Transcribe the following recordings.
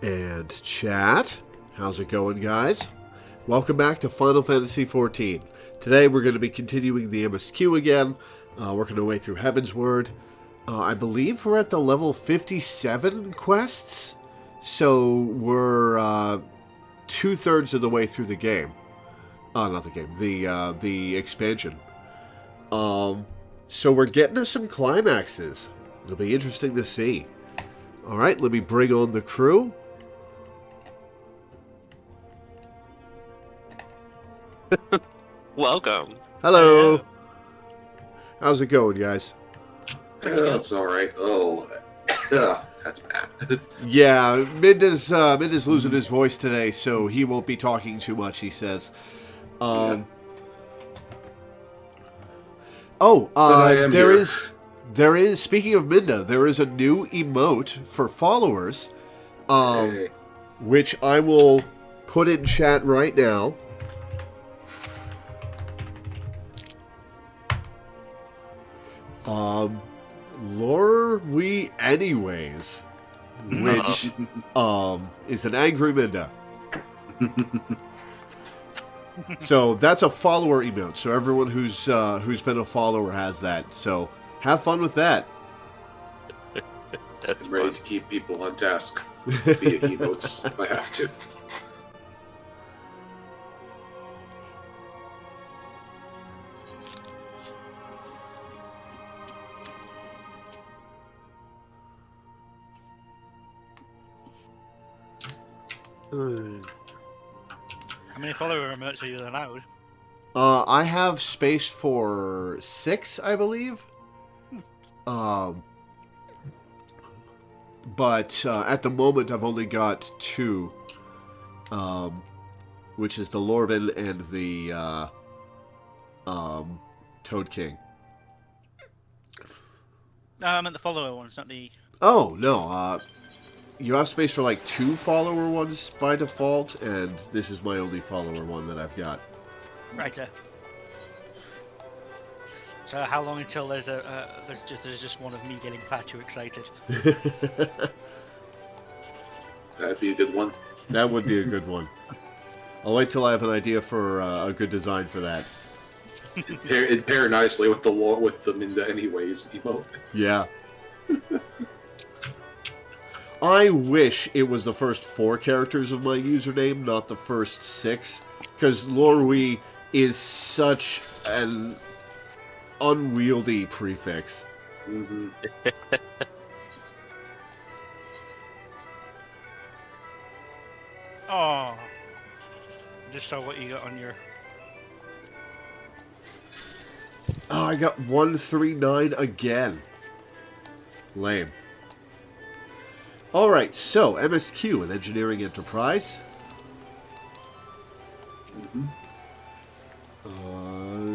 And chat, how's it going, guys? Welcome back to Final Fantasy XIV. Today we're going to be continuing the MSQ again, working our way through Heavensward. I believe we're at the level 57 quests, so we're 2/3 of the way through the game. Not the game, the expansion. So we're getting to some climaxes. It'll be interesting to see. Alright, let me bring on the crew. Welcome. Hello. How's it going, guys? It's all right. Oh, that's bad. Yeah, Minda's losing his voice today, so he won't be talking too much, he says. There is, speaking of Minda, there is a new emote for followers, which I will put in chat right now. Loreweaver anyways, which is an angry Minda. So that's a follower emote. So everyone who's been a follower has that. So have fun with that. I'm ready to keep people on task via emotes if I have to. How many follower emotes are you allowed? I have space for 6, I believe. But at the moment I've only got 2, which is the Lorvin and the Toad King. No, I meant the follower ones, not the... Oh, no, you have space for like 2 follower ones by default, and this is my only follower one that I've got. Right. So how long until there's just one of me getting far too excited? That'd be a good one. That would be a good one. I'll wait till I have an idea for a good design for that. It'd pair nicely with the Minda anyways emote. Yeah. I wish it was the first 4 characters of my username, not the first 6, because Loreweaver is such an unwieldy prefix. Mm-hmm. Oh, just saw what you got on your... Oh, I got 139 again. Lame. Alright, so MSQ, an engineering enterprise.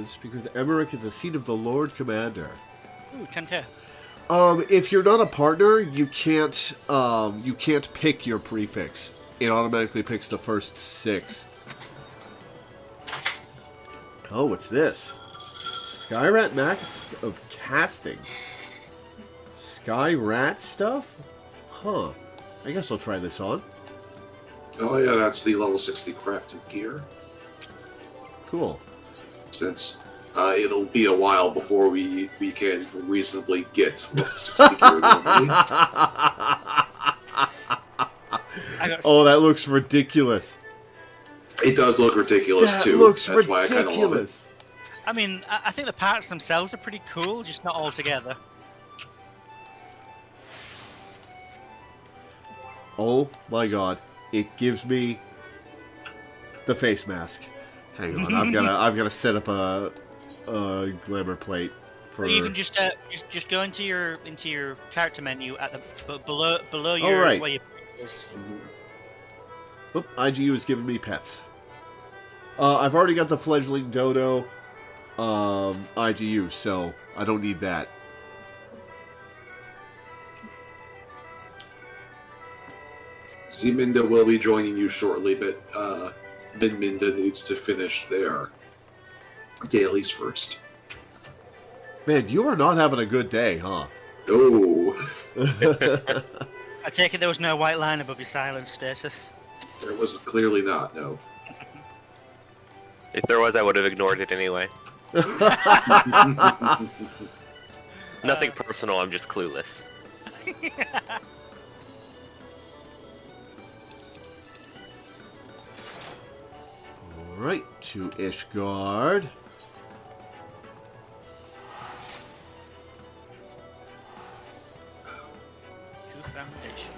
Speak with Emmerich at the seat of the Lord Commander. Ooh, 10-10. If you're not a partner, you can't pick your prefix. It automatically picks the first 6. Oh, what's this? Skyrat Max of Casting. Skyrat stuff? Huh. I guess I'll try this on. Oh yeah, that's the level 60 crafted gear. Cool. Since it'll be a while before we can reasonably get level 60 gear normally. Oh, that looks ridiculous. It does look ridiculous too. Looks That's ridiculous. why I kind of love it. I mean, I think the parts themselves are pretty cool, just not all together. Oh my god. It gives me the face mask. Hang on, I've gotta set up a glamour plate for... Or even just go into your character menu at the below your right. where your is. Oop, IGU is giving me pets. I've already got the fledgling dodo IGU, so I don't need that. See, Minda will be joining you shortly, but then Minda needs to finish their dailies first. Man, you are not having a good day, huh? No. I take it there was no white line above your silence status. There was clearly not, no. If there was, I would have ignored it anyway. Nothing personal, I'm just clueless. Alright, to Ishgard. To Foundation.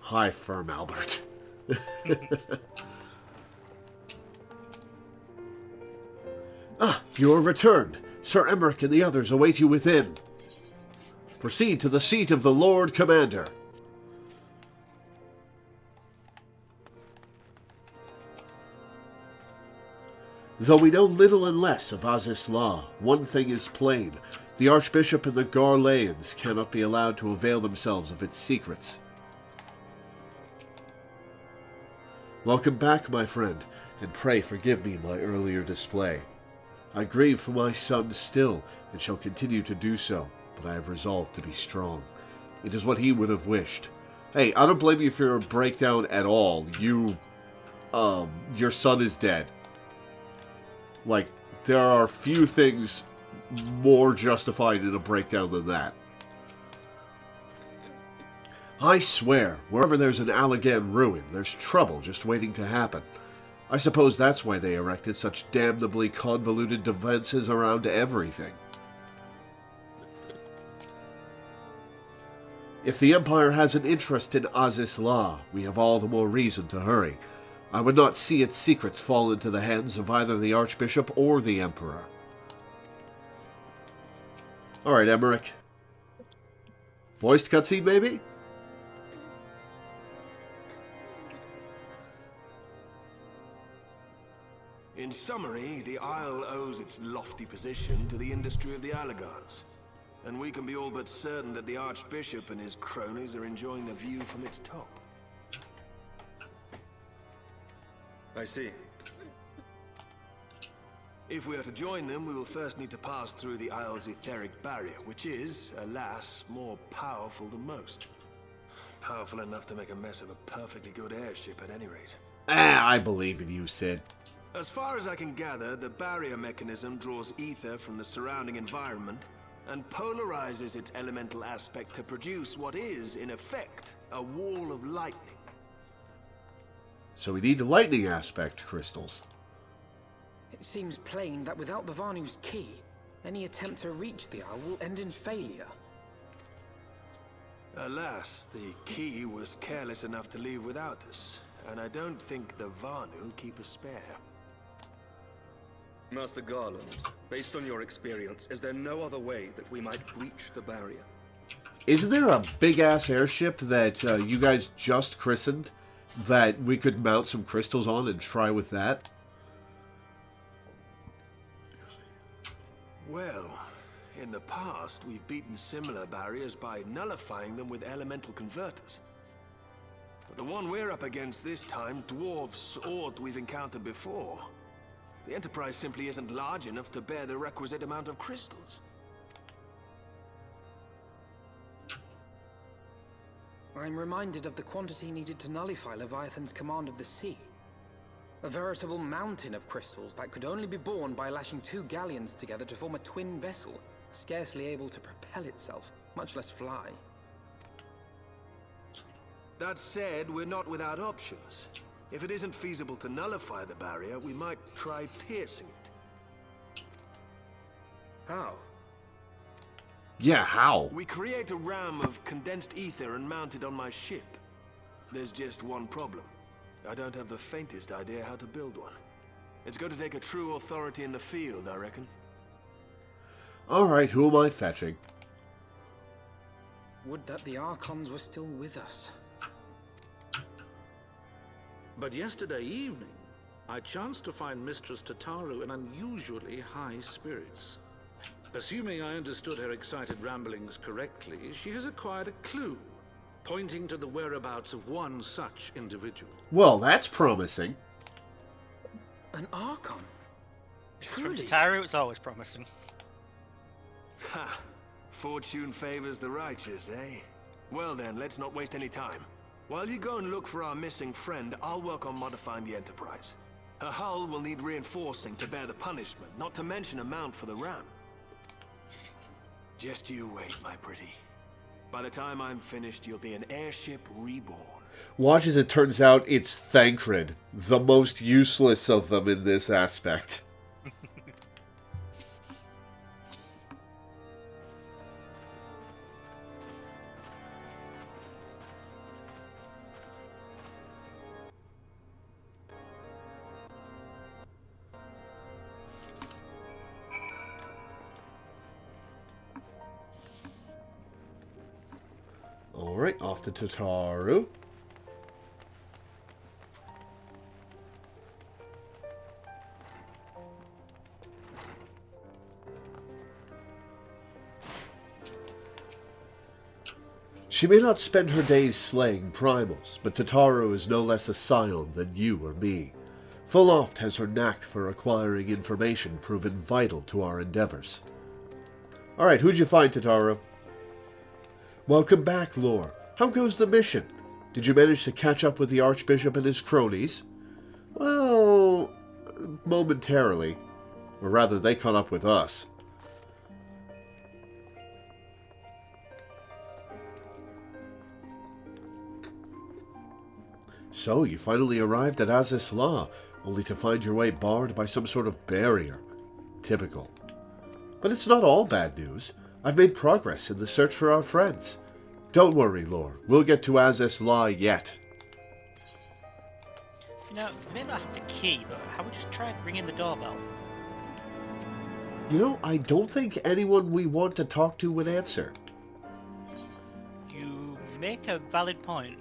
Hi, Firm Albert. You are returned. Sir Emmerich and the others await you within. Proceed to the seat of the Lord Commander. Though we know little and less of Azys law, one thing is plain. The Archbishop and the Garleans cannot be allowed to avail themselves of its secrets. Welcome back, my friend, and pray forgive me my earlier display. I grieve for my son still, and shall continue to do so, but I have resolved to be strong. It is what he would have wished. Hey, I don't blame you for your breakdown at all. Your son is dead. Like, there are few things more justified in a breakdown than that. I swear, wherever there's an Allagan ruin, there's trouble just waiting to happen. I suppose that's why they erected such damnably convoluted defenses around everything. If the Empire has an interest in Azys law, we have all the more reason to hurry. I would not see its secrets fall into the hands of either the Archbishop or the Emperor. Alright, Emmerich. Voiced cutscene, maybe? In summary, the Isle owes its lofty position to the industry of the Allagans, and we can be all but certain that the Archbishop and his cronies are enjoying the view from its top. I see. If we are to join them, we will first need to pass through the Isle's etheric barrier, which is, alas, more powerful than most. Powerful enough to make a mess of a perfectly good airship at any rate. I believe in you, Sid. As far as I can gather, the barrier mechanism draws ether from the surrounding environment and polarizes its elemental aspect to produce what is, in effect, a wall of lightning. So we need the lightning aspect crystals. It seems plain that without the Vanu's key, any attempt to reach the Isle will end in failure. Alas, the key was careless enough to leave without us, and I don't think the Vanu keep a spare. Master Garland, based on your experience, is there no other way that we might breach the barrier? Isn't there a big-ass airship that you guys just christened that we could mount some crystals on and try with that? Well, in the past, we've beaten similar barriers by nullifying them with elemental converters. But the one we're up against this time dwarfs aught we've encountered before. The Enterprise simply isn't large enough to bear the requisite amount of crystals. I'm reminded of the quantity needed to nullify Leviathan's command of the sea. A veritable mountain of crystals that could only be borne by lashing two galleons together to form a twin vessel, scarcely able to propel itself, much less fly. That said, we're not without options. If it isn't feasible to nullify the barrier, we might try piercing it. How? Yeah, how? We create a ram of condensed ether and mount it on my ship. There's just one problem. I don't have the faintest idea how to build one. It's going to take a true authority in the field, I reckon. Alright, who am I fetching? Would that the Archons were still with us. But yesterday evening, I chanced to find Mistress Tataru in unusually high spirits. Assuming I understood her excited ramblings correctly, she has acquired a clue, pointing to the whereabouts of one such individual. Well, that's promising. An Archon? From Truly? Tataru, it's always promising. Ha! Fortune favors the righteous, eh? Well then, let's not waste any time. While you go and look for our missing friend, I'll work on modifying the Enterprise. Her hull will need reinforcing to bear the punishment, not to mention a mount for the ram. Just you wait, my pretty. By the time I'm finished, you'll be an airship reborn. Watch as it turns out it's Thancred, the most useless of them in this aspect. Alright, off to Tataru. She may not spend her days slaying primals, but Tataru is no less a scion than you or me. Full oft has her knack for acquiring information proven vital to our endeavors. Alright, who'd you find, Tataru? Welcome back, Lore. How goes the mission? Did you manage to catch up with the Archbishop and his cronies? Well, momentarily. Or rather, they caught up with us. So, you finally arrived at Azys Law, only to find your way barred by some sort of barrier. Typical. But it's not all bad news. I've made progress in the search for our friends. Don't worry, Lore. We'll get to Azys Law yet. You know, we may not have the key, but how about just try and ring in the doorbell? You know, I don't think anyone we want to talk to would answer. You make a valid point.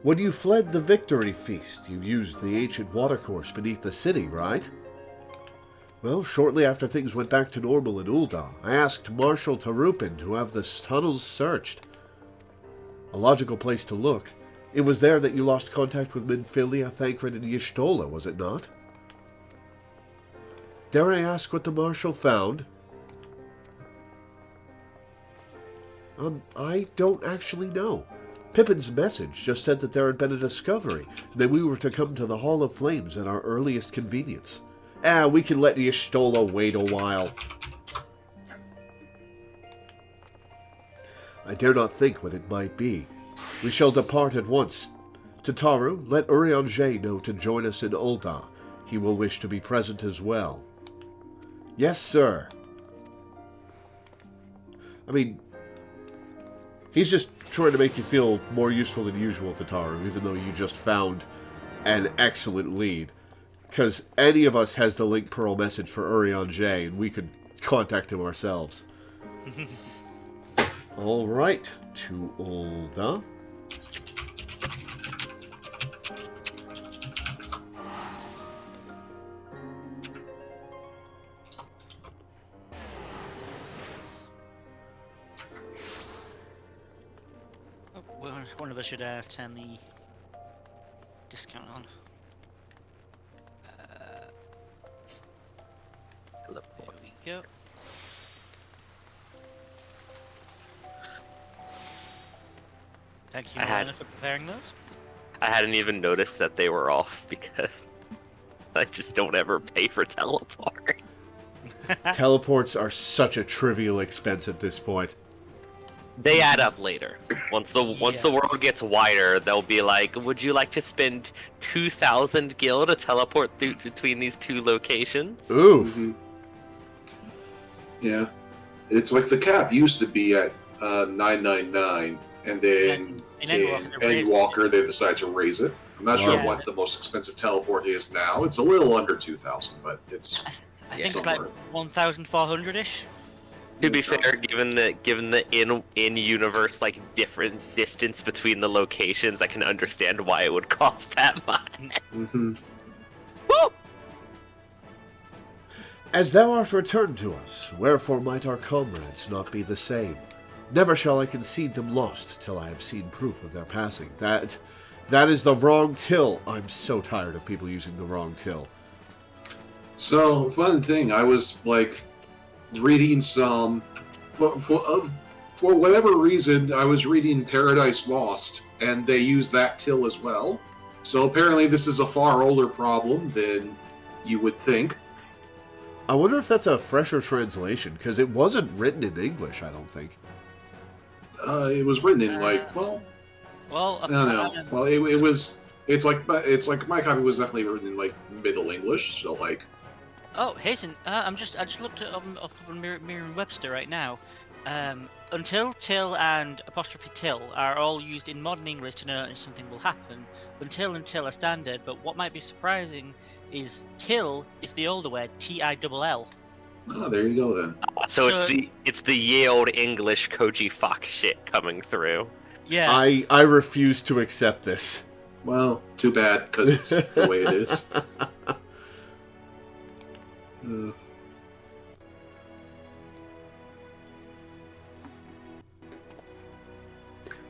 When you fled the Victory Feast, you used the ancient watercourse beneath the city, right? Well, shortly after things went back to normal in Ul'dah, I asked Marshal Tarupin to have the tunnels searched. A logical place to look. It was there that you lost contact with Minfilia, Thancred, and Y'shtola, was it not? Dare I ask what the Marshal found? I don't actually know. Pippin's message just said that there had been a discovery, and that we were to come to the Hall of Flames at our earliest convenience. We can let Y'shtola wait a while. I dare not think what it might be. We shall depart at once. Tataru, let Urianger know to join us in Ul'dah. He will wish to be present as well. Yes, sir. I mean, he's just trying to make you feel more useful than usual, Tataru, even though you just found an excellent lead. Because any of us has the link Pearl message for Urianger, and we could contact him ourselves. Alright, to Ul'dah. One of us should turn the discount on. There we go. Thank you, Lorna, for preparing those. I hadn't even noticed that they were off because I just don't ever pay for teleport. Teleports are such a trivial expense at this point. They add up later. Once the world gets wider, they'll be like, "Would you like to spend 2,000 gil to teleport between these two locations?" Oof. Mm-hmm. Yeah, it's like the cap used to be at 999, and then in Endwalker they decided to raise it. I'm not sure what the most expensive teleport is now. It's a little under 2,000, but it's I think it's like 1,400-ish. To be fair, given the in universe like different distance between the locations, I can understand why it would cost that much. Mm-hmm. Woo! As thou art returned to us, wherefore might our comrades not be the same? Never shall I concede them lost till I have seen proof of their passing. That is the wrong till. I'm so tired of people using the wrong till. So, fun thing, I was like reading some for whatever reason, I was reading Paradise Lost, and they use that till as well. So apparently, this is a far older problem than you would think. I wonder if that's a fresher translation, because it wasn't written in English, I don't think. It was written in well, no. Well, it was. It's like my copy was definitely written in like Middle English, so like. Oh, Hazen, I just looked up on Merriam-Webster right now. Until, till, and apostrophe till are all used in modern English to know something will happen. Until and till are standard, but what might be surprising is till is the older word, T-I-double-L. Oh, there you go then. So it's the ye old English Koji fuck shit coming through. Yeah. I refuse to accept this. Well, too bad, because it's the way it is.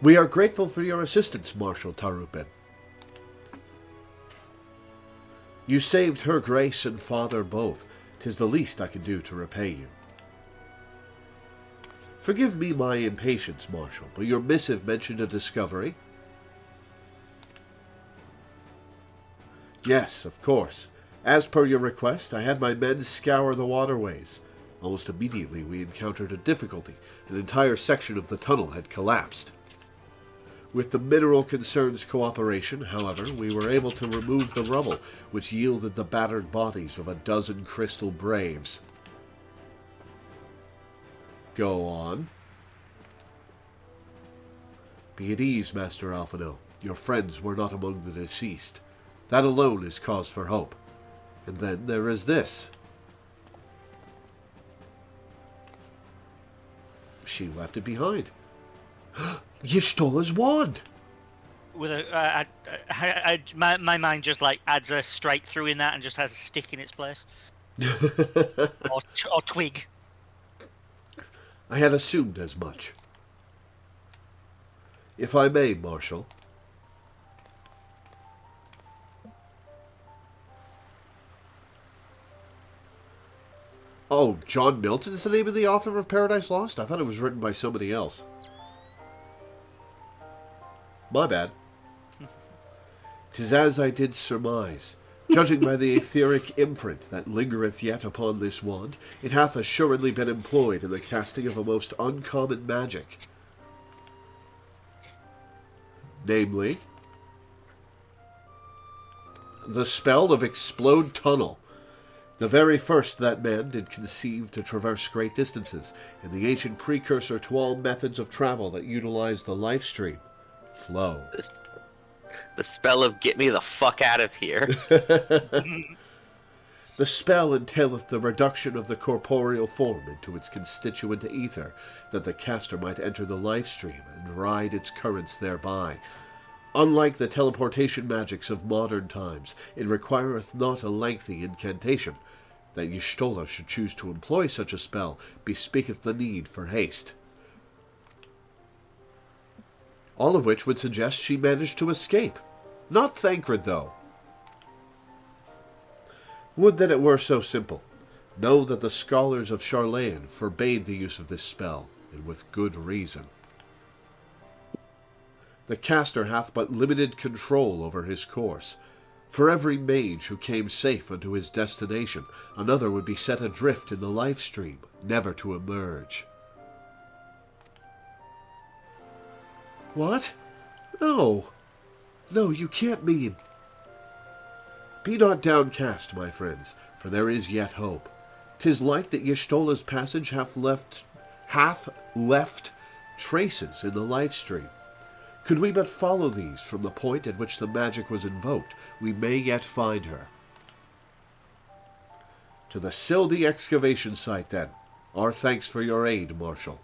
We are grateful for your assistance, Marshal Tarupin. You saved her grace and father both. 'Tis the least I can do to repay you. Forgive me my impatience, Marshal, but your missive mentioned a discovery. Yes, of course. As per your request, I had my men scour the waterways. Almost immediately we encountered a difficulty. An entire section of the tunnel had collapsed. With the Mineral Concern's cooperation, however, we were able to remove the rubble, which yielded the battered bodies of a dozen crystal braves. Go on. Be at ease, Master Alphino. Your friends were not among the deceased. That alone is cause for hope. And then there is this. She left it behind. Y'shtola's wand! With my mind just like adds a strike through in that and just has a stick in its place. or twig. I had assumed as much. If I may, Marshal. Oh, John Milton is the name of the author of Paradise Lost? I thought it was written by somebody else. My bad. 'Tis as I did surmise. Judging by the etheric imprint that lingereth yet upon this wand, it hath assuredly been employed in the casting of a most uncommon magic. Namely, the spell of Explode Tunnel. The very first that man did conceive to traverse great distances, and the ancient precursor to all methods of travel that utilize the life stream. Flow. The spell of get me the fuck out of here. The spell entaileth the reduction of the corporeal form into its constituent ether, that the caster might enter the life stream and ride its currents thereby. Unlike the teleportation magics of modern times, it requireth not a lengthy incantation. That Y'shtola should choose to employ such a spell bespeaketh the need for haste. All of which would suggest she managed to escape. Not Thancred, though. Would that it were so simple. Know that the scholars of Charlayan forbade the use of this spell, and with good reason. The caster hath but limited control over his course. For every mage who came safe unto his destination, another would be set adrift in the life stream, never to emerge. What? No. No, you can't mean. Be not downcast, my friends, for there is yet hope. 'Tis like that Y'shtola's passage hath left traces in the life stream. Could we but follow these from the point at which the magic was invoked, we may yet find her. To the Sildi excavation site, then. Our thanks for your aid, Marshal.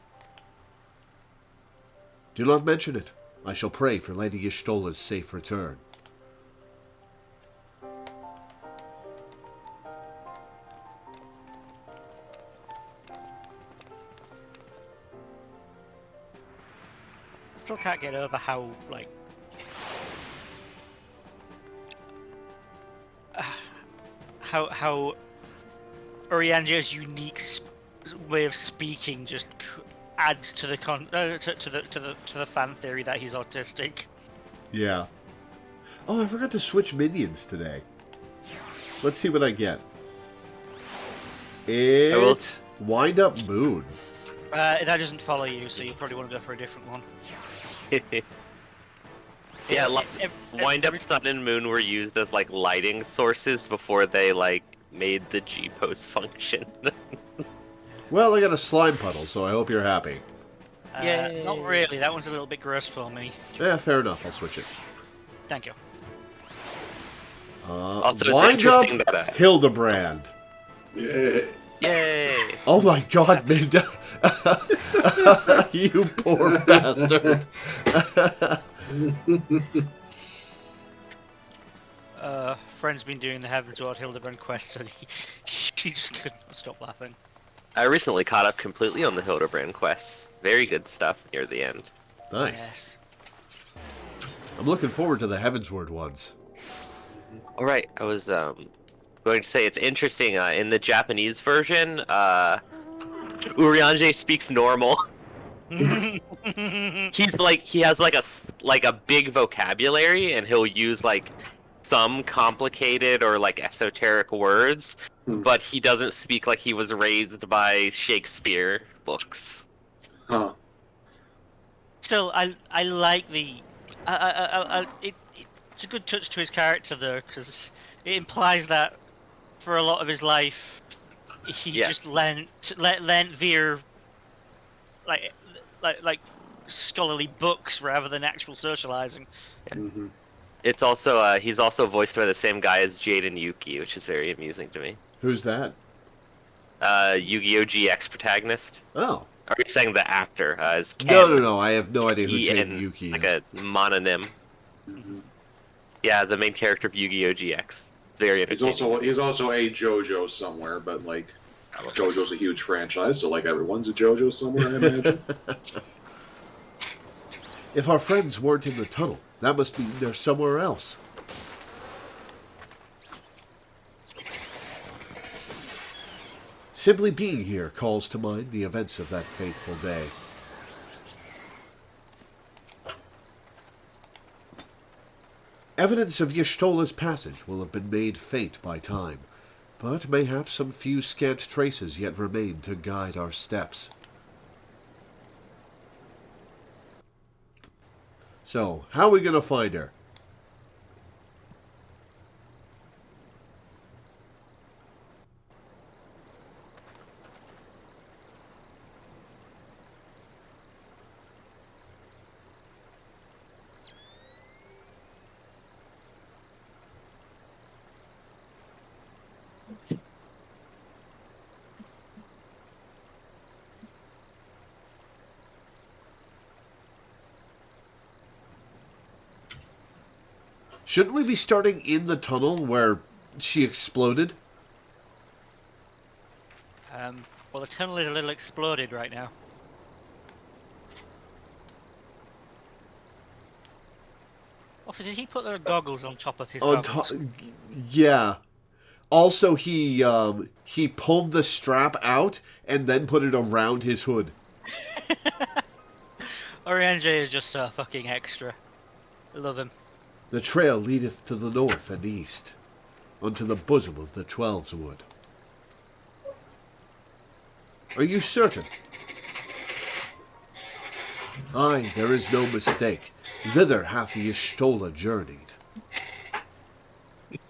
Do not mention it. I shall pray for Lady Y'shtola's safe return. Still can't get over how, like... how Orianja's unique way of speaking just adds to the to the fan theory that he's autistic. Yeah. Oh, I forgot to switch minions today. Let's see what I get. It's Wind Up Moon. That doesn't follow you, so you probably want to go for a different one. Yeah, Wind Up Sun and Moon were used as like lighting sources before they like made the G post function. Well, I got a slime puddle, so I hope you're happy. Not really. That one's a little bit gross for me. Yeah, fair enough. I'll switch it. Thank you. Also, it's Wind Up interesting that Hildebrand. Yeah. yay! Oh my God, Minda! You poor bastard! Friend's been doing the Heavensward Hildebrand quest, and he just couldn't stop laughing. I recently caught up completely on the Hildebrand quests. Very good stuff near the end. Nice. Yes. I'm looking forward to the Heavensward ones. All right, I was going to say it's interesting. In the Japanese version, Urianger speaks normal. He has like a big vocabulary, and he'll use like some complicated or like esoteric words, but he doesn't speak like he was raised by Shakespeare books. Huh. Still, I like the it's a good touch to his character though, because it implies that for a lot of his life he just learnt via like scholarly books rather than actual socializing. Yeah. Mm-hmm. It's also he's also voiced by the same guy as Jaden Yuki, which is very amusing to me. Who's that? Yu-Gi-Oh! GX protagonist. Oh. Are you saying the actor? Is Ken, No. I have no idea who Jaden Yuki is. Like a mononym. Mm-hmm. Yeah, the main character of Yu-Gi-Oh! GX. Very entertaining. He's also a JoJo somewhere, but like JoJo's a huge franchise, so like everyone's a JoJo somewhere, I imagine. If our friends weren't in the tunnel, that must mean they're somewhere else. Simply being here calls to mind the events of that fateful day. Evidence of Y'shtola's passage will have been made faint by time, but mayhaps some few scant traces yet remain to guide our steps. So, how are we going to find her? Shouldn't we be starting in the tunnel where she exploded? Well, the tunnel is a little exploded right now. Also, did he put the goggles on top of his goggles? Yeah. Also, he pulled the strap out and then put it around his hood. Orianger is just so fucking extra. I love him. The trail leadeth to the north and east, unto the bosom of the Twelveswood. Are you certain? Aye, there is no mistake. Thither hath the Y'shtola journeyed.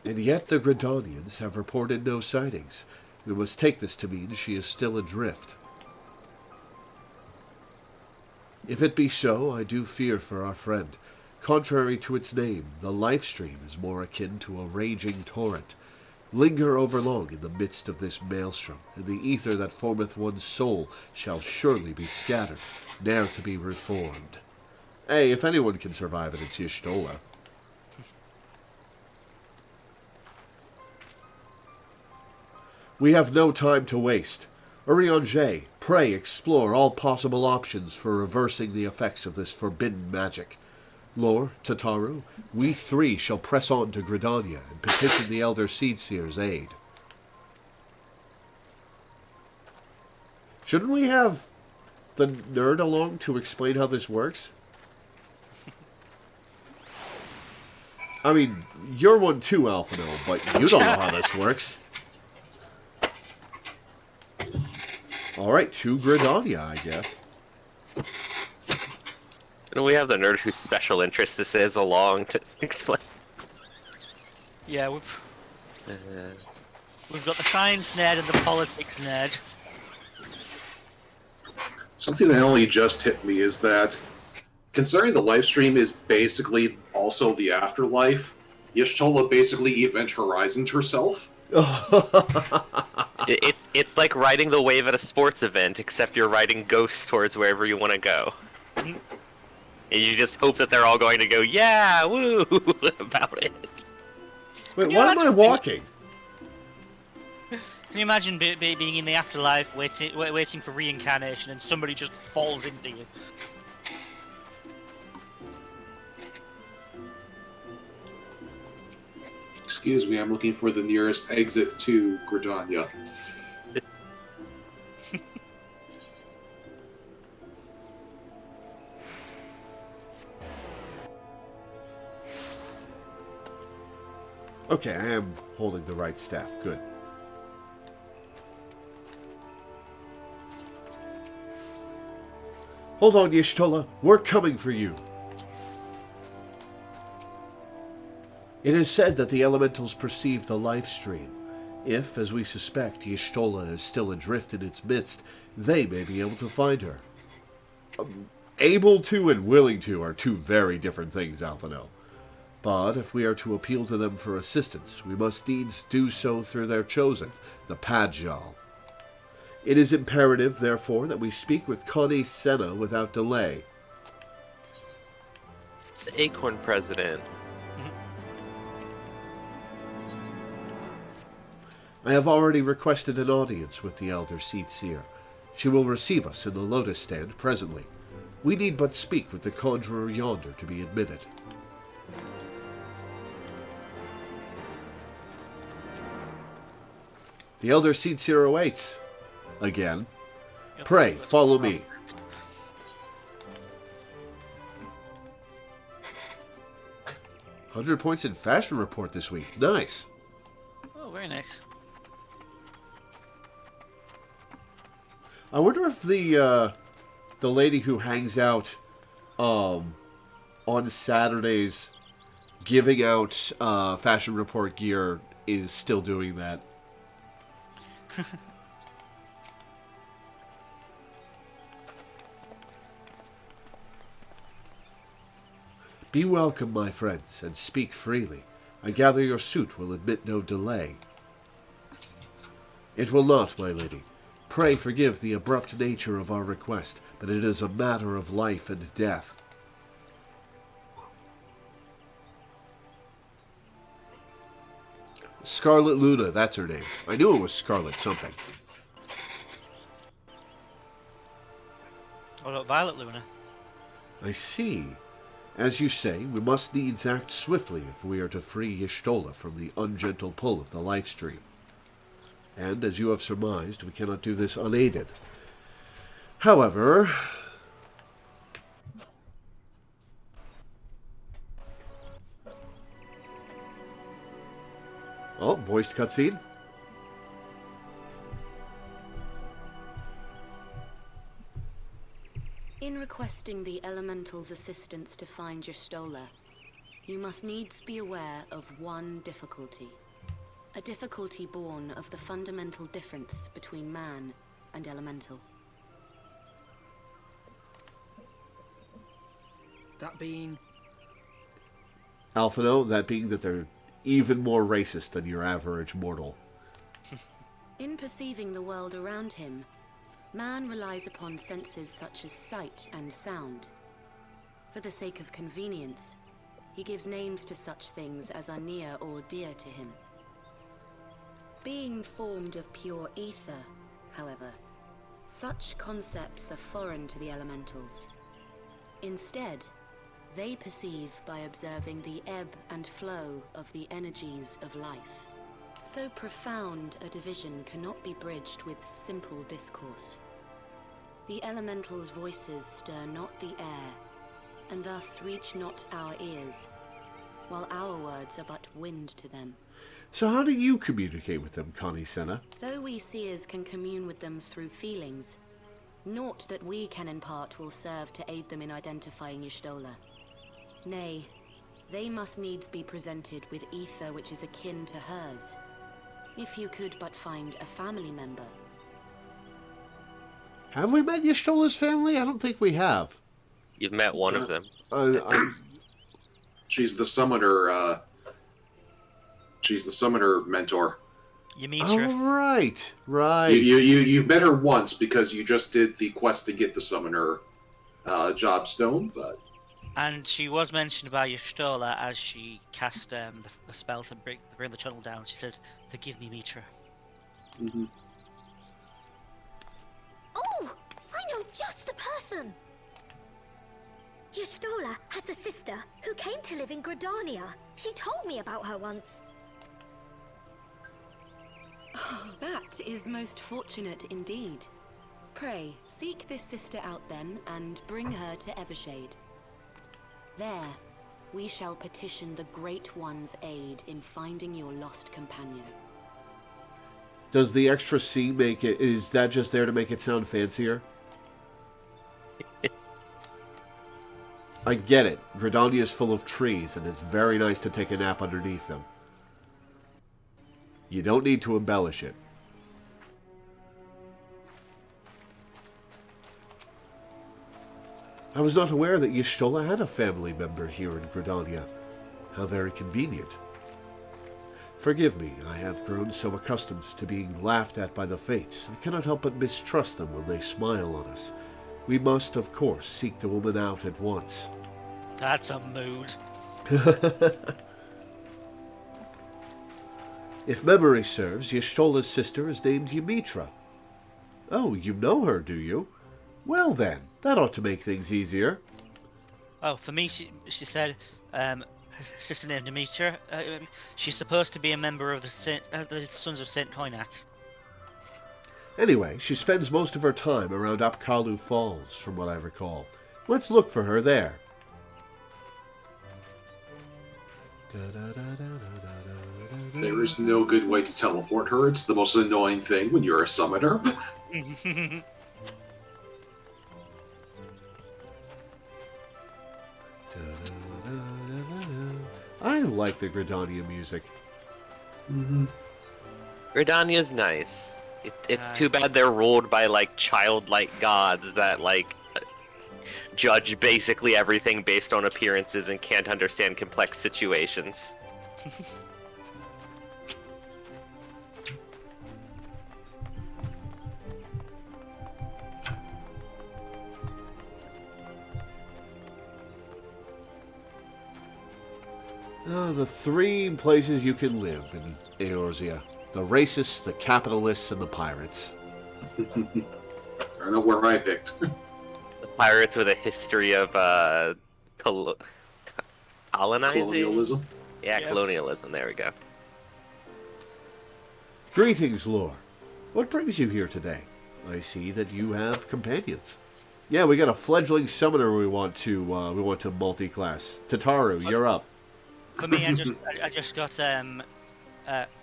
And yet the Gridanians have reported no sightings. We must take this to mean she is still adrift. If it be so, I do fear for our friend. Contrary to its name, the life stream is more akin to a raging torrent. Linger overlong in the midst of this maelstrom, and the ether that formeth one's soul shall surely be scattered, ne'er to be reformed. Hey, if anyone can survive it, it's Y'shtola. We have no time to waste. Urianger, pray explore all possible options for reversing the effects of this forbidden magic. Lore, Tataru, we three shall press on to Gridania and petition the Elder Seedseer's aid. Shouldn't we have the nerd along to explain how this works? I mean, you're one too, Alphino, but you don't know how this works. Alright, to Gridania, I guess. And we have the nerd whose special interest this is along to explain. Yeah, we've got the science nerd and the politics nerd. Something that only just hit me is that, considering the live stream is basically also the afterlife, Y'shtola basically Event Horizoned herself. It's like riding the wave at a sports event, except you're riding ghosts towards wherever you want to go. And you just hope that they're all going to go, yeah, woo, about it. Wait, why am I walking? Can you imagine being in the afterlife, waiting for reincarnation, and somebody just falls into you? Excuse me, I'm looking for the nearest exit to Gridania. Okay, I am holding the right staff. Good. Hold on, Y'shtola. We're coming for you. It is said that the elementals perceive the life stream. If, as we suspect, Y'shtola is still adrift in its midst, they may be able to find her. Able to and willing to are two very different things, Alphino. But if we are to appeal to them for assistance, we must needs do so through their chosen, the Padjal. It is imperative, therefore, that we speak with Connie Senna without delay. The Acorn President. I have already requested an audience with the Elder Seedseer. She will receive us in the Lotus Stand presently. We need but speak with the conjurer yonder to be admitted. The Elder Seedseer awaits. Again. Pray, follow me. $100 points in Fashion Report this week. Nice. Oh, very nice. I wonder if the lady who hangs out on Saturdays giving out Fashion Report gear is still doing that. Be welcome, my friends, and speak freely. I gather your suit will admit no delay. It will not, my lady. Pray forgive the abrupt nature of our request, but it is a matter of life and death. Scarlet Luna, that's her name. I knew it was Scarlet something. What about Violet Luna? I see. As you say, we must needs act swiftly if we are to free Y'shtola from the ungentle pull of the life stream. And, as you have surmised, we cannot do this unaided. However... Oh, voiced cutscene. In requesting the Elemental's assistance to find Y'shtola, you must needs be aware of one difficulty. A difficulty born of the fundamental difference between man and Elemental. That being... Alphino, that being that there even more racist than your average mortal. In perceiving the world around him, man relies upon senses such as sight and sound. For the sake of convenience, he gives names to such things as are near or dear to him. Being formed of pure ether, however, such concepts are foreign to the elementals. Instead, they perceive by observing the ebb and flow of the energies of life. So profound a division cannot be bridged with simple discourse. The elementals' voices stir not the air, and thus reach not our ears, while our words are but wind to them. So how do you communicate with them, Connie Senna? Though we seers can commune with them through feelings, naught that we can impart will serve to aid them in identifying Y'shtola. Nay, they must needs be presented with ether which is akin to hers. If you could but find a family member. Have we met Y'shtola's family? I don't think we have. You've met one of them. She's the summoner. She's the summoner mentor. You meet her. Oh, right. You've met her once because you just did the quest to get the summoner job stone, but. And she was mentioned by Y'shtola as she cast the spell to bring the tunnel down. She said, "Forgive me, Mitra." Mm-hmm. Oh, I know just the person. Y'shtola has a sister who came to live in Gridania. She told me about her once. Oh, that is most fortunate indeed. Pray, seek this sister out then, and bring her to Evershade. There, we shall petition the Great One's aid in finding your lost companion. Does the extra C make it... Is that just there to make it sound fancier? I get it. Gridania is full of trees, and it's very nice to take a nap underneath them. You don't need to embellish it. I was not aware that Y'shtola had a family member here in Gridania. How very convenient. Forgive me, I have grown so accustomed to being laughed at by the Fates, I cannot help but mistrust them when they smile on us. We must, of course, seek the woman out at once. That's a mood. If memory serves, Y'shtola's sister is named Ymitra. Oh, you know her, do you? Well then, that ought to make things easier. Oh, for me, she said, her sister named Mitra. She's supposed to be a member of the Sons of Saint Koinak. Anyway, she spends most of her time around Apkalu Falls, from what I recall. Let's look for her there. There is no good way to teleport her. It's the most annoying thing when you're a summoner. I like the Gridania music. Mm-hmm. Gridania's nice. It's too bad they're ruled by, like, childlike gods that, like, judge basically everything based on appearances and can't understand complex situations. The three places you can live in Eorzea. The racists, the capitalists, and the pirates. I don't know where I picked. The pirates with a history of colonizing? Colonialism? Yeah, yep. Colonialism, there we go. Greetings, Lore. What brings you here today? I see that you have companions. Yeah, we got a fledgling summoner we want to multi-class. Tataru, you're up. For me, I just got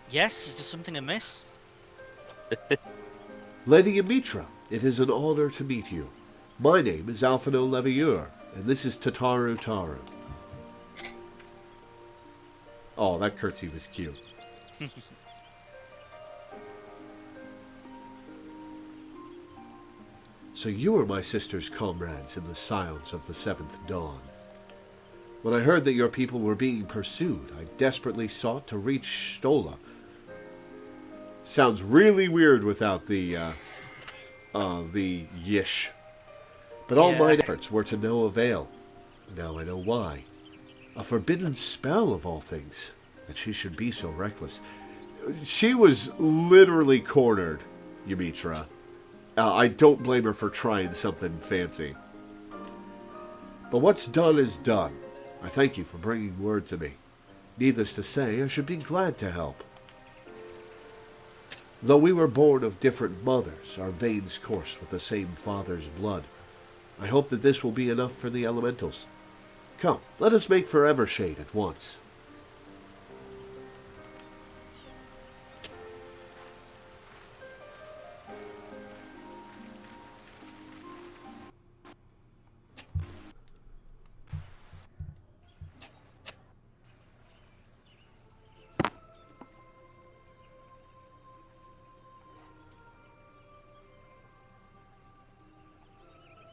yes. Is there something amiss? Lady Ymitra, it is an honor to meet you. My name is Alphino Levieur, and this is Tataru Taru. Oh, that curtsy was cute. So you are my sister's comrades in the silence of the Seventh Dawn. When I heard that your people were being pursued, I desperately sought to reach Stola. Sounds really weird without the yish. But all my efforts were to no avail. Now I know why. A forbidden spell, of all things, that she should be so reckless. She was literally cornered, Ymitra. I don't blame her for trying something fancy. But what's done is done. I thank you for bringing word to me. Needless to say, I should be glad to help. Though we were born of different mothers, our veins course with the same father's blood. I hope that this will be enough for the elementals. Come, let us make for Evershade at once.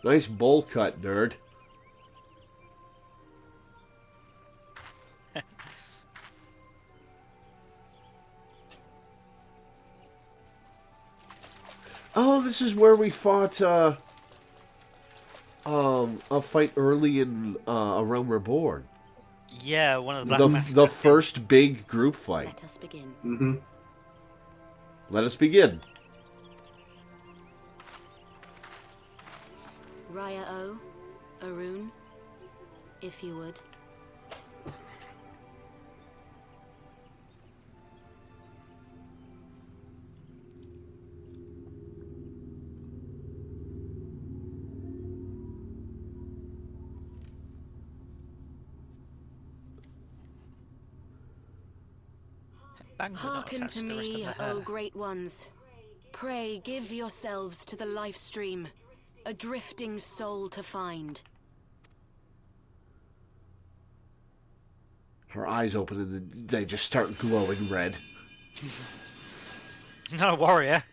Nice bowl cut, nerd. Oh, this is where we fought a fight early in A Realm Reborn. Yeah, one of the Black the first big group fight. Let us begin. Mm-hmm. Let us begin. Raya O, Arun, if you would. Hearken to me, O great ones. Pray give yourselves to the life stream, a drifting soul to find. Her eyes open and they just start glowing red. Not a warrior.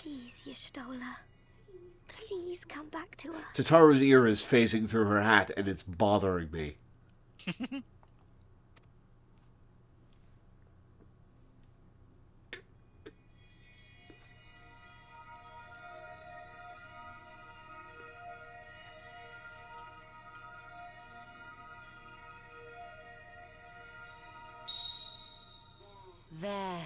Please, Y'shtola. Please come back to us. Tataru's ear is phasing through her hat, and it's bothering me. There.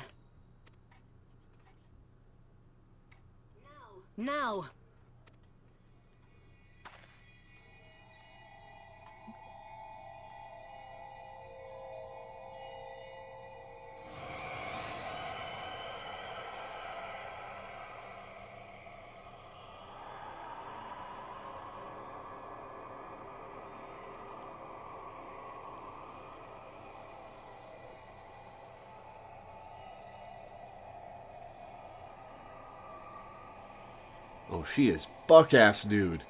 Now! Oh, she is buck-ass nude.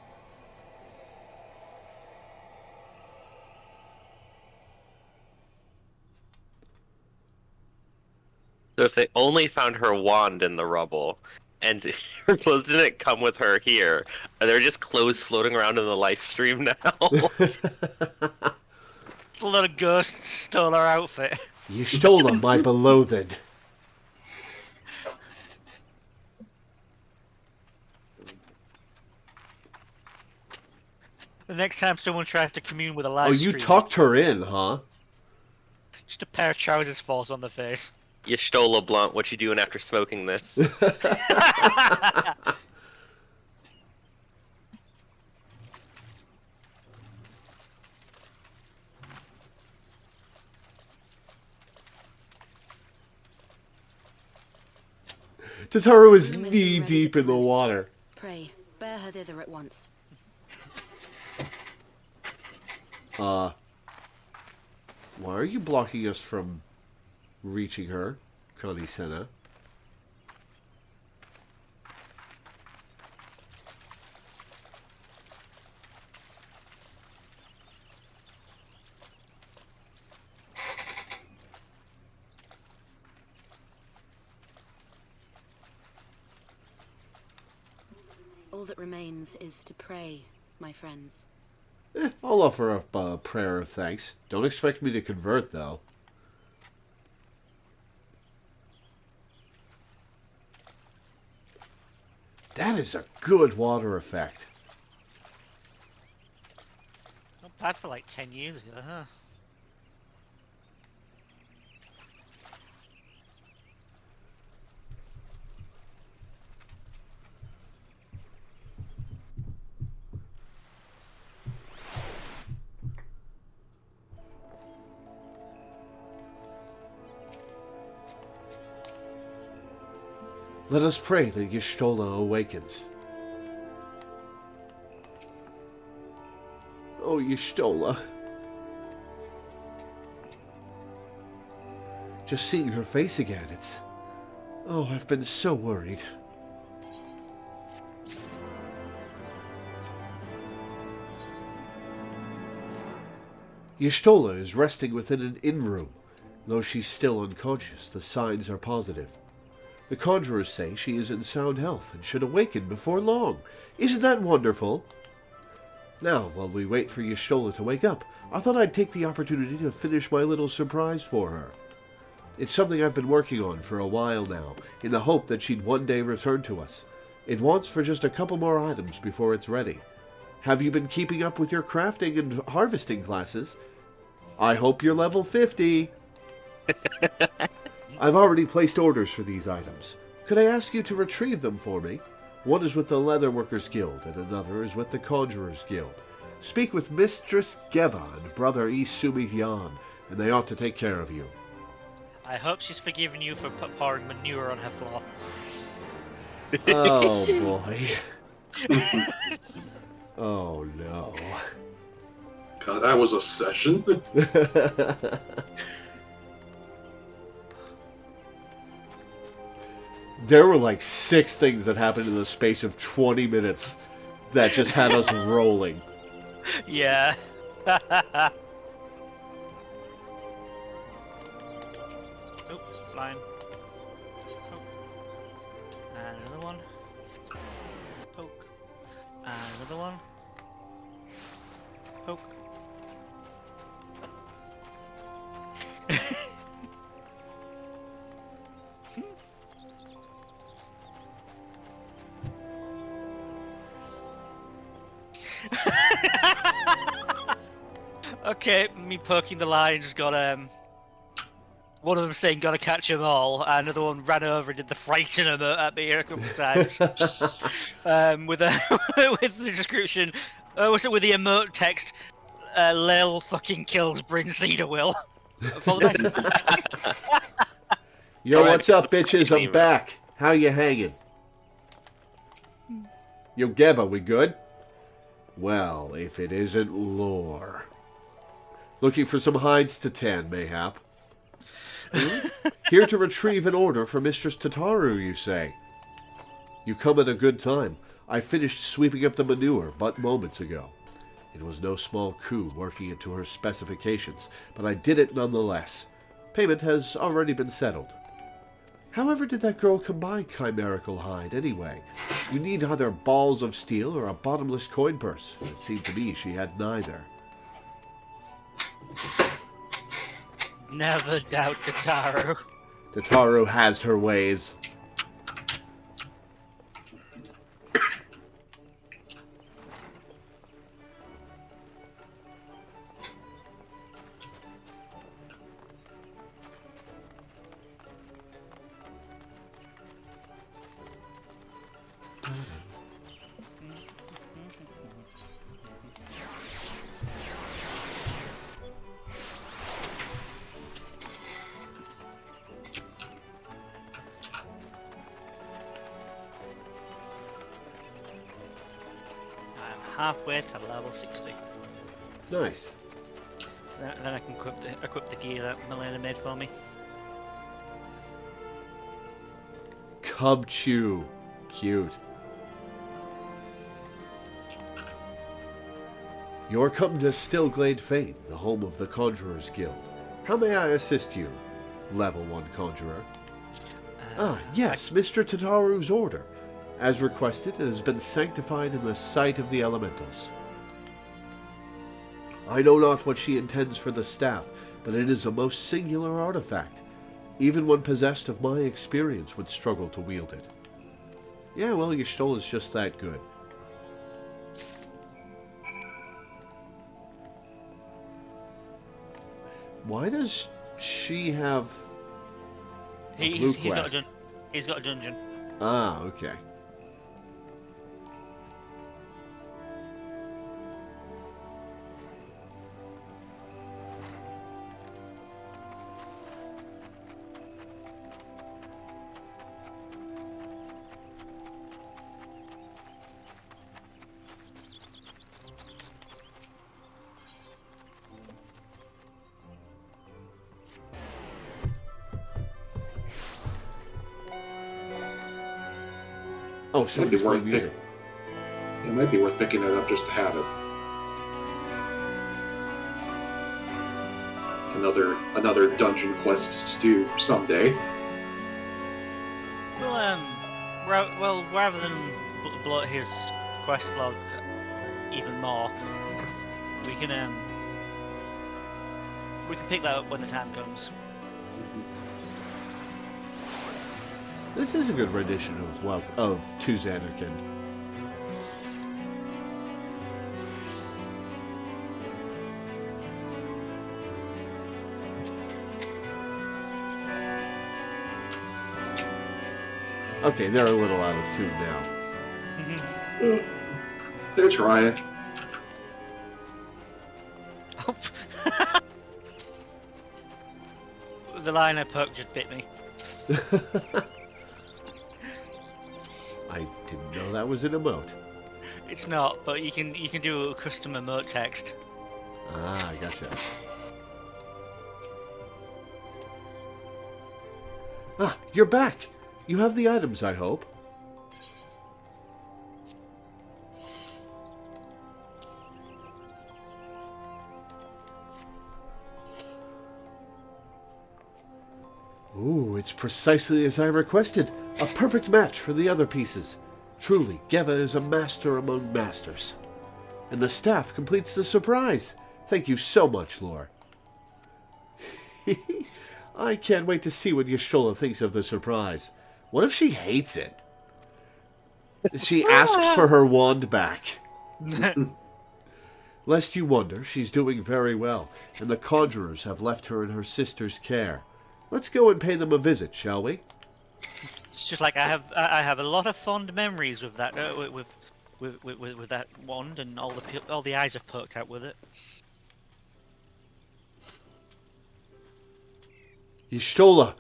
So if they only found her wand in the rubble, and her clothes didn't come with her here, are there just clothes floating around in the live stream now? A lot of ghosts stole her outfit. You stole them, my beloved. The next time someone tries to commune with a live stream... Oh, you streamer, tucked her in, huh? just a pair of trousers falls on the face. You stole a blunt. What you doing after smoking this? Tataru is knee-deep in the water. Pray, bear her thither at once. Why are you blocking us from reaching her, Kani-senna? that remains is to pray, my friends. I'll offer up a prayer of thanks. Don't expect me to convert, though. That is a good water effect. Not bad for like 10 years ago, huh? Let us pray that Y'shtola awakens. Oh, Y'shtola. Just seeing her face again, it's... Oh, I've been so worried. Y'shtola is resting within an inn room. Though she's still unconscious, the signs are positive. The conjurers say she is in sound health and should awaken before long. Isn't that wonderful? Now, while we wait for Y'shtola to wake up, I thought I'd take the opportunity to finish my little surprise for her. It's something I've been working on for a while now, in the hope that she'd one day return to us. It wants for just a couple more items before it's ready. Have you been keeping up with your crafting and harvesting classes? I hope you're level 50. I've already placed orders for these items. Could I ask you to retrieve them for me? One is with the Leatherworkers Guild, and another is with the Conjurers Guild. Speak with Mistress Geva and Brother Isumi Yan, and they ought to take care of you. I hope she's forgiven you for pouring manure on her floor. Oh, boy. Oh, no. God, that was a session. There were like 6 things that happened in the space of 20 minutes that just had us rolling. Yeah. Oh, line. Poke. And another one. Poke. And another one. Poke. Okay, me poking the line just got one of them saying gotta catch them all, and another one ran over and did the frighten at me a couple of times. With with the description, with the emote text, Lel fucking kills Bryn Cedarwill. Yo, what's up, bitches? I'm back. How you hanging? Yo, Geva, we good? Well, if it isn't Lore. Looking for some hides to tan, mayhap. Here to retrieve an order for Mistress Tataru, you say? You come at a good time. I finished sweeping up the manure but moments ago. It was no small coup working it to her specifications, but I did it nonetheless. Payment has already been settled. However did that girl come by chimerical hide, anyway? You need either balls of steel or a bottomless coin purse. It seemed to me she had neither. Never doubt Tataru. Tataru has her ways. Halfway to level 60. Nice. Then I can equip the gear that Milena made for me. Cub Chew. Cute. You're come to Stillglade Fane, the home of the Conjurers Guild. How may I assist you, Level 1 Conjurer? Yes, Mr. Tataru's order. As requested, it has been sanctified in the sight of the elementals. I know not what she intends for the staff, but it is a most singular artifact. Even one possessed of my experience would struggle to wield it. Yeah, well, Y'shtola's just that good. Why does she have a blue quest? He's got a dungeon. Ah, okay. Oh, so It'd be worth it. It might be worth picking it up just to have it. Another dungeon quest to do someday. Well, rather than bloat his quest log even more, we can pick that up when the time comes. This is a good rendition of To Zanarkand. Okay, they're a little out of tune now. They're trying. The line I poked just bit me. I didn't know that was an emote. It's not, but you can do a custom emote text. Ah, gotcha. Ah, you're back! You have the items, I hope. Ooh, it's precisely as I requested. A perfect match for the other pieces. Truly, Geva is a master among masters. And the staff completes the surprise. Thank you so much, Lore. I can't wait to see what Y'shtola thinks of the surprise. What if she hates it? She asks for her wand back. Lest you wonder, she's doing very well, and the conjurers have left her in her sister's care. Let's go and pay them a visit, shall we? It's just like I have a lot of fond memories with that with that wand and all the eyes I've poked out with it. Y'shtola,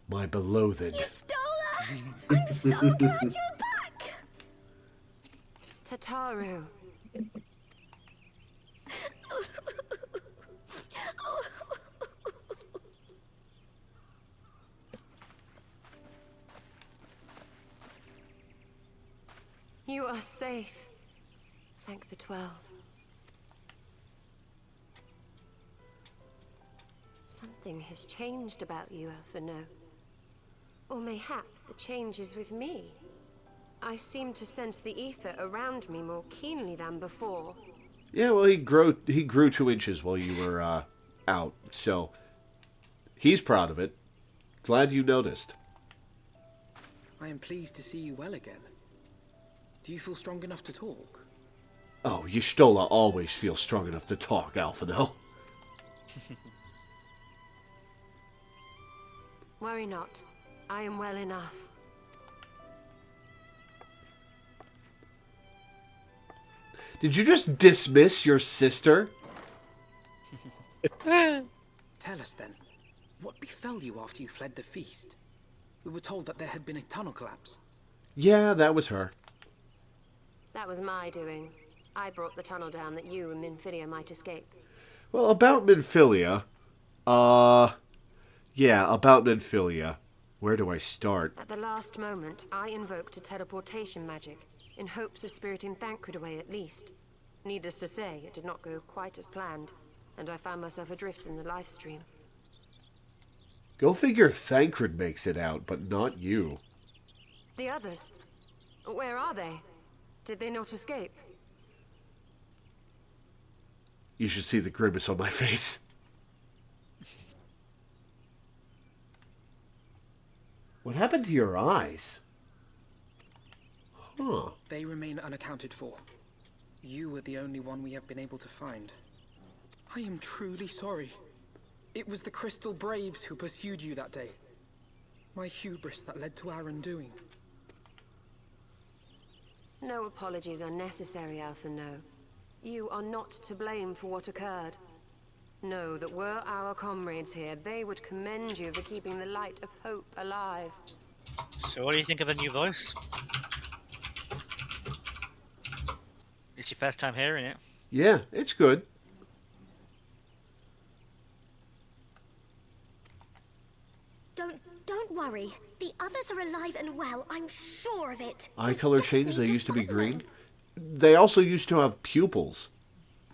my beloved. Y'shtola! I'm so glad you're back! Tataru. You are safe. Thank the 12. Something has changed about you, Alphino. Or mayhap the change is with me. I seem to sense the ether around me more keenly than before. Yeah, well, he grew 2 inches while you were out, so he's proud of it. Glad you noticed. I am pleased to see you well again. Do you feel strong enough to talk? Oh, Y'shtola always feels strong enough to talk, Alphino. Worry not. I am well enough. Did you just dismiss your sister? Tell us then, what befell you after you fled the feast? We were told that there had been a tunnel collapse. Yeah, that was her. That was my doing. I brought the tunnel down that you and Minfilia might escape. Well, about Minfilia. Yeah, about Minfilia. Where do I start? At the last moment, I invoked a teleportation magic, in hopes of spiriting Thancred away at least. Needless to say, it did not go quite as planned, and I found myself adrift in the life stream. Go figure Thancred makes it out, but not you. The others? Where are they? Did they not escape? You should see the grimace on my face. What happened to your eyes? Huh. They remain unaccounted for. You were the only one we have been able to find. I am truly sorry. It was the Crystal Braves who pursued you that day. My hubris that led to our undoing. No apologies are necessary, Alpha No. You are not to blame for what occurred. Know that were our comrades here, they would commend you for keeping the light of hope alive. So what do you think of the new voice? It's your first time hearing it. Yeah, it's good. Don't worry. The others are alive and well. I'm sure of it. Eye color change. They used to be green. They also used to have pupils.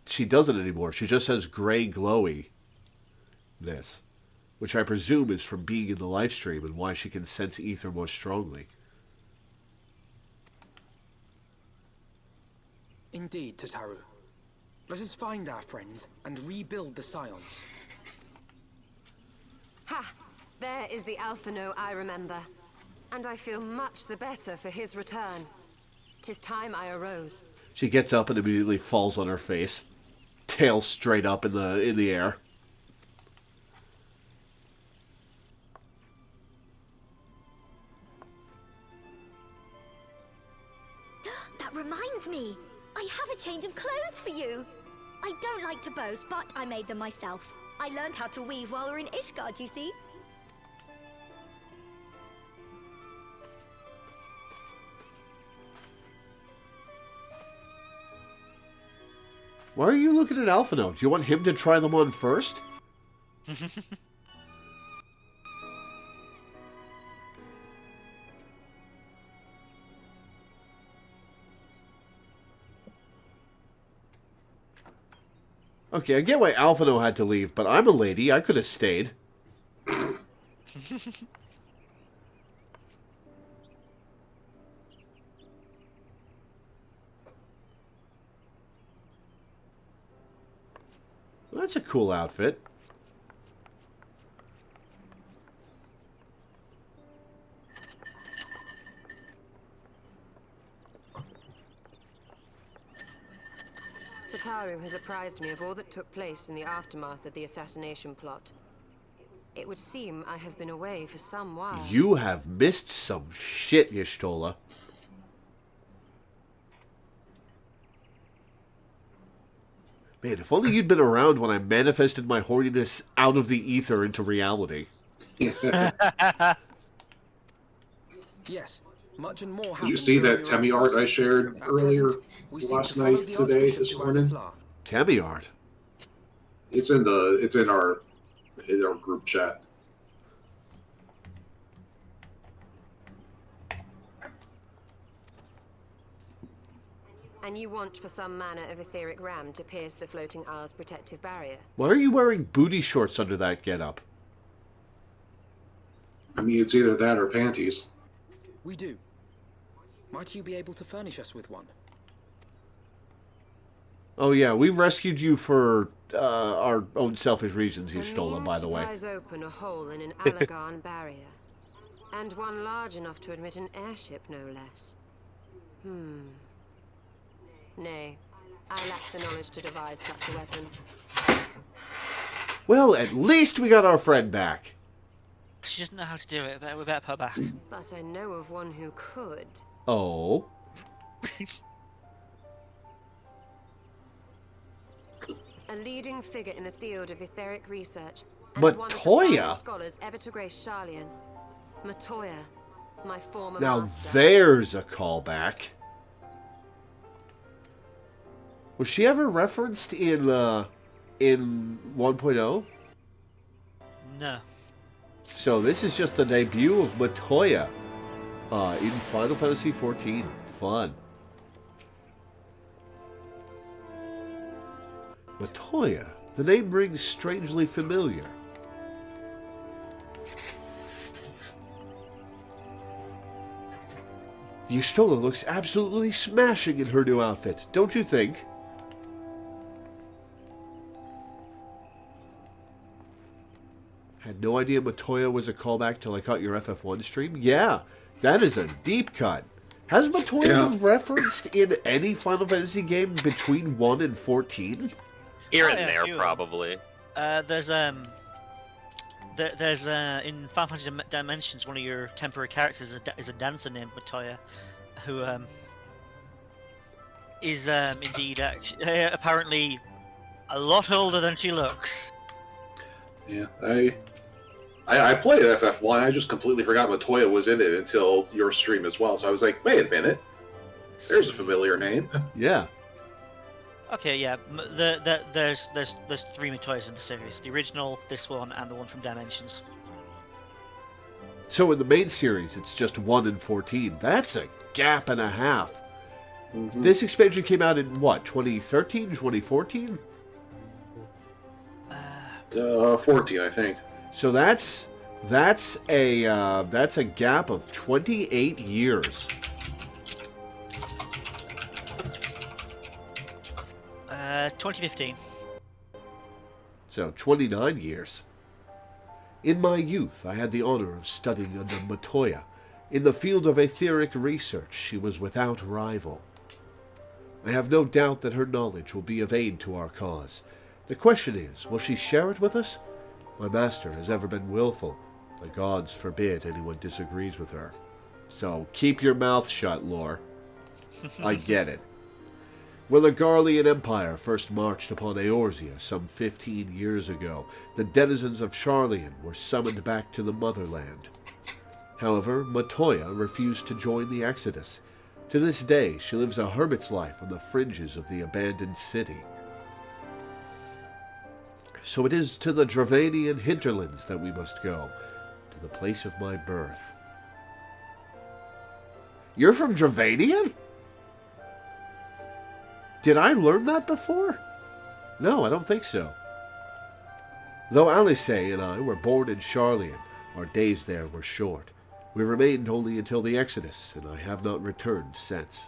She doesn't anymore. She just has gray glowy. This, which I presume is from being in the live stream and why she can sense ether more strongly. Indeed, Tataru. Let us find our friends and rebuild the Scions. Ha! There is the Alpha No I remember. And I feel much the better for his return. 'Tis time I arose. She gets up and immediately falls on her face, tail straight up in the air. That reminds me. I have a change of clothes for you. I don't like to boast, but I made them myself. I learned how to weave while we were in Ishgard, you see. Why are you looking at Alphino? Do you want him to try them on first? Okay, I get why Alphino had to leave, but I'm a lady. I could have stayed. Well, that's a cool outfit. Tataru has apprised me of all that took place in the aftermath of the assassination plot. It would seem I have been away for some while. You have missed some shit, Y'shtola. Man, if only you'd been around when I manifested my horniness out of the ether into reality. Yes, much and more. Did you see that Temi art I shared earlier last night, today, this morning? Temi art? It's in our group chat. And you want for some manner of etheric ram to pierce the floating isle's protective barrier? Why are you wearing booty shorts under that getup? I mean, it's either that or panties. We do. Might you be able to furnish us with one? Oh yeah, we rescued you for our own selfish reasons, Y'shtola, by the way. Lies open a hole in an Allagan barrier. And one large enough to admit an airship, no less. Nay, I lack the knowledge to devise such a weapon. Well, at least we got our friend back. She doesn't know how to do it, but we better put her back. But I know of one who could. Oh? A leading figure in the field of etheric research. And Matoya? one of the finest scholars ever to grace Sharlayan. Matoya, my former master. Now there's a callback. Was she ever referenced in 1.0? No. So this is just the debut of Matoya in Final Fantasy XIV. Fun. Matoya. The name rings strangely familiar. Y'shtola looks absolutely smashing in her new outfit, don't you think? Had no idea Matoya was a callback till I caught your FF1 stream? Yeah, that is a deep cut. Has Matoya been referenced in any Final Fantasy game between 1 and 14? Here and there, probably. There's in Final Fantasy Dimensions, one of your temporary characters is a dancer named Matoya, who is indeed apparently a lot older than she looks. Yeah, I played FF1. I just completely forgot Matoya was in it until your stream as well. So I was like, wait a minute, there's a familiar name. Yeah. Okay, yeah. There's 3 Matoyas in the series: the original, this one, and the one from Dimensions. So in the main series, it's just 1 and 14. That's a gap and a half. Mm-hmm. This expansion came out in what, 2013, 2014? 14, I think. So that's a gap of 28 years. 2015. So 29 years. In my youth, I had the honor of studying under Matoya. In the field of etheric research, she was without rival. I have no doubt that her knowledge will be of aid to our cause. The question is, will she share it with us? My master has ever been willful. The gods forbid anyone disagrees with her. So keep your mouth shut, Lore. I get it. When the Garlean Empire first marched upon Eorzea some 15 years ago, the denizens of Sharlayan were summoned back to the motherland. However, Matoya refused to join the exodus. To this day, she lives a hermit's life on the fringes of the abandoned city. So it is to the Dravanian hinterlands that we must go, to the place of my birth. You're from Dravanian? Did I learn that before? No, I don't think so. Though Alice and I were born in Sharlayan, our days there were short. We remained only until the Exodus, and I have not returned since.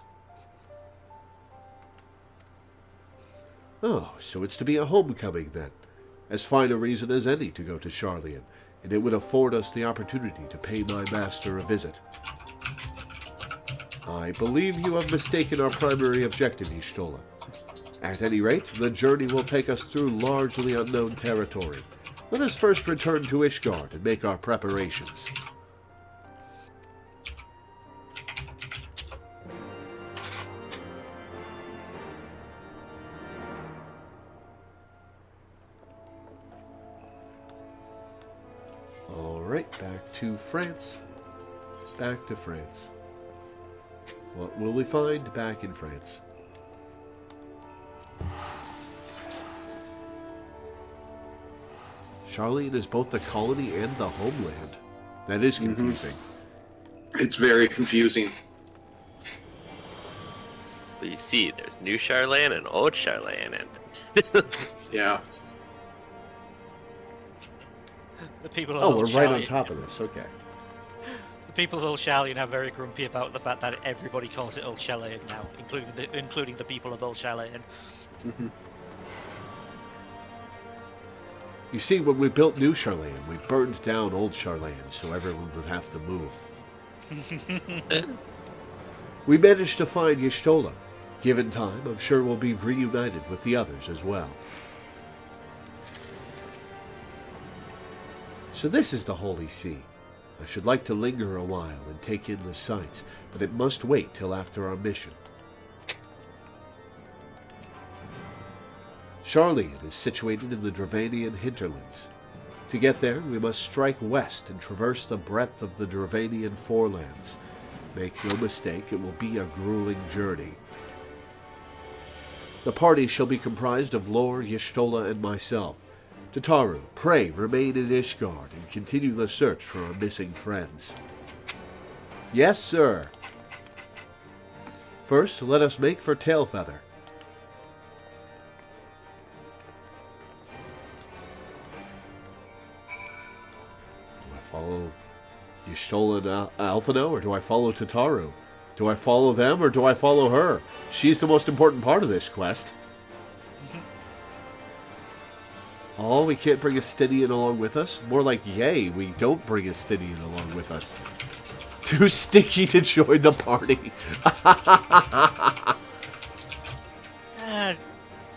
Oh, so it's to be a homecoming then. As fine a reason as any to go to Sharlayan, and it would afford us the opportunity to pay my master a visit. I believe you have mistaken our primary objective, Y'shtola. At any rate, the journey will take us through largely unknown territory. Let us first return to Ishgard and make our preparations. Alright, back to France. Back to France. What will we find back in France? Sharlayan is both the colony and the homeland. That is confusing. It's very confusing. But you see, there's New Sharlayan and Old Sharlayan, and yeah. The people of we're Old right on Sharlayan- top of this. Okay. The people of Old Sharlayan are very grumpy about the fact that everybody calls it Old Sharlayan now, including the people of Old Sharlayan. Mm-hmm. You see, when we built New Sharlayan, we burned down Old Sharlayan so everyone would have to move. We managed to find Y'shtola. Given time, I'm sure we'll be reunited with the others as well. So this is the Holy See. I should like to linger a while and take in the sights, but it must wait till after our mission. Sharlayan is situated in the Dravanian hinterlands. To get there, we must strike west and traverse the breadth of the Dravanian forelands. Make no mistake, it will be a grueling journey. The party shall be comprised of Lore, Y'shtola, and myself. Tataru, pray remain in Ishgard and continue the search for our missing friends. Yes, sir. First, let us make for Tailfeather. Do I follow Y'shtola and Alphino, or do I follow Tataru? Do I follow them or do I follow her? She's the most important part of this quest. Oh, we can't bring a Stydian along with us? More like, yay, we don't bring a Stydian along with us. Too sticky to join the party.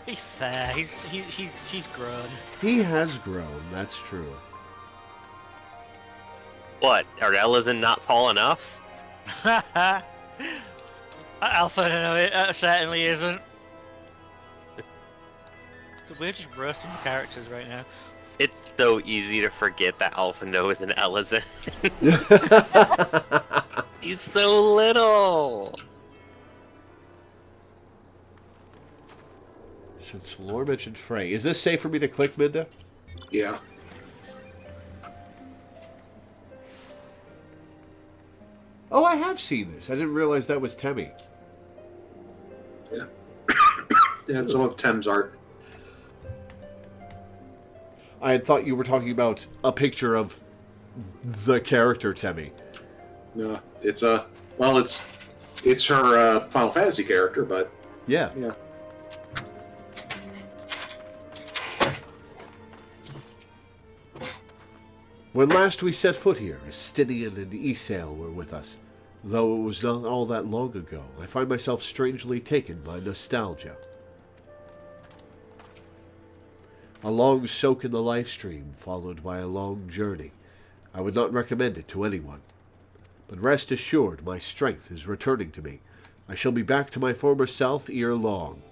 Be fair, he's grown. He has grown, that's true. What? Are Ellison not tall enough? Alpha, no, it certainly isn't. We're just roasting the characters right now. It's so easy to forget that Alphino is an Ellison. He's so little. Since Lore mentioned Frey. Is this safe for me to click, Minda? Yeah. Oh, I have seen this. I didn't realize that was Temmie. Yeah. Yeah, it's some of Tem's art. I had thought you were talking about a picture of the character Temmie. No, it's her Final Fantasy character, but yeah. When last we set foot here, Stydian and Isael were with us. Though it was not all that long ago, I find myself strangely taken by nostalgia. A long soak in the life stream, followed by a long journey. I would not recommend it to anyone. But rest assured, my strength is returning to me. I shall be back to my former self ere long.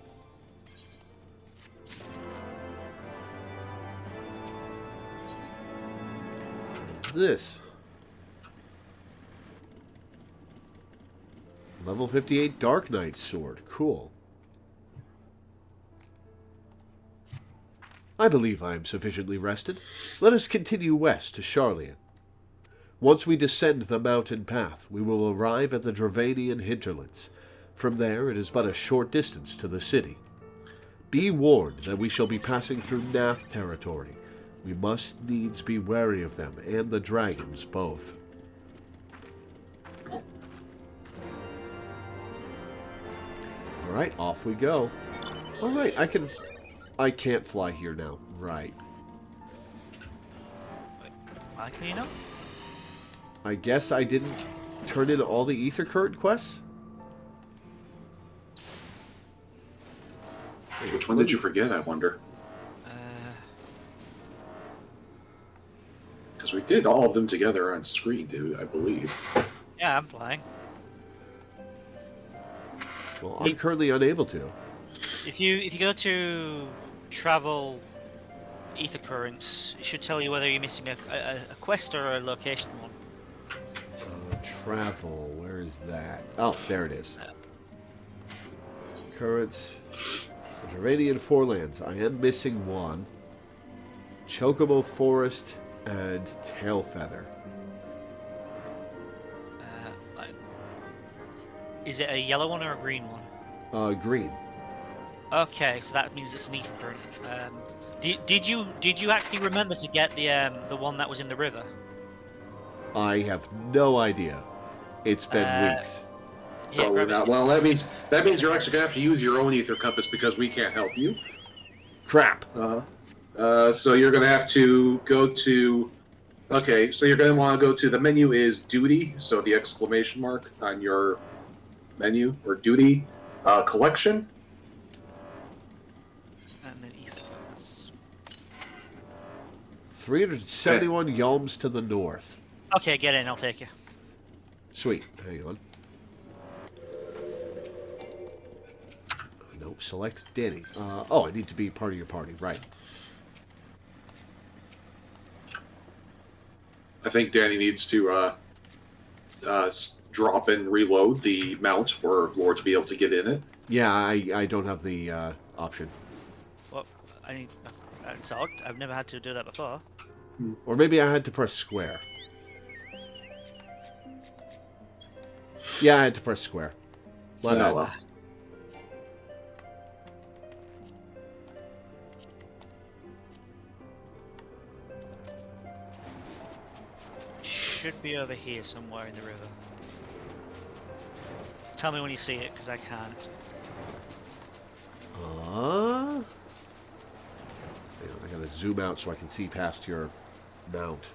This. Level 58 Dark Knight Sword. Cool. I believe I am sufficiently rested. Let us continue west to Sharlayan. Once we descend the mountain path, we will arrive at the Dravanian hinterlands. From there, it is but a short distance to the city. Be warned that we shall be passing through Nath territory. We must needs be wary of them, and the dragons both. Alright, off we go. Alright, I can't fly here now. Right. Wait, why can you not? I guess I didn't turn in all the Ether Current quests? Which one did you forget, I wonder? Because we did all of them together on screen, dude, I believe. Yeah, I'm flying. Well, I'm currently unable to. If you go to travel ether currents, it should tell you whether you're missing a quest or a location one. Travel, where is that? Oh, there it is. Currents. Dravanian Forelands. I am missing one. Chocobo Forest and Tailfeather. Is it a yellow one or a green one? Green. Okay, so that means it's an ether current. Did you actually remember to get the one that was in the river? I have no idea. It's been weeks. Yeah, well, that means you're actually gonna have to use your own ether compass because we can't help you. Crap. So you're gonna have to go to. Okay, so you're gonna want to go to the menu is duty. So the exclamation mark on your menu or duty collection. And then ether currents. 371 yalms to the north. Okay, get in. I'll take you. Sweet. Hang on. Nope. Select Danny. Oh, I need to be part of your party. Right. I think Danny needs to drop and reload the mount for Lore to be able to get in it. Yeah, I don't have the option. Well, that's odd. I've never had to do that before. Or maybe I had to press square. Yeah, I had to press square. My bad. Well. Should be over here somewhere in the river. Tell me when you see it, because I can't. Hang on, I gotta zoom out so I can see past your mount.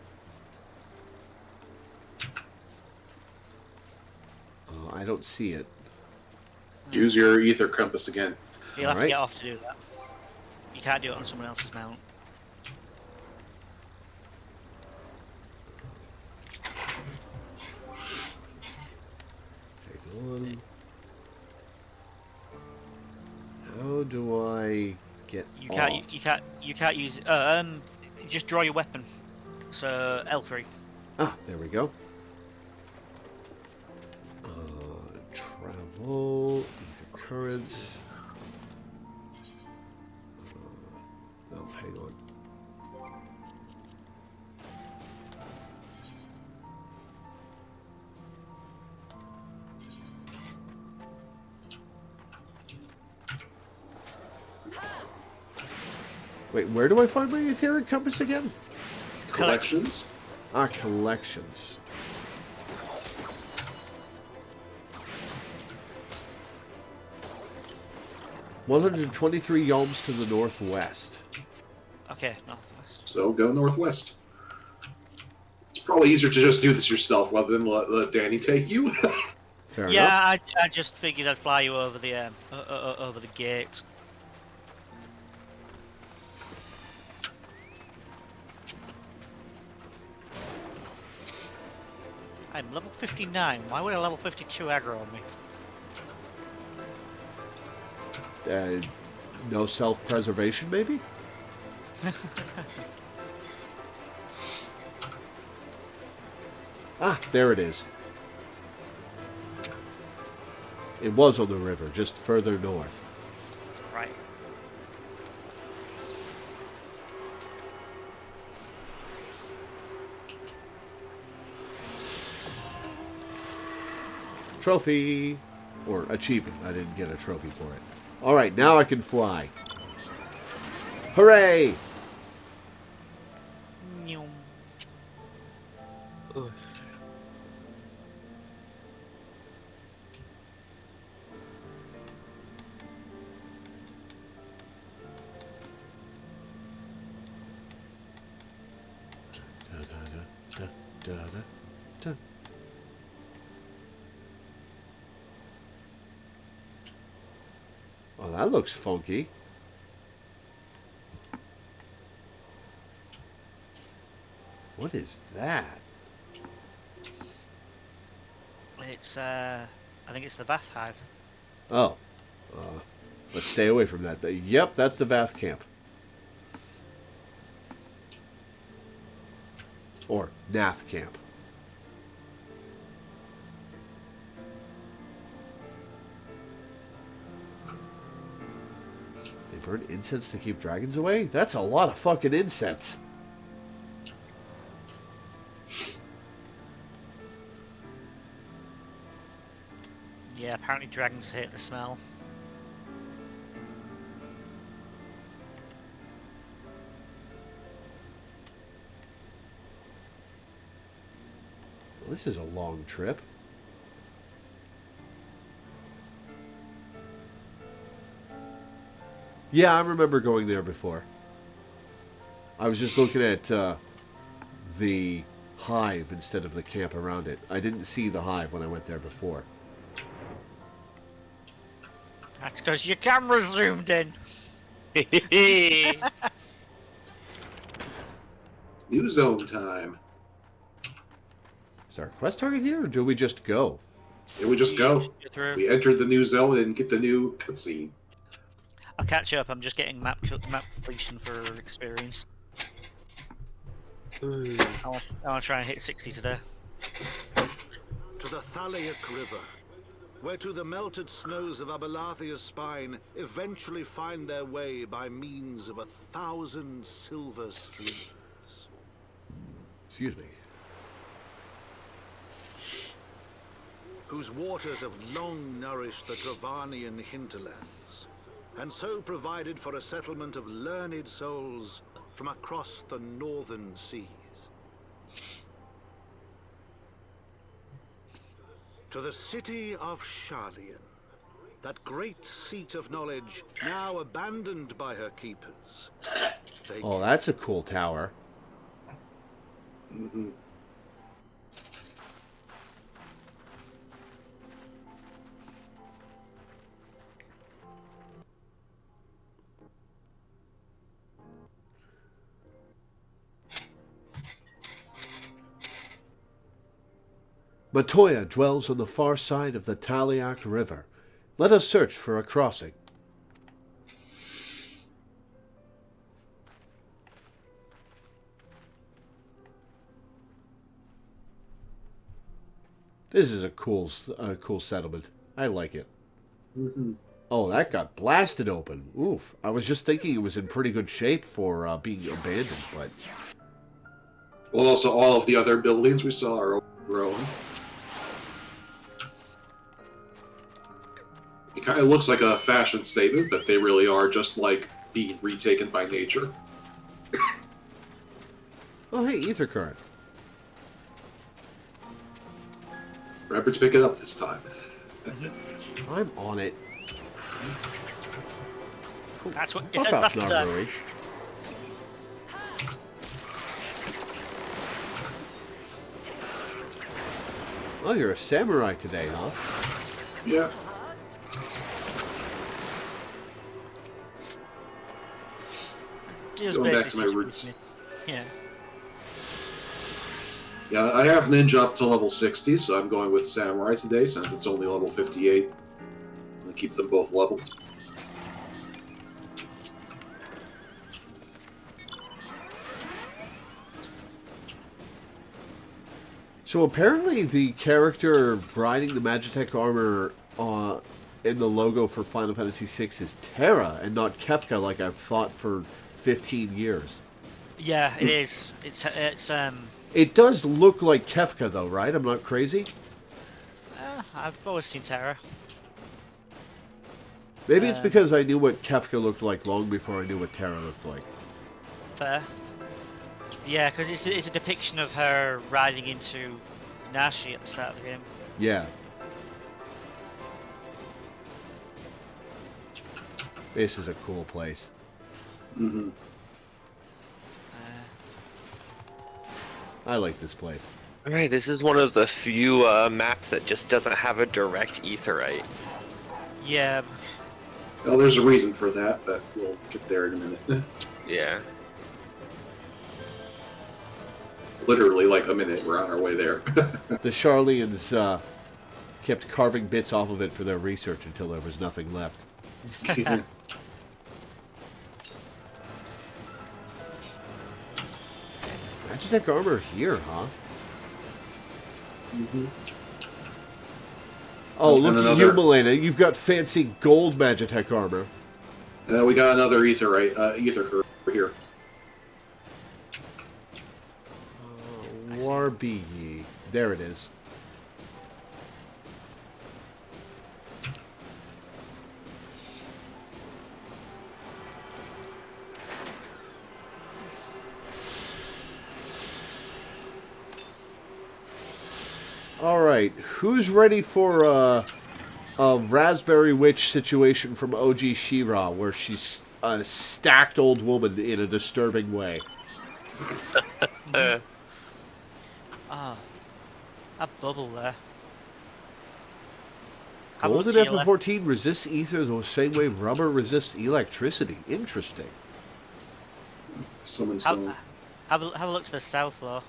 I don't see it. Use your ether compass again. You'll have to get off to do that. You can't do it on someone else's mount. Hang on. How do I get off? You can't use just draw your weapon. So L3. Ah, there we go. Travel, ether currents. No, hang on. Wait, where do I find my etheric compass again? Collections? Ah, collections. $123 yalms to the northwest. Okay, northwest. So go northwest. It's probably easier to just do this yourself rather than let Danny take you. Fair enough. Yeah, I just figured I'd fly you over the gate. I'm level 59. Why would a level 52 aggro on me? No self-preservation, maybe? Ah, there it is. It was on the river, just further north. Right. Trophy! Or achievement. I didn't get a trophy for it. Alright, now I can fly. Hooray! Oh, that looks funky. What is that? It's I think it's the bath hive. Oh. Let's stay away from that. Yep, that's the Vath camp. Or Nath camp. They burn incense to keep dragons away? That's a lot of fucking incense. Yeah, apparently dragons hate the smell. Well, this is a long trip. Yeah, I remember going there before. I was just looking at the hive instead of the camp around it. I didn't see the hive when I went there before. That's because your camera's zoomed in. New zone time. Is our quest target here, or do we just go? Yeah, we just go. We entered the new zone and get the new cutscene. I'll catch up. I'm just getting map completion for experience. I want to try and hit 60 today. To the Thaliac River, where to the melted snows of Abelathia's spine eventually find their way by means of 1,000 silver streams. Excuse me. Whose waters have long nourished the Dravanian hinterlands, and so provided for a settlement of learned souls from across the northern seas. To the city of Sharlayan, that great seat of knowledge, now abandoned by her keepers. Oh, that's a cool tower. Mm-hmm. Matoya dwells on the far side of the Taliak River. Let us search for a crossing. This is a cool settlement. I like it. Mm-hmm. Oh, that got blasted open. Oof. I was just thinking it was in pretty good shape for being abandoned, but... Well, also all of the other buildings we saw are overgrown. It kind of looks like a fashion statement, but they really are just like being retaken by nature. Oh, hey, ether current. Remember to pick it up this time. I'm on it. That's what Fuck off, Narberry. Oh, you're a samurai today, huh? Yeah. Going back to my roots. Yeah. Yeah, I have ninja up to level 60, so I'm going with samurai today since it's only level 58. I'm gonna keep them both leveled. So apparently the character riding the Magitech armor in the logo for Final Fantasy VI is Terra and not Kefka like I've thought for 15 years. Yeah, it is. It's It does look like Kefka though, right? I'm not crazy? I've always seen Terra. Maybe it's because I knew what Kefka looked like long before I knew what Terra looked like. Fair. Yeah, because it's a depiction of her riding into Nashi at the start of the game. Yeah. This is a cool place. Mm-hmm. I like this place. Alright, this is one of the few maps that just doesn't have a direct aetheryte. Yeah. Well, there's a reason for that, but we'll get there in a minute. Yeah. Literally like a minute, we're on our way there. The Sharlayans kept carving bits off of it for their research until there was nothing left. Magitech armor here, huh? Mm-hmm. Oh, look at you, Milena. You've got fancy gold Magitech armor. We got another ether curve here. War be ye. There it is. Alright, who's ready for a Raspberry Witch situation from OG She-Ra, where she's a stacked old woman in a disturbing way? A bubble there. Gold in FF14 resists ether the same way rubber resists electricity. Interesting. Summon Have stone. a look to the south floor.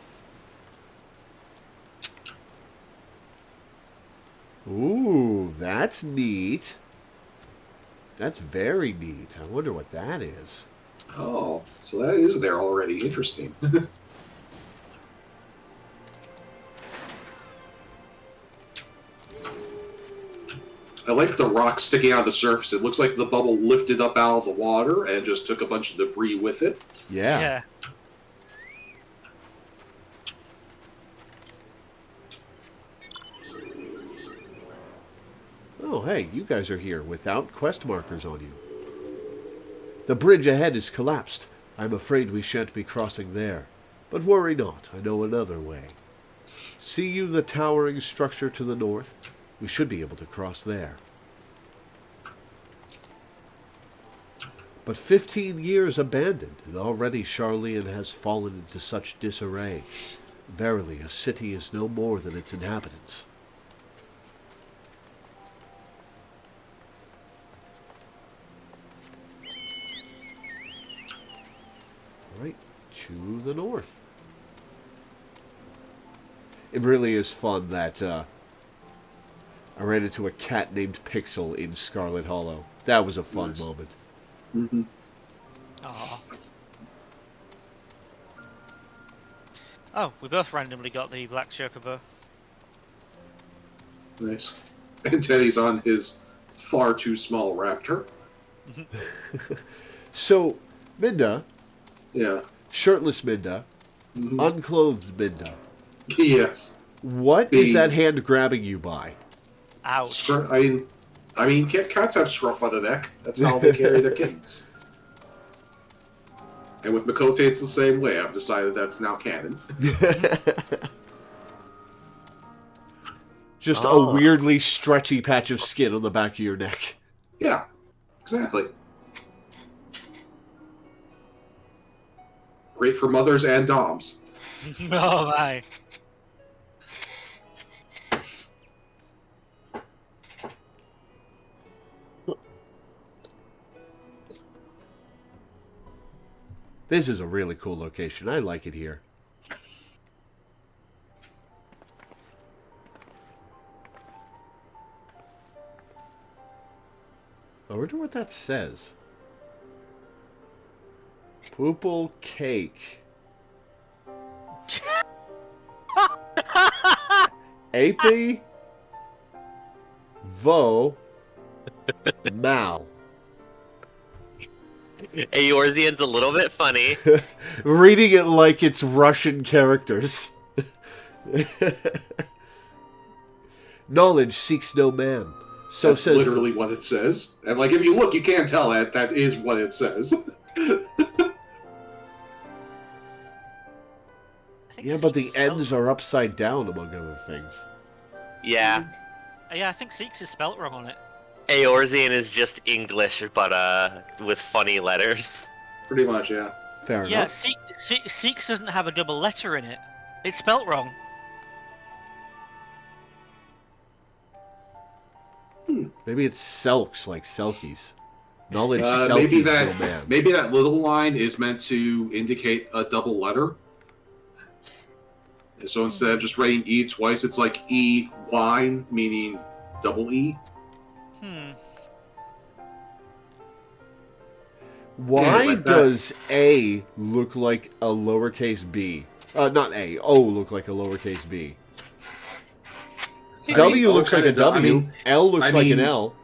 Ooh, that's neat. That's very neat. I wonder what that is. Oh, so that is there already. Interesting. I like the rock sticking out of the surface. It looks like the bubble lifted up out of the water and just took a bunch of debris with it. Yeah. Oh, hey, you guys are here without quest markers on you. The bridge ahead is collapsed. I'm afraid we shan't be crossing there. But worry not, I know another way. See you the towering structure to the north? We should be able to cross there. But 15 years abandoned, and already Sharlayan has fallen into such disarray. Verily, a city is no more than its inhabitants. Right to the north. It really is fun that I ran into a cat named Pixel in Scarlet Hollow. That was a fun moment. Mm-hmm. Aww. Oh, we both randomly got the black chocobo. Nice. And Teddy's on his far too small raptor. So, Minda. Yeah. Shirtless Minda. Mm-hmm. Unclothed Minda. Yes. What is that hand grabbing you by? Ouch. I mean, cats have scruff on the neck. That's how they carry their kittens. And with Makote, it's the same way. I've decided that's now canon. Just a weirdly stretchy patch of skin on the back of your neck. Yeah, exactly. Great for mothers and doms. Oh my. This is a really cool location. I like it here. I wonder what that says. Poople cake. Ape Vo Mal. Eorzean's a little bit funny. Reading it like it's Russian characters. Knowledge seeks no man. So That's says literally what it says. And like, if you look, you can't tell it. That is what it says. Yeah, but the ends are upside down, among other things. Yeah. Yeah, I think Seeks is spelt wrong on it. Eorzean is just English, but with funny letters. Pretty much, yeah. Fair yeah, enough. Seeks doesn't have a double letter in it. It's spelt wrong. Maybe it's Selks, like Selkies. Knowledge maybe Selkies no man. Maybe that little line is meant to indicate a double letter. So instead of just writing E twice, it's like E wine, meaning double E. Why Yeah, does A look like a lowercase b? Not A. O look like a lowercase b. W looks like a W. L looks like an L.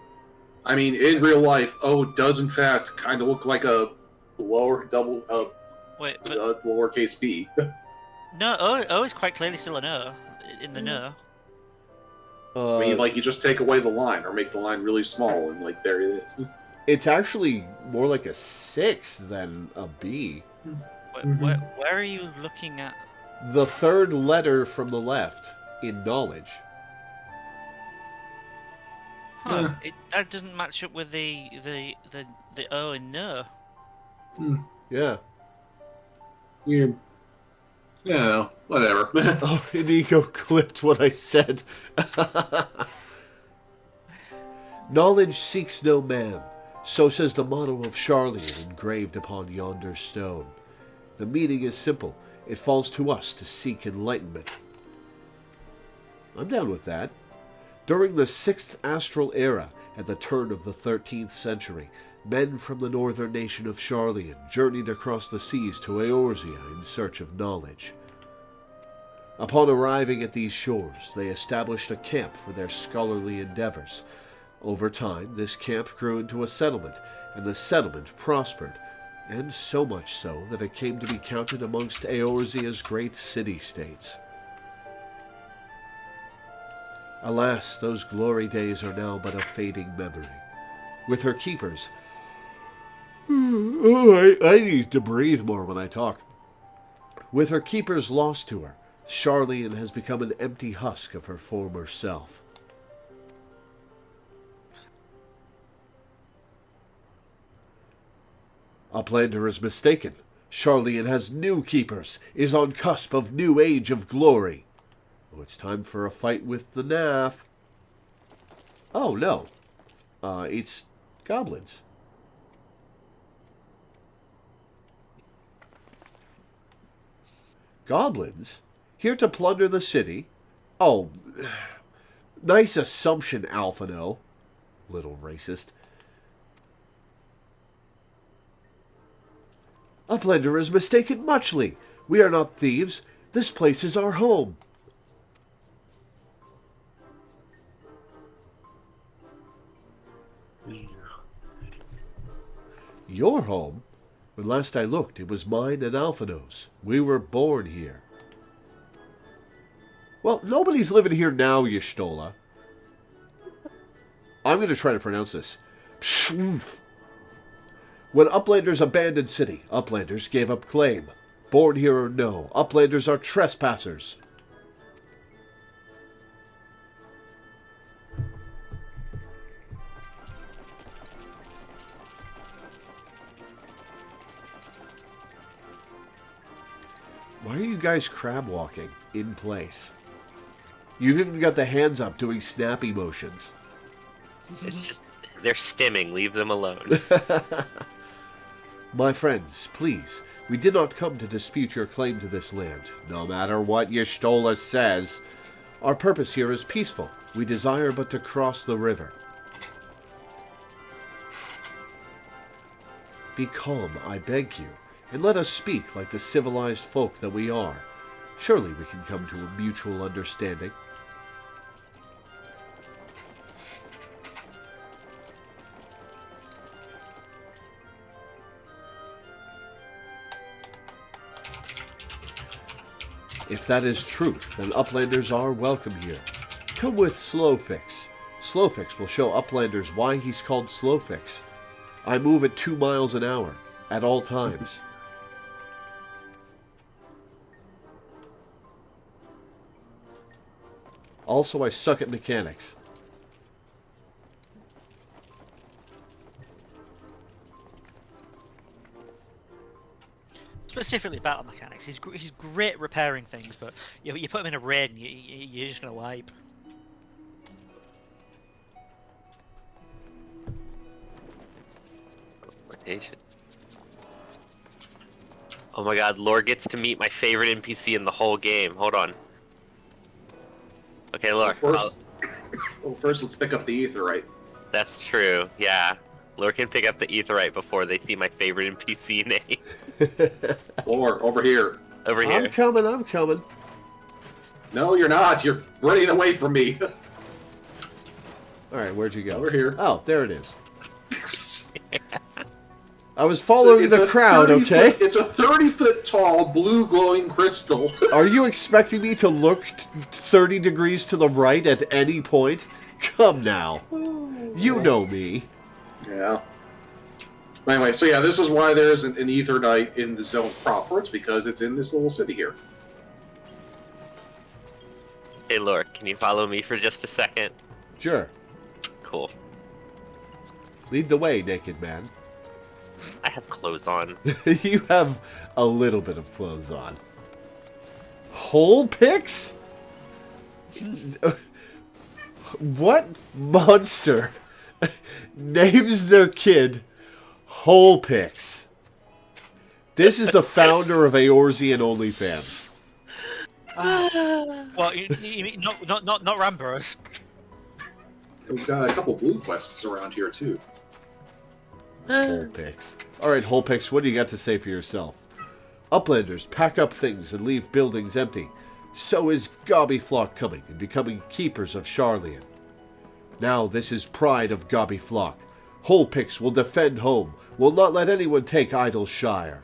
I mean, in real life, O does in fact kind of look like a lowercase b. No, O is quite clearly still an O in the no. I mean, like, you just take away the line or make the line really small, and like there it is. It's actually more like a 6 than a B. Where are you looking at? The third letter from the left in knowledge. Huh? That doesn't match up with the O in no. Yeah. Weird. Yeah, whatever. Oh, Inigo clipped what I said. Knowledge seeks no man. So says the motto of Sharlayan engraved upon yonder stone. The meaning is simple. It falls to us to seek enlightenment. I'm down with that. During the 6th Astral Era, at the turn of the 13th century, men from the northern nation of Sharlayan journeyed across the seas to Eorzea in search of knowledge. Upon arriving at these shores, they established a camp for their scholarly endeavors. Over time, this camp grew into a settlement, and the settlement prospered, and so much so that it came to be counted amongst Eorzea's great city-states. Alas, those glory days are now but a fading memory. With her keepers... I need to breathe more when I talk. With her keepers lost to her, Sharlayan has become an empty husk of her former self. Uplander is mistaken. Sharlayan has new keepers, is on cusp of new age of glory. Oh, it's time for a fight with the Nath. Oh, no. It's goblins. Goblins? Here to plunder the city? Oh, nice assumption, Alphino. Little racist. Uplander is mistaken muchly. We are not thieves. This place is our home. Your home? When last I looked, it was mine and Alphino's. We were born here. Well, nobody's living here now, Y'shtola. I'm going to try to pronounce this. Pshmf. When Uplanders abandoned city, Uplanders gave up claim. Born here or no, Uplanders are trespassers. Why are you guys crab walking in place? You've even got the hands up doing snappy motions. It's just, they're stimming. Leave them alone. My friends, please, we did not come to dispute your claim to this land. No matter what Y'shtola says, our purpose here is peaceful. We desire but to cross the river. Be calm, I beg you, and let us speak like the civilized folk that we are. Surely we can come to a mutual understanding. If that is truth, then Uplanders are welcome here. Come with Slowfix. Slowfix will show Uplanders why he's called Slowfix. I move at 2 miles an hour, at all times. Also, I suck at mechanics. Specifically battle mechanics, he's great repairing things, but you put him in a raid and you're just gonna wipe. Oh my god, Lore gets to meet my favorite NPC in the whole game. Hold on. Okay, Lore. Well, first let's pick up the Aetheryte. That's true, yeah. Lore can pick up the Aetheryte before they see my favorite NPC name. Lore, over here. Over here. I'm coming. No, you're not. You're running away from me. Alright, where'd you go? Over here. Oh, there it is. I was following the crowd, okay? It's a 30-foot tall, blue glowing crystal. Are you expecting me to look 30 degrees to the right at any point? Come now. You know me. Yeah. Anyway, so yeah, this is why there isn't an Ether Knight in the zone proper. It's because it's in this little city here. Hey, Lore, can you follow me for just a second? Sure. Cool. Lead the way, naked man. I have clothes on. You have a little bit of clothes on. Hole picks? What monster names their kid Hole Picks? This is the founder of Eorzean OnlyFans. Well, you mean not Rambros? We've got a couple blue quests around here too. Hole Picks. Alright, Hole Picks, what do you got to say for yourself? Uplanders pack up things and leave buildings empty. So is Gobbyflock coming and becoming keepers of Sharlayan. Now this is pride of Gobbyflock. Hole Picks will defend home, will not let anyone take Idyllshire.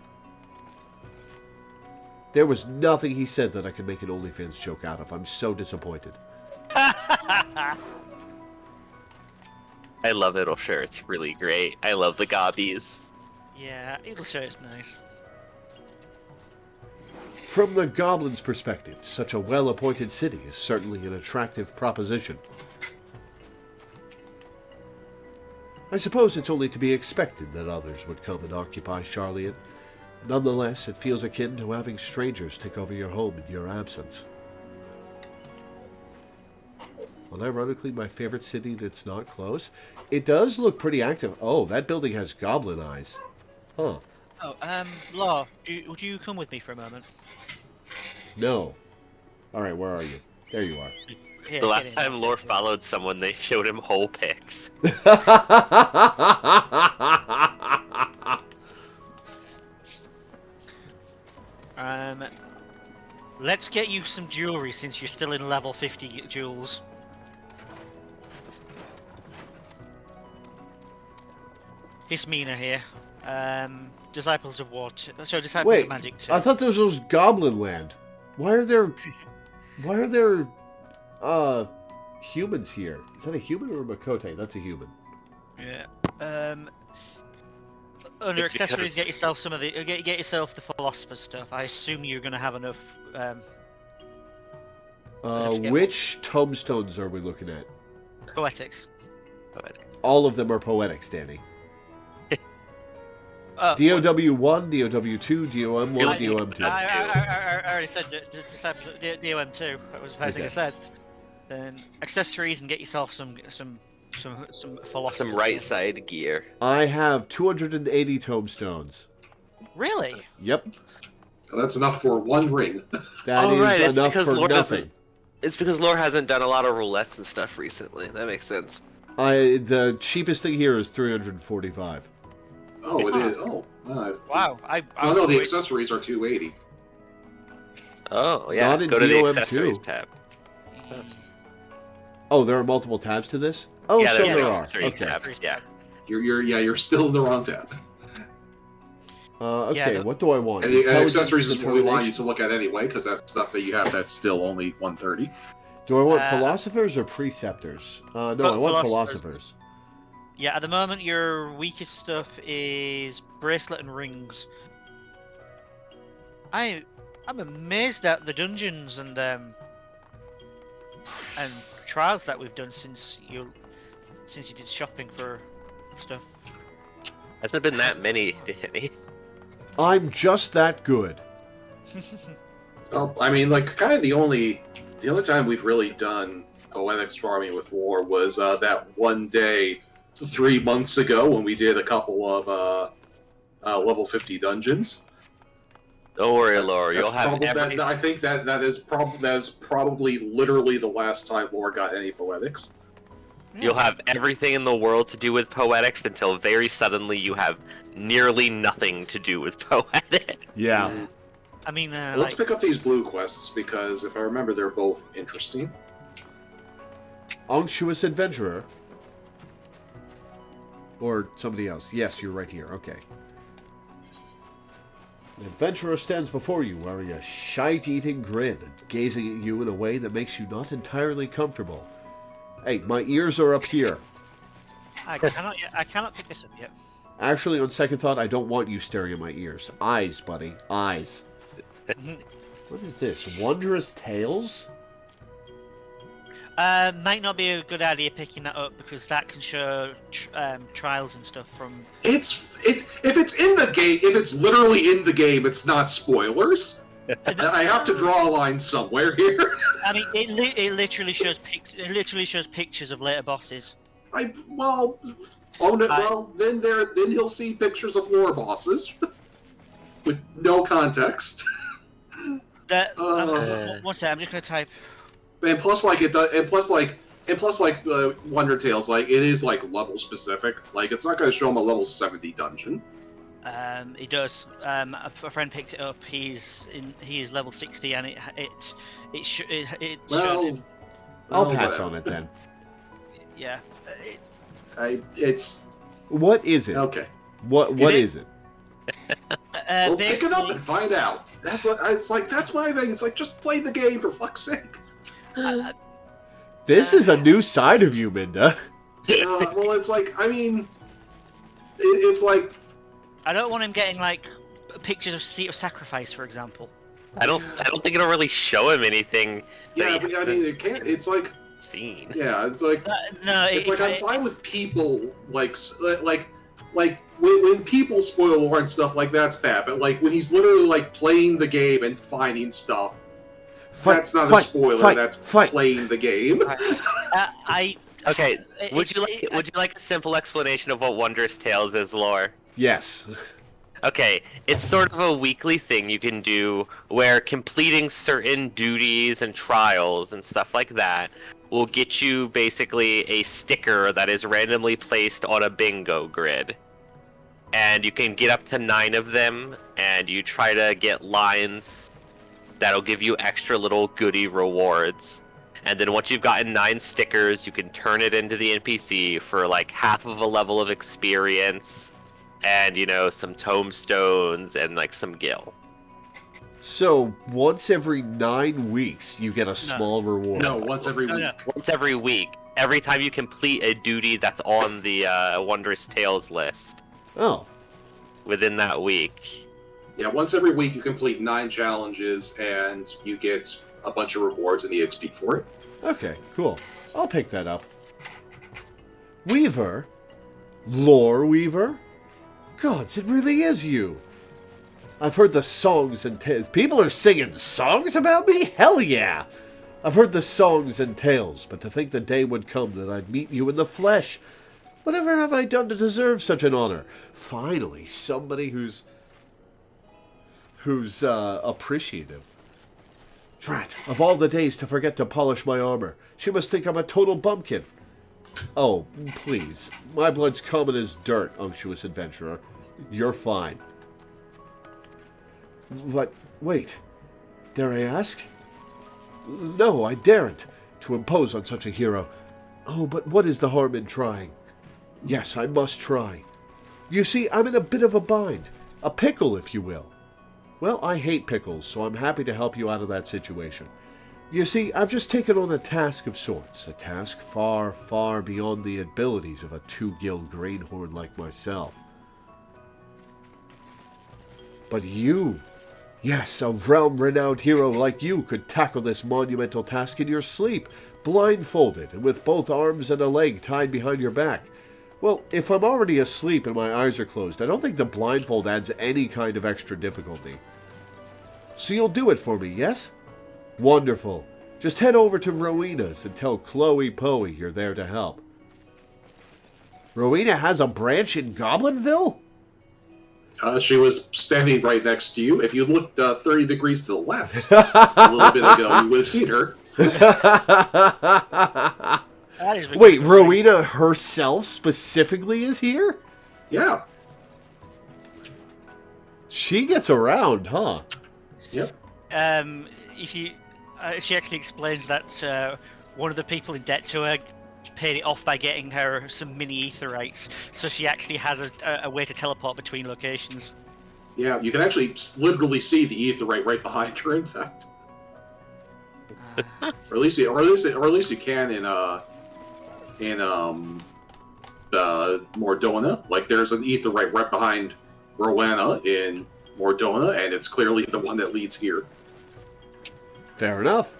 There was nothing he said that I could make an OnlyFans joke out of. I'm so disappointed. I love Idyllshire. It's really great. I love the gobbies. Yeah, Idyllshire is nice. From the Goblin's perspective, such a well-appointed city is certainly an attractive proposition. I suppose it's only to be expected that others would come and occupy Charlian. Nonetheless, it feels akin to having strangers take over your home in your absence. Well, ironically, my favorite city that's not close. It does look pretty active. Oh, that building has goblin eyes. Huh. Oh, Law, would you come with me for a moment? No. Alright, where are you? There you are. Here, The last time Lore followed someone, they showed him whole pics. Let's get you some jewelry since you're still in level 50 jewels. Hismina here. Disciples of War. So Disciples Wait, of Magic 2. I thought this was Goblin Land. Why are there humans here? Is that a human or a Makote? That's a human. Yeah. Under accessories, get yourself some of the get yourself the philosopher's stuff. I assume you're gonna have enough. Which tomestones are we looking at? Poetics. All of them are poetics, Danny. DOW1, DOW2, DOM1, DOM2. I already said DOM2. That was the first thing I said. Then accessories and get yourself some philosophy. Some right side gear. I have 280 tomestones. Really? Yep. That's enough for one ring. That is enough for Lore nothing. It's because Lore hasn't done a lot of roulettes and stuff recently. That makes sense. The cheapest thing here is 345. Oh, it is. Oh, wow. No, the accessories are 280. Oh, yeah. Not in Go to the DOM2. accessories tab. Oh, there are multiple tabs to this? Oh, yeah, so there are. Okay. Tab. Yeah. You're still in the wrong tab. Okay, what do I want? And the accessories is what we want you to look at anyway, because that's stuff that you have that's still only 130. Do I want philosophers or preceptors? No, I want philosophers. Yeah, at the moment your weakest stuff is bracelet and rings. I'm amazed at the dungeons and trials that we've done since you did shopping for stuff. Hasn't been that many, Danny. I'm just that good. Well, I mean, like, kind of the only time we've really done poetics farming with Lore was that one day 3 months ago when we did a couple of level 50 dungeons. Don't worry, Lore. You'll have everything. I think that is probably literally the last time Lore got any poetics. You'll have everything in the world to do with poetics until very suddenly you have nearly nothing to do with poetics. Yeah. I mean, let's pick up these blue quests because if I remember, they're both interesting. Unctuous Adventurer. Or somebody else. Yes, you're right here. Okay. An adventurer stands before you wearing a shite-eating grin and gazing at you in a way that makes you not entirely comfortable. Hey, my ears are up here. I cannot pick this up yet. Actually, on second thought, I don't want you staring at my ears. Eyes, buddy. Eyes. What is this? Wondrous Tales? Might not be a good idea picking that up because that can show trials and stuff from. If it's in the game, if it's literally in the game, it's not spoilers. I have to draw a line somewhere here. I mean, it literally shows pictures of later bosses. Then he'll see pictures of lore bosses with no context. One second, I'm just gonna type. And plus, Wonder Tales, like it is like level specific. Like it's not going to show him a level 70 dungeon. He does. A friend picked it up. He's level 60, and it showed him. I'll pass on it then. Yeah. What is it? Okay. What is it? Well, pick it up and find out. That's what it's like. That's my thing. It's like just play the game for fuck's sake. This is a new side of you, Minda. Well, it's like, I mean, it's like. I don't want him getting like pictures of Seat of Sacrifice, for example. I don't think it'll really show him anything. Yeah, but, I mean, it can't. It's like scene. Yeah, it's like no, it's like I'm fine with people like when people spoil lore and stuff like that's bad, but like when he's literally like playing the game and finding stuff, that's not a spoiler. That's playing the game. Okay, would you like a simple explanation of what Wondrous Tales is, lore? Yes. Okay, it's sort of a weekly thing you can do where completing certain duties and trials and stuff like that will get you basically a sticker that is randomly placed on a bingo grid. And you can get up to 9 of them, and you try to get lines that'll give you extra little goodie rewards. And then once you've gotten 9 stickers, you can turn it into the NPC for like half of a level of experience, and some tombstones and like some gil. So once every 9 weeks, you get a small reward. No, once every week. Once every week. Every time you complete a duty that's on the Wondrous Tales list. Oh. Within that week. Yeah, once every week you complete 9 challenges and you get a bunch of rewards and the XP for it. Okay, cool. I'll pick that up. Weaver? Loreweaver? Gods, it really is you. I've heard the songs and tales. People are singing songs about me? Hell yeah! I've heard the songs and tales, but to think the day would come that I'd meet you in the flesh. Whatever have I done to deserve such an honor? Finally, somebody who's appreciative. Drat, of all the days to forget to polish my armor. She must think I'm a total bumpkin. Oh, please. My blood's common as dirt, unctuous adventurer. You're fine. But, wait. Dare I ask? No, I daren't. To impose on such a hero. Oh, but what is the harm in trying? Yes, I must try. You see, I'm in a bit of a bind. A pickle, if you will. Well, I hate pickles, so I'm happy to help you out of that situation. You see, I've just taken on a task of sorts, a task far, far beyond the abilities of a 2-gilled greenhorn like myself. But you, yes, a realm-renowned hero like you could tackle this monumental task in your sleep, blindfolded and with both arms and a leg tied behind your back. Well, if I'm already asleep and my eyes are closed, I don't think the blindfold adds any kind of extra difficulty. So you'll do it for me, yes? Wonderful. Just head over to Rowena's and tell Chloe Poe you're there to help. Rowena has a branch in Goblinville? She was standing right next to you. If you looked 30 degrees to the left a little bit ago, you would have seen her. Wait, Rowena herself specifically is here? Yeah. She gets around, huh? Yep. She actually explains that one of the people in debt to her paid it off by getting her some mini aetherites, so she actually has a way to teleport between locations. Yeah, you can actually literally see the aetherite right behind her. In fact, or at least you can in Mordona. Like, there's an aetherite right behind Rowena in Mordona, and it's clearly the one that leads here. Fair enough.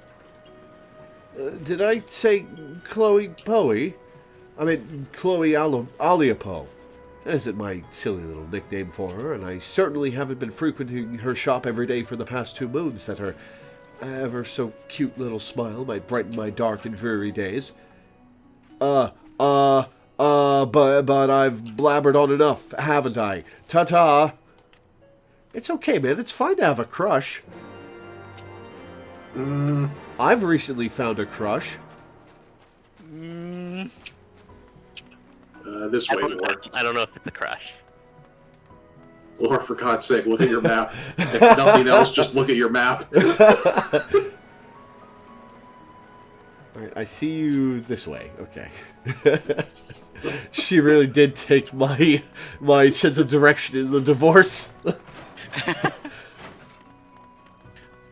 Did I say Chloe Poe? I meant Chloe Aliapo. That isn't my silly little nickname for her, and I certainly haven't been frequenting her shop every day for the past 2 moons that her ever so cute little smile might brighten my dark and dreary days. But I've blabbered on enough, haven't I? Ta-ta! It's okay, man. It's fine to have a crush. I've recently found a crush. This way, Lore. I don't know if it's a crush. Lore, for God's sake, look at your map. If nothing else, just look at your map. Alright, I see you this way. Okay. She really did take my sense of direction in the divorce.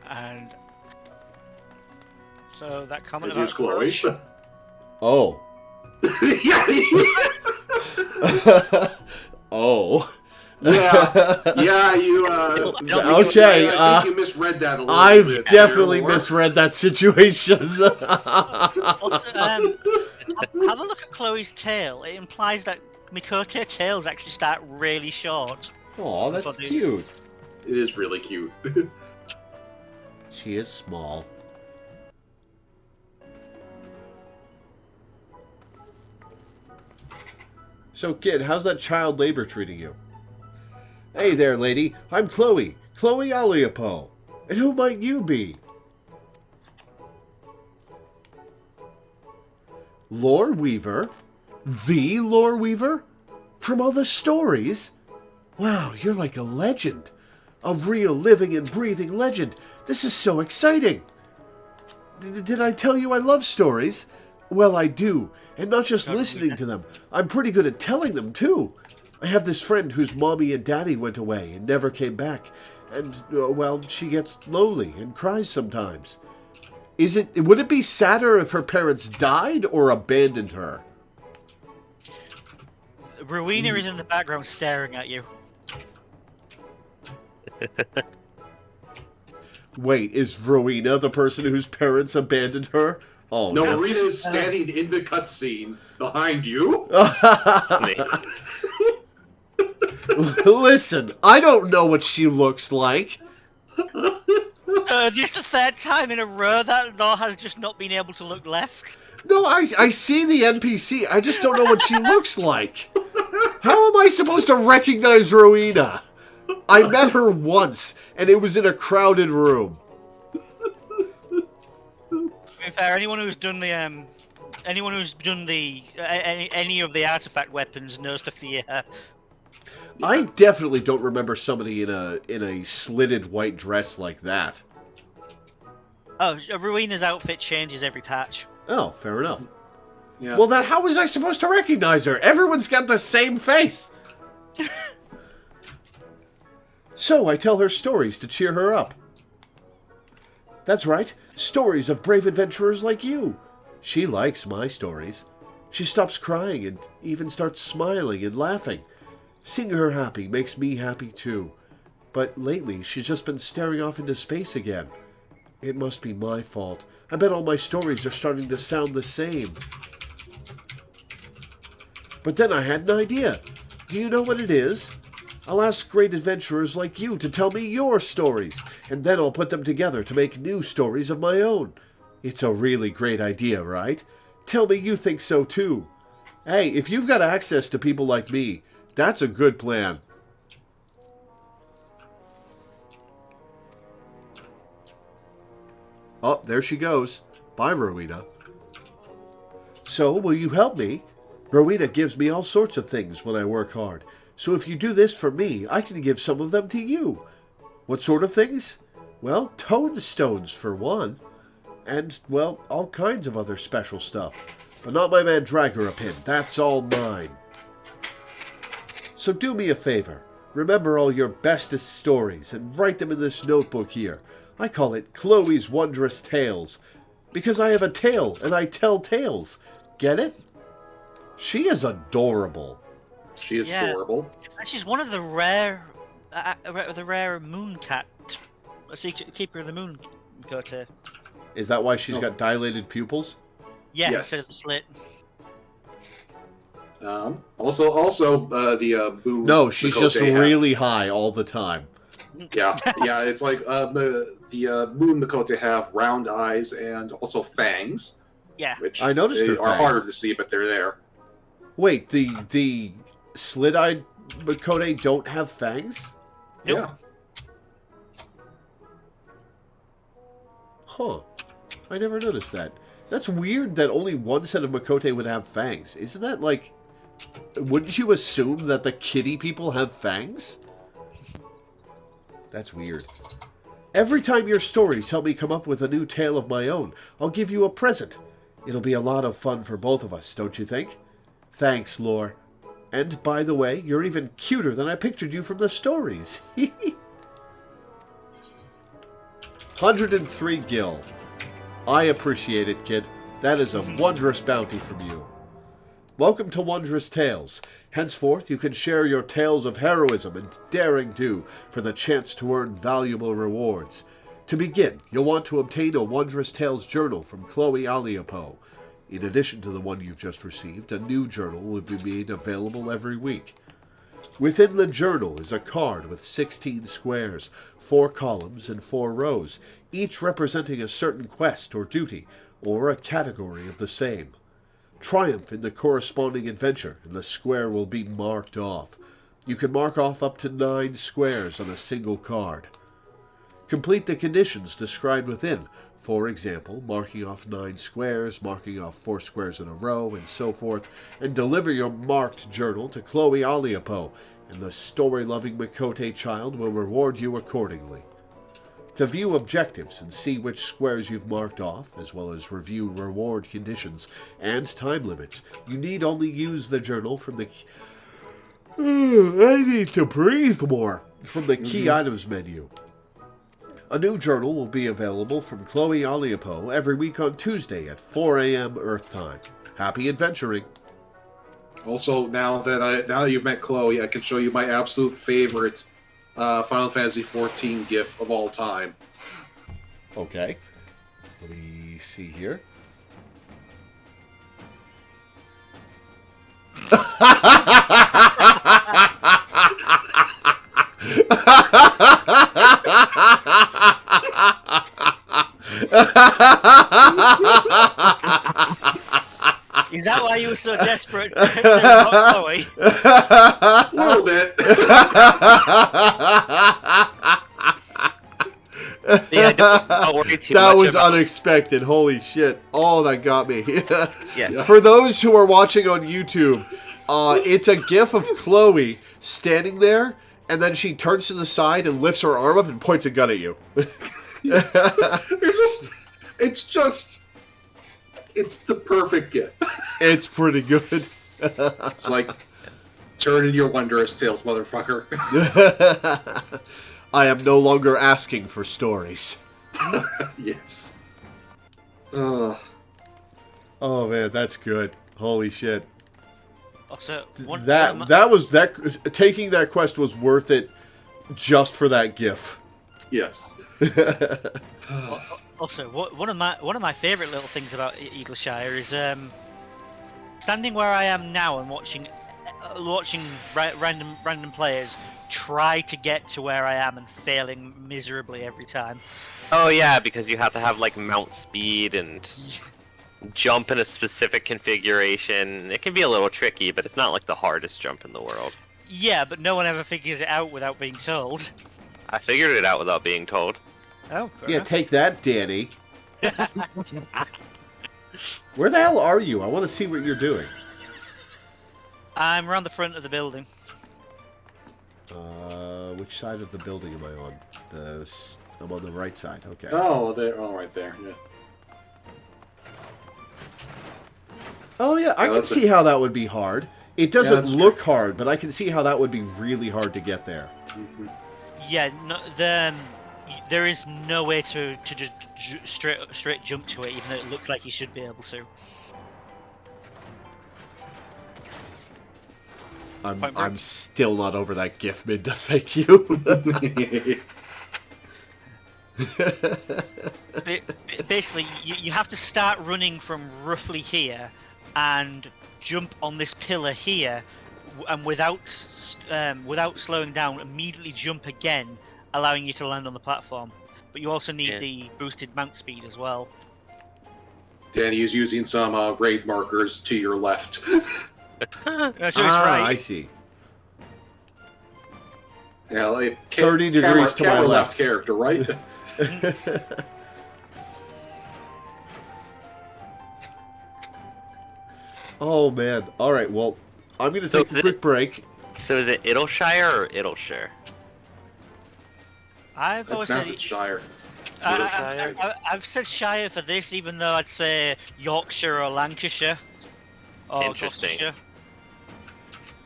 And so that comment Here's about Chloe. crush. Oh. Oh. Yeah, you. Okay, I think you misread that a little I've bit. definitely there, misread that situation. Also, have a look at Chloe's tail. It implies that Mikote tails actually start really short. Aw, that's cute. It is really cute. She is small. So, kid, how's that child labor treating you? Hey there, lady. I'm Chloe. Chloe Aliapo. And who might you be? Loreweaver? The Loreweaver? From all the stories? Wow, you're like a legend. A real living and breathing legend. This is so exciting. Did I tell you I love stories? Well, I do. And not just listening to them. I'm pretty good at telling them, too. I have this friend whose mommy and daddy went away and never came back. And, well, she gets lonely and cries sometimes. Would it be sadder if her parents died or abandoned her? Rowena is in the background staring at you. Wait, is Rowena the person whose parents abandoned her? Oh, no, Rowena is standing in the cutscene behind you. Listen, I don't know what she looks like. Just the third time in a row that Law has just not been able to look left. No, I see the NPC. I just don't know what she looks like. How am I supposed to recognize Rowena? I met her once, and it was in a crowded room. To be fair, anyone who's done the any of the artifact weapons knows to fear her. I definitely don't remember somebody in a slitted white dress like that. Oh, Rowena's outfit changes every patch. Oh, fair enough. Yeah. Well, then how was I supposed to recognize her? Everyone's got the same face. So I tell her stories to cheer her up. That's right, stories of brave adventurers like you. She likes my stories. She stops crying and even starts smiling and laughing. Seeing her happy makes me happy too. But lately, she's just been staring off into space again. It must be my fault. I bet all my stories are starting to sound the same. But then I had an idea. Do you know what it is? I'll ask great adventurers like you to tell me your stories, and then I'll put them together to make new stories of my own. It's a really great idea, right? Tell me you think so too. Hey, if you've got access to people like me, that's a good plan. Oh, there she goes. Bye, Rowena. So, will you help me? Rowena gives me all sorts of things when I work hard. So if you do this for me, I can give some of them to you. What sort of things? Well, toadstones for one. And, well, all kinds of other special stuff. But not my mandragora pin. That's all mine. So do me a favor. Remember all your bestest stories and write them in this notebook here. I call it Chloe's Wondrous Tales. Because I have a tale and I tell tales. Get it? She is adorable. She is adorable. And she's one of the rare moon cat, keeper of the moon Mikote. Is that why she's got dilated pupils? Yeah, Yes. instead of the slit. Also, the moon. No, she's just Mikote really high all the time. Yeah. It's like the moon Mikote have round eyes and also fangs. Yeah. Which I noticed her are fangs. harder to see, but they're there. Wait, the slit-eyed Mikote don't have fangs? Nope. Yeah. Huh. I never noticed that. That's weird that only one set of Mikote would have fangs. Isn't that like... Wouldn't you assume that the kitty people have fangs? That's weird. Every time your stories help me come up with a new tale of my own, I'll give you a present. It'll be a lot of fun for both of us, don't you think? Thanks, Lore. And, by the way, you're even cuter than I pictured you from the stories. 103 gil. I appreciate it, kid. That is a wondrous bounty from you. Welcome to Wondrous Tales. Henceforth, you can share your tales of heroism and daring do for the chance to earn valuable rewards. To begin, you'll want to obtain a Wondrous Tales journal from Chloe Aliapo. In addition to the one you've just received, a new journal will be made available every week. Within the journal is a card with 16 squares, 4 columns, and 4 rows, each representing a certain quest or duty, or a category of the same. Triumph in the corresponding adventure, and the square will be marked off. You can mark off up to 9 squares on a single card. Complete the conditions described within, for example, marking off 9 squares, marking off 4 squares in a row, and so forth, and deliver your marked journal to Chloe Aliapo, and the story-loving Mikote child will reward you accordingly. To view objectives and see which squares you've marked off, as well as review reward conditions and time limits, you need only use the journal from the... I need to breathe more. From the Key Items menu. A new journal will be available from Chloe Aliapo every week on Tuesday at 4 a.m. Earth Time. Happy adventuring! Also, now that you've met Chloe, I can show you my absolute favorite Final Fantasy XIV GIF of all time. Okay. Let me see here. Is that why you were so desperate to Chloe? A little bit. Yeah, don't worry too that much was about... unexpected. Holy shit. Oh, that got me. Yeah. For those who are watching on YouTube, it's a gif of Chloe standing there, and then she turns to the side and lifts her arm up and points a gun at you. It's the perfect gift. It's pretty good. It's like, turn in your wondrous tales, motherfucker. I am no longer asking for stories. Yes. Oh man, that's good. Holy shit. Also, taking that quest was worth it just for that gif. Yes. Also, one of my favourite little things about Idyllshire is standing where I am now and watching random players try to get to where I am and failing miserably every time. Oh yeah, because you have to have like mount speed and jump in a specific configuration. It can be a little tricky, but it's not like the hardest jump in the world. Yeah, but no one ever figures it out without being told. I figured it out without being told. Oh, yeah, take that, Danny. Where the hell are you? I want to see what you're doing. I'm around the front of the building. Which side of the building am I on? I'm on the right side. Okay. Oh, they're all right there. Yeah. Oh yeah, I can see how that would be hard. It doesn't look hard, but I can see how that would be really hard to get there. Mm-hmm. Yeah, no, there is no way to just straight jump to it, even though it looks like you should be able to. I'm still not over that GIF, Minda. Thank you. Basically, you have to start running from roughly here and jump on this pillar here, and without slowing down, immediately jump again, allowing you to land on the platform. But you also need the boosted mount speed as well. Danny is using some raid markers to your left. Right. I see. Yeah, like 30 degrees to my left character, right? Oh man! All right, well, I'm going to take a quick break. So is it Idyllshire or Idyllshire? I've always said Shire. I've said Shire for this, even though I'd say Yorkshire or Lancashire. Or Interesting. Gloucestershire.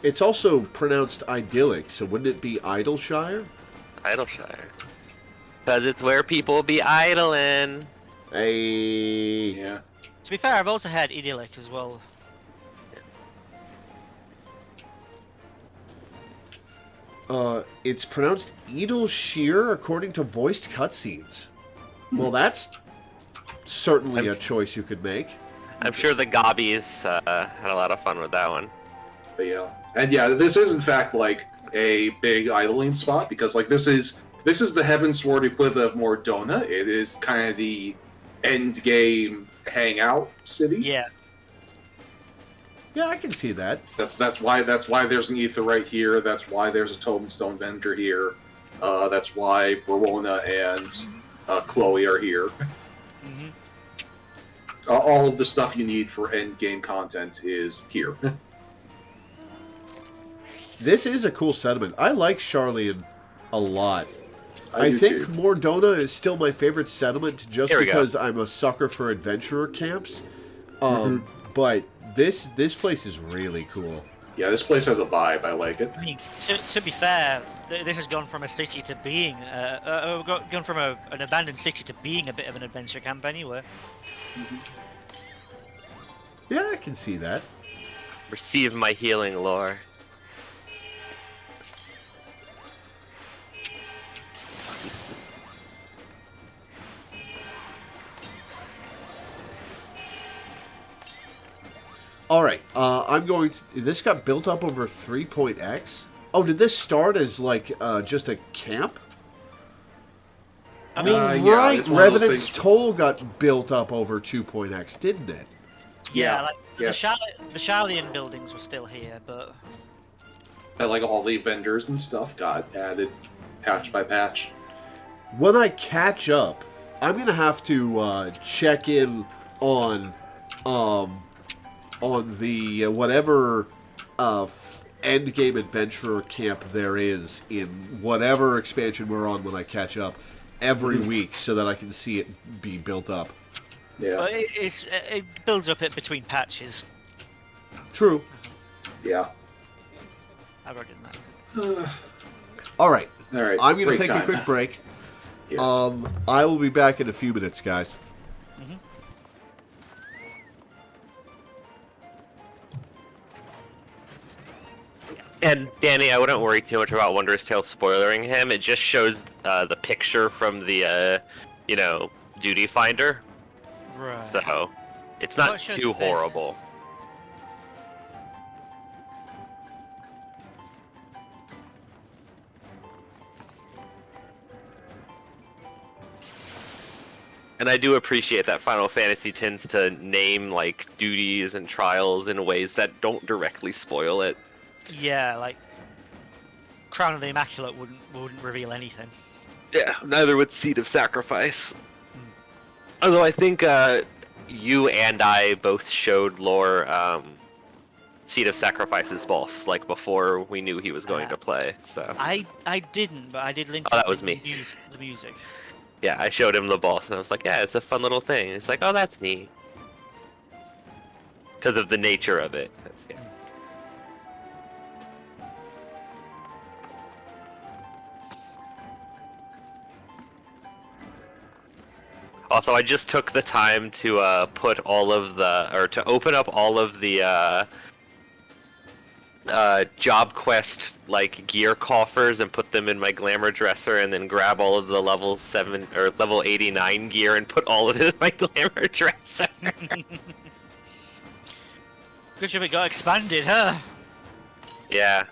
It's also pronounced idyllic, so wouldn't it be Idyllshire? Idyllshire. Because it's where people be idling. Hey. Yeah. To be fair, I've also had idyllic as well. It's pronounced Idyllshire according to voiced cutscenes. Well, that's certainly a choice you could make. I'm sure the Gobbies had a lot of fun with that one. But yeah, and yeah, this is in fact like a big idling spot because like this is the Heavensward equivalent of Mordona. It is kind of the end game hangout city. Yeah. Yeah, I can see that. That's why there's an Aetheryte here. That's why there's a Tombstone vendor here. That's why Rowena and Chloe are here. Mm-hmm. All of the stuff you need for end game content is here. This is a cool settlement. I like Charlian a lot. I do think too. Mordona is still my favorite settlement just Here we because I'm a sucker for adventurer camps. But this place is really cool. Yeah, this place has a vibe. I like it. I mean, to be fair, this has gone from a city to being gone from an abandoned city to being a bit of an adventure camp anyway. Yeah, I can see that. Receive my healing lore. All right, I'm going to... This got built up over 3.x? Oh, did this start as, like, just a camp? I mean, yeah, right, it's one of those Revenant's things- Toll got built up over 2.x, didn't it? Yeah, like yes. the Charlian buildings were still here, but And like all the vendors and stuff got added patch by patch. When I catch up, I'm going to have to check in on the whatever end game adventurer camp there is in whatever expansion we're on when I catch up every week so that I can see it be built up. Yeah. but it builds up it between patches. True. Yeah. I've already done that. All right. All right. I'm going to break take time. a quick break. Yes. I will be back in a few minutes, guys. And Danny, I wouldn't worry too much about Wondrous Tale spoilering him. It just shows the picture from the, duty finder. Right. So it's Well, not it showed too the face. horrible. And I do appreciate that Final Fantasy tends to name like duties and trials in ways that don't directly spoil it. Yeah, like Crown of the Immaculate wouldn't reveal anything. Yeah, neither would Seed of Sacrifice. Although I think you and I both showed lore Seed of Sacrifice's boss, like before we knew he was going to play. So I didn't, but I did link. Oh, that up was the me. The music. yeah, I showed him the boss, and I was like, yeah, it's a fun little thing. He's like, oh, that's neat. Because of the nature of it. That's, yeah. Also, I just took the time to put all of the, or to open up all of the job quest like gear coffers and put them in my glamour dresser, and then grab all of the level 7 or level 89 gear and put all of it in my glamour dresser. Good job it got expanded, huh? Yeah.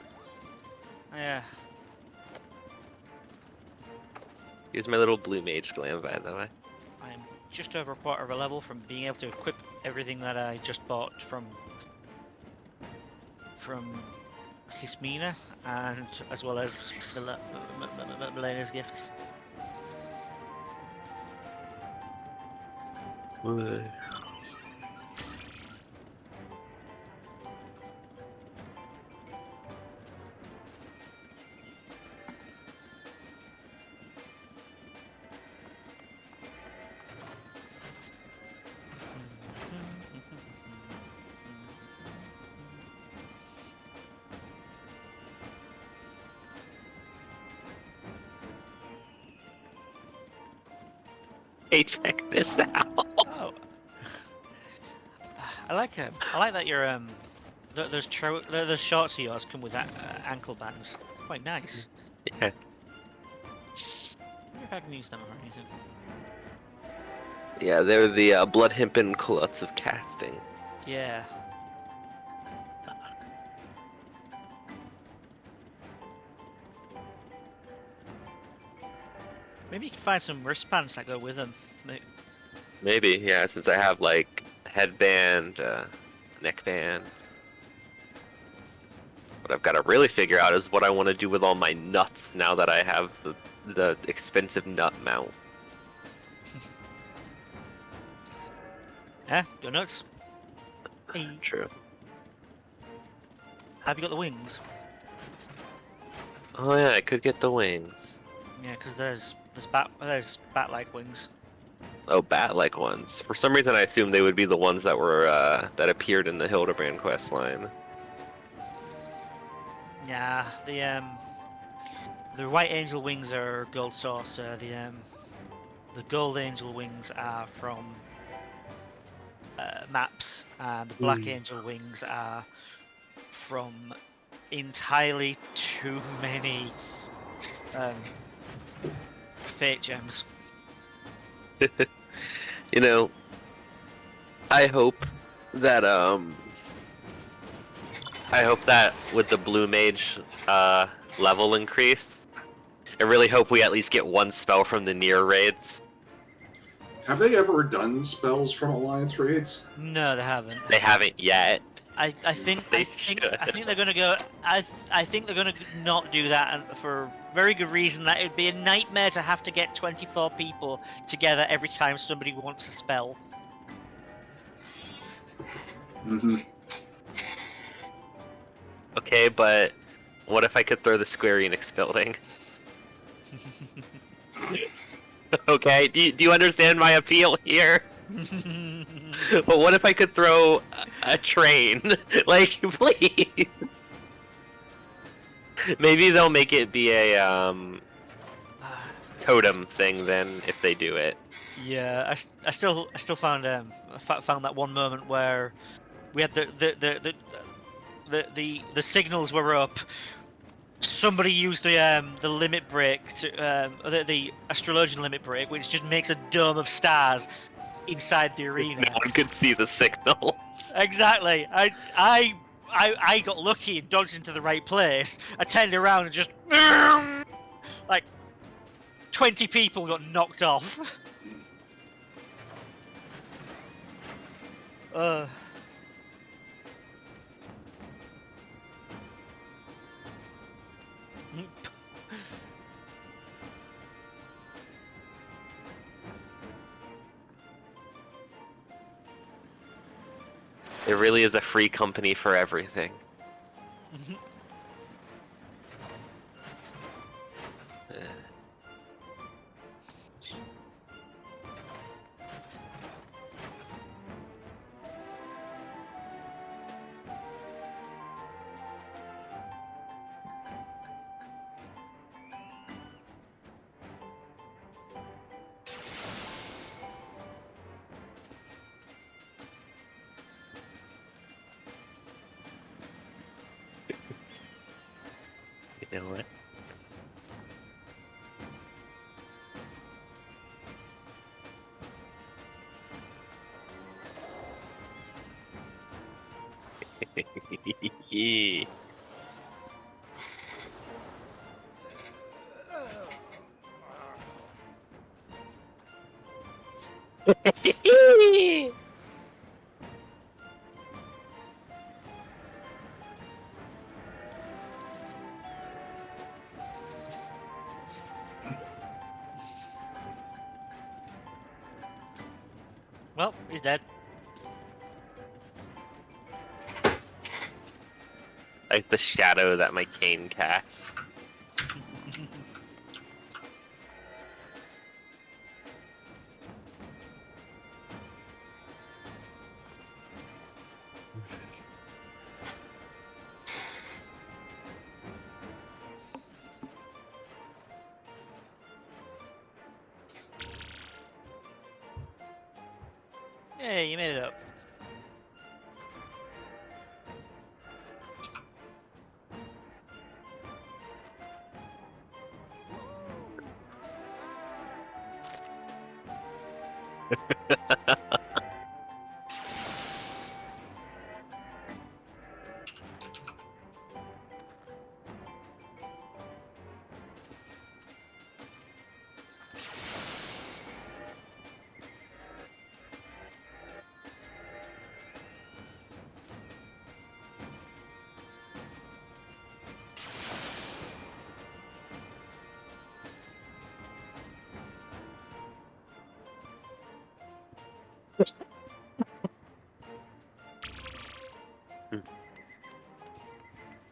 Yeah. Here's my little blue mage glam, by the way. I'm just over a quarter of a level from being able to equip everything that I just bought from Hismina, and as well as Melena's gifts. Hey, check this out. Oh, I like that your those shorts of yours come with that ankle bands. Quite nice. Yeah. I wonder if I can use them or anything. Yeah, they're the blood hempen culottes of casting. Yeah. Maybe you can find some wristbands that go with them. Maybe, yeah, since I have like headband, neckband. What I've got to really figure out is what I want to do with all my nuts now that I have the expensive nut mount. Yeah, go nuts. Hey. True. Have you got the wings? Oh yeah, I could get the wings. Yeah, because there's bat-like wings. Oh, bat-like ones. For some reason, I assumed they would be the ones that were that appeared in the Hildebrand quest line. Yeah, the white angel wings are gold saucer. The gold angel wings are from maps, and the black angel wings are from entirely too many fate gems. You know, I hope that with the blue mage level increase, I really hope we at least get one spell from the near raids. Have they ever done spells from Alliance raids? No, they haven't. They haven't yet. I think they're gonna go. I think they're gonna not do that, and for a very good reason. That it would be a nightmare to have to get 24 people together every time somebody wants a spell. Mm-hmm. Okay, but what if I could throw the Square Enix building? Okay, do you understand my appeal here? But what if I could throw a train? Like, please. Maybe they'll make it be a totem thing then if they do it. Yeah, I still found found that one moment where we had the signals were up. Somebody used the limit break to the astrologian limit break, which just makes a dome of stars inside the arena. No one could see the signals. Exactly. I got lucky and dodged into the right place. I turned around and just like 20 people got knocked off. There really is a free company for everything. You know what? Well, he's dead. Like the shadow that my cane casts. Hey, you made it up.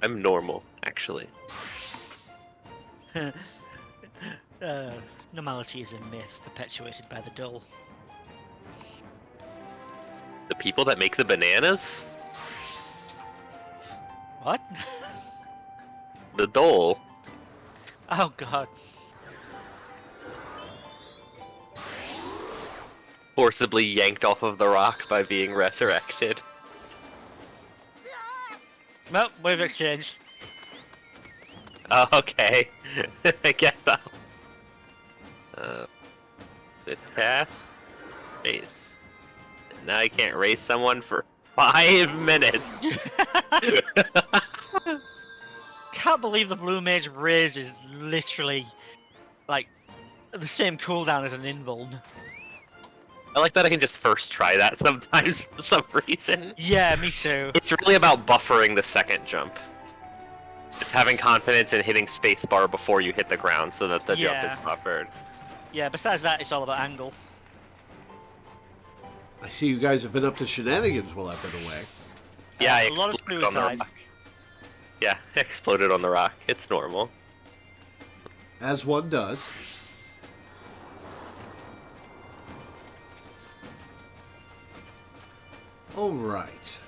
I'm normal, actually. Normality is a myth perpetuated by the dull. The people that make the bananas? What? The dole. Oh god. Forcibly yanked off of the rock by being resurrected. Well, we've exchanged. Oh, okay. I get that. The task base. Now I can't race someone for 5 minutes. Can't believe the Blue Mage raise is literally like the same cooldown as an invuln. I like that I can just first try that sometimes for some reason. Yeah, me too. It's really about buffering the second jump. Just having confidence in hitting spacebar before you hit the ground so that the jump is buffered. Yeah, besides that, it's all about angle. I see you guys have been up to shenanigans while I've been away. Yeah, I a lot of exploded on the suicide. rock. Yeah, exploded on the rock. It's normal. As one does. All right.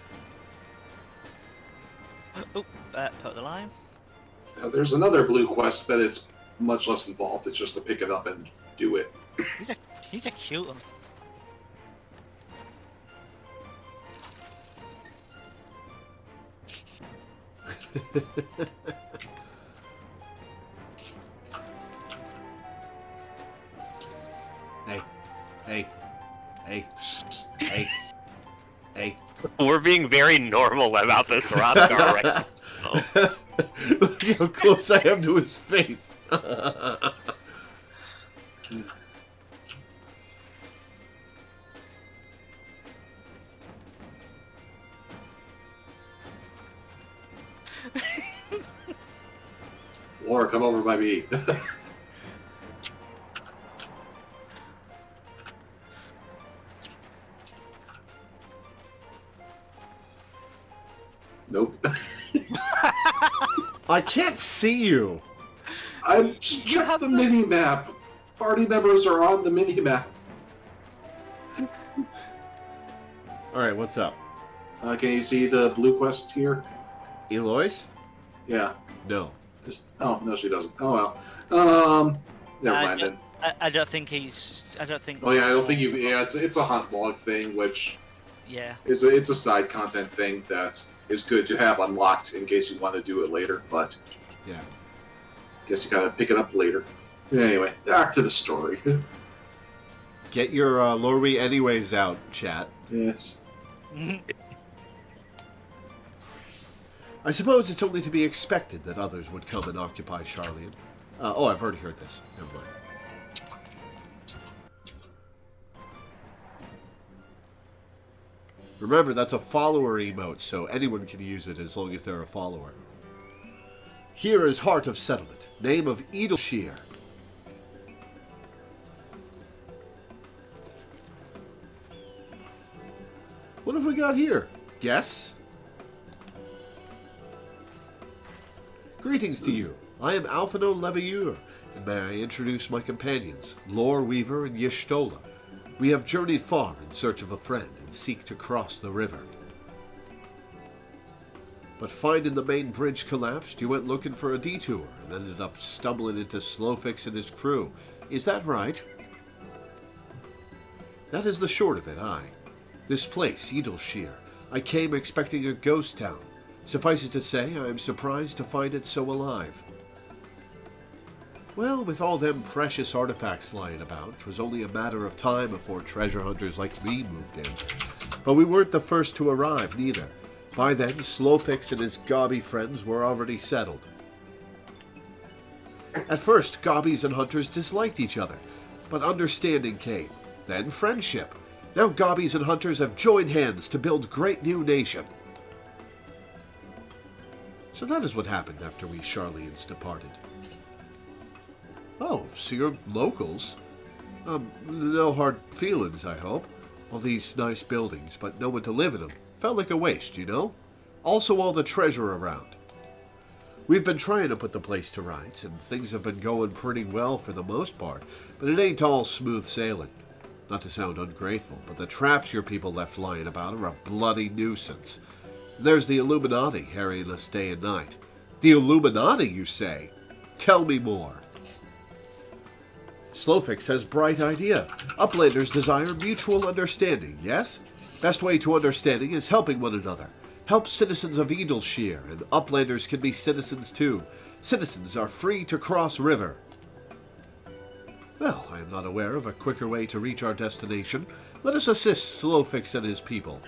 Oh, put the line. Now, there's another blue quest, but it's much less involved. It's just to pick it up and do it. He's a cute one. Hey, hey, hey, hey, hey. We're being very normal about this Rothgar right now. Look how close I am to his face. Laura, come over by me. Nope. I can't see you. I checked the mini map. Party members are on the mini map. All right, what's up? Can you see the blue quest here? Eloise? Yeah. No. Oh no, she doesn't. Oh well. Never mind then. I don't think he's. I don't think. Oh yeah, I don't think you. Yeah, it's a hunt log thing, which Yeah. it's a side content thing that is good to have unlocked in case you want to do it later. But Yeah. guess you gotta pick it up later. Anyway, back to the story. Get your Loreweaver anyways out, chat. Yes. I suppose it's only to be expected that others would come and occupy Charlian. Oh, I've already heard this. Never mind. Remember, that's a follower emote, so anyone can use it as long as they're a follower. Here is Heart of Settlement, name of Idyllshire. What have we got here? Guess? Greetings to you. I am Alphino Leveilleur, and may I introduce my companions, Loreweaver and Y'shtola. We have journeyed far in search of a friend and seek to cross the river. But finding the main bridge collapsed, you went looking for a detour and ended up stumbling into Slowfix and his crew. Is that right? That is the short of it, aye. This place, Idyllshire, I came expecting a ghost town. Suffice it to say, I am surprised to find it so alive. Well, with all them precious artifacts lying about, 'twas only a matter of time before treasure hunters like me moved in. But we weren't the first to arrive, neither. By then, Slowfix and his gobby friends were already settled. At first, gobbies and hunters disliked each other, but understanding came. Then friendship. Now gobbies and hunters have joined hands to build great new nation. So that is what happened after we Charlians departed. Oh, so you're locals? No hard feelings, I hope. All these nice buildings, but no one to live in them. Felt like a waste, you know? Also all the treasure around. We've been trying to put the place to rights, and things have been going pretty well for the most part, but it ain't all smooth sailing. Not to sound ungrateful, but the traps your people left lying about are a bloody nuisance. And there's the Illuminati harrying us day and night. The Illuminati, you say? Tell me more. Slowfix has bright idea. Uplanders desire mutual understanding, yes? Best way to understanding is helping one another. Help citizens of Idyllshire, and Uplanders can be citizens too. Citizens are free to cross river. Well, I am not aware of a quicker way to reach our destination. Let us assist Slowfix and his people.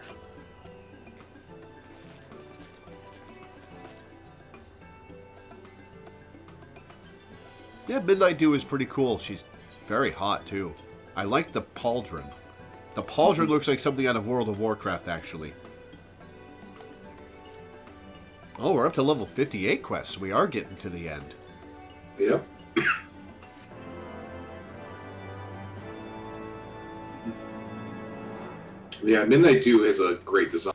Yeah, Midnight Dew is pretty cool. She's very hot, too. I like the pauldron. The pauldron looks like something out of World of Warcraft, actually. Oh, we're up to level 58 quests. We are getting to the end. Yep. Yeah, Midnight Dew is a great design.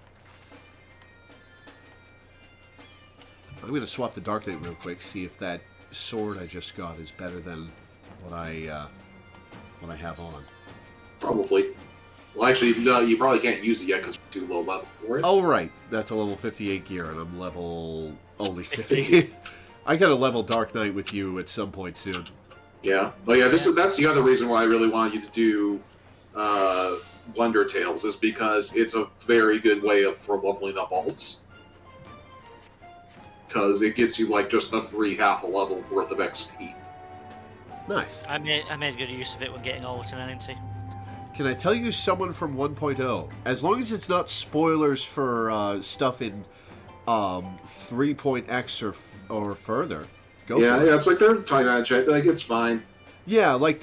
I'm going to swap the Dark Knight real quick, see if that sword I just got is better than what I have on. Probably. Well, actually, no, you probably can't use it yet because you're too low level for it. Oh, right. That's a level 58 gear, and I'm level only 50. I got to level Dark Knight with you at some point soon. Yeah. Well, yeah, that's the other reason why I really wanted you to do Wonder Tales, is because it's a very good way for leveling up alts. Because it gives you, like, just a free half a level worth of XP. Nice. I made good use of it when getting all the 1090. Can I tell you someone from 1.0? As long as it's not spoilers for stuff in 3.x or further, go for it. Yeah, it's like they're time out check. Like, it's fine. Yeah, like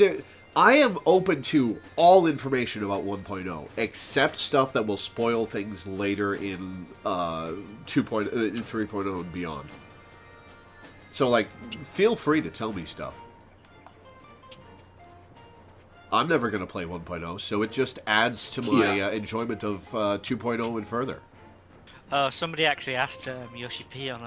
I am open to all information about 1.0, except stuff that will spoil things later in 3.0 and beyond. So, like, feel free to tell me stuff. I'm never going to play 1.0, so it just adds to my enjoyment of 2.0 and further. Somebody actually asked Yoshi P on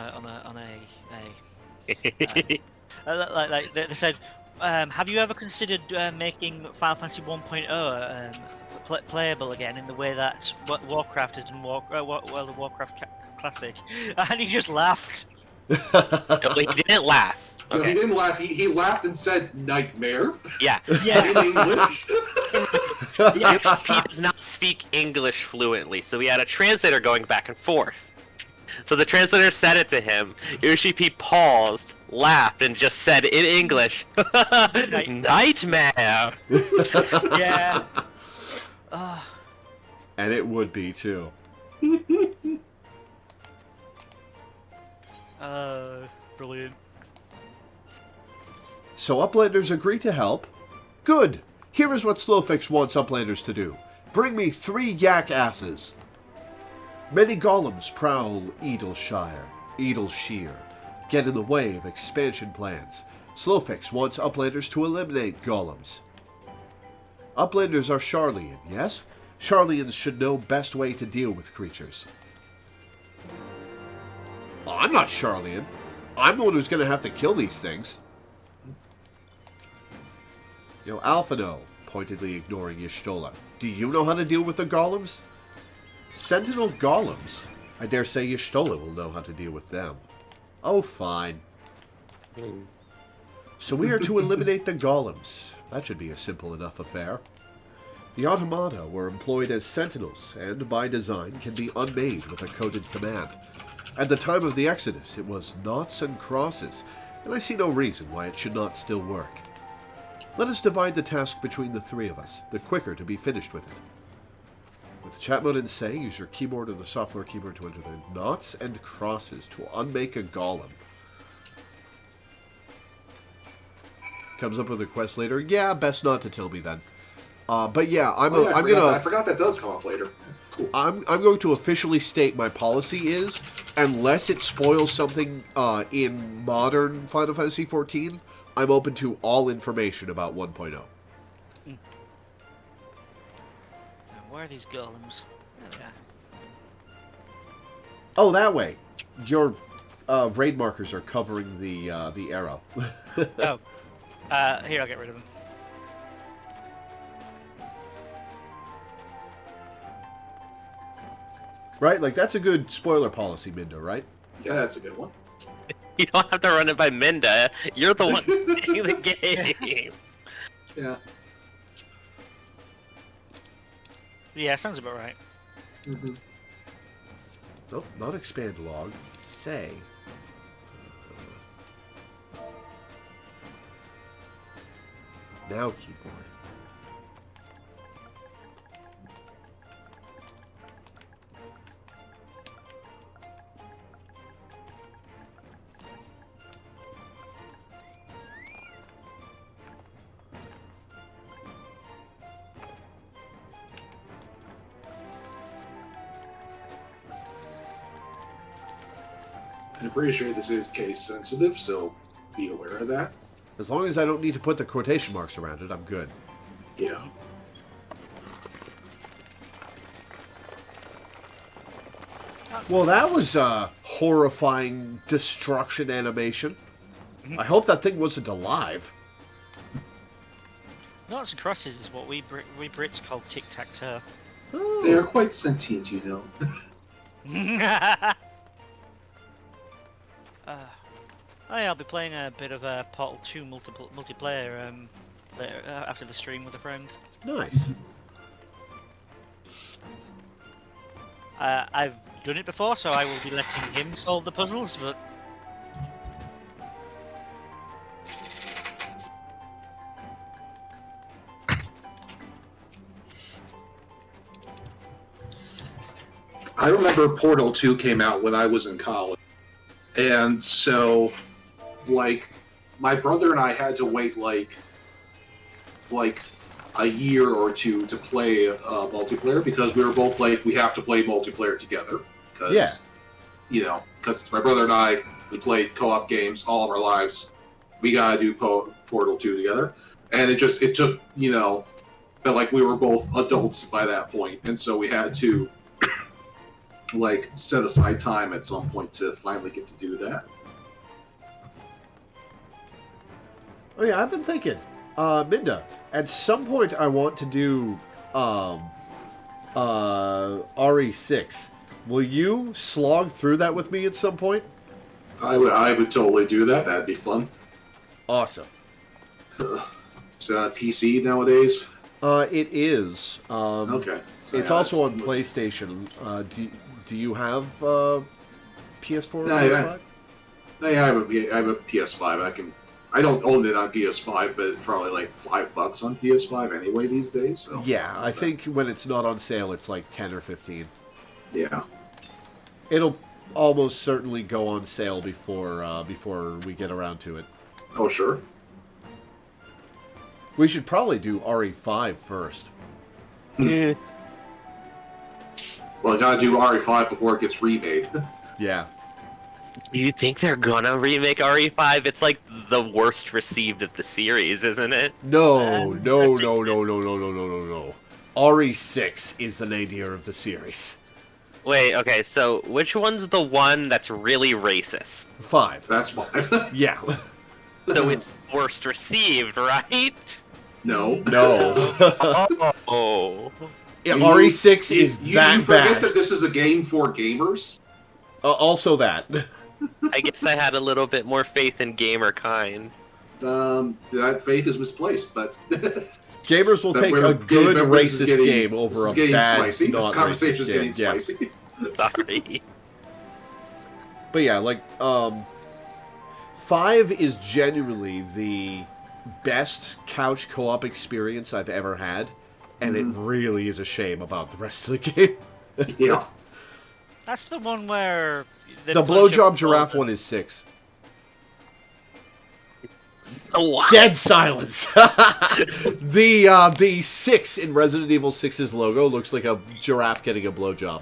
like they said, have you ever considered making Final Fantasy 1.0 playable again in the way that Warcraft is in World of Warcraft Classic? And he just laughed. No, he didn't laugh. No, Okay. he didn't laugh. He laughed and said nightmare. Yeah. In English. Yes. He does not speak English fluently, so we had a translator going back and forth. So the translator said it to him. Yoshi-P paused, laughed, and just said in English, "Nightmare." Yeah. And it would be, too. Brilliant. So Uplanders agree to help? Good! Here is what Slowfix wants Uplanders to do. Bring me 3 yak asses. Many golems prowl Idyllshire, get in the way of expansion plans. Slowfix wants Uplanders to eliminate golems. Uplanders are Charlian, yes? Charlians should know best way to deal with creatures. I'm not Charlian. I'm the one who's going to have to kill these things. You know, Alphino, pointedly ignoring Y'shtola. Do you know how to deal with the golems? Sentinel golems? I dare say Y'shtola will know how to deal with them. Oh, fine. So we are to eliminate the golems. That should be a simple enough affair. The automata were employed as sentinels, and by design can be unmade with a coded command. At the time of the Exodus, it was noughts and crosses. and I see no reason why it should not still work. Let us divide the task between the three of us, the quicker to be finished with it. With the chat mode in say, use your keyboard or the software keyboard to enter the knots and crosses to unmake a golem. Comes up with a quest later. Yeah, best not to tell me then. But yeah, I'm gonna. I forgot that does come up later. Cool. I'm going to officially state my policy is, unless it spoils something in modern Final Fantasy XIV, I'm open to all information about 1.0. Now, where are these golems? There they are. Oh, that way. Your raid markers are covering the arrow. Oh. Here, I'll get rid of them. Right? Like, that's a good spoiler policy, Minda, right? Yeah, that's a good one. You don't have to run it by Minda. You're the one playing the game. Yeah. Yeah, sounds about right. Mm-hmm. Nope, not expand log. Say. Now keyboard. I'm pretty sure this is case sensitive, so be aware of that. As long as I don't need to put the quotation marks around it, I'm good. Yeah. Well, that was a horrifying destruction animation. I hope that thing wasn't alive. Noughts and crosses is what we Brits call tic-tac-toe. Oh. They are quite sentient, you know. I'll be playing a bit of a Portal 2 multiplayer later, after the stream with a friend. Nice. I've done it before, so I will be letting him solve the puzzles, but... I remember Portal 2 came out when I was in college. And so, like, my brother and I had to wait, like a year or two to play multiplayer because we were both like, we have to play multiplayer together. Because, yeah. You know, because it's my brother and I, we played co-op games all of our lives. We gotta do Portal 2 together. And it took, you know, like we were both adults by that point. And so we had to, like, set aside time at some point to finally get to do that. Oh yeah, I've been thinking, Minda, at some point I want to do RE6. Will you slog through that with me at some point? I would totally do that. That'd be fun. Awesome. Is it on PC nowadays? It is. Okay. So it's yeah, also on PlayStation. Do you have PS4 or PS5? I have a PS5. I don't own it on PS5, but it's probably like $5 on PS5 anyway these days. So yeah, I think when it's not on sale, it's like 10 or 15. Yeah. It'll almost certainly go on sale before we get around to it. Oh sure. We should probably do RE5 first. Yeah. Well, I gotta do RE5 before it gets remade. Yeah. Do you think they're gonna remake RE5? It's like the worst received of the series, isn't it? No. RE6 is the nadir of the series. Wait, okay, so which one's the one that's really racist? 5. That's 5. Yeah. So it's worst received, right? No. Oh. Yeah, RE6 is you that forget bad. that this is a game for gamers? Also that. I guess I had a little bit more faith in gamer kind. That faith is misplaced, but... Gamers will take a good racist game over a bad, spicy. not This conversation is racist getting game. spicy. Sorry. But yeah, like, 5 is genuinely the best couch co-op experience I've ever had, and it really is a shame about the rest of the game. Yeah. That's the one where The blowjob giraffe one is 6. What? Dead silence. The 6 in Resident Evil 6's logo looks like a giraffe getting a blowjob.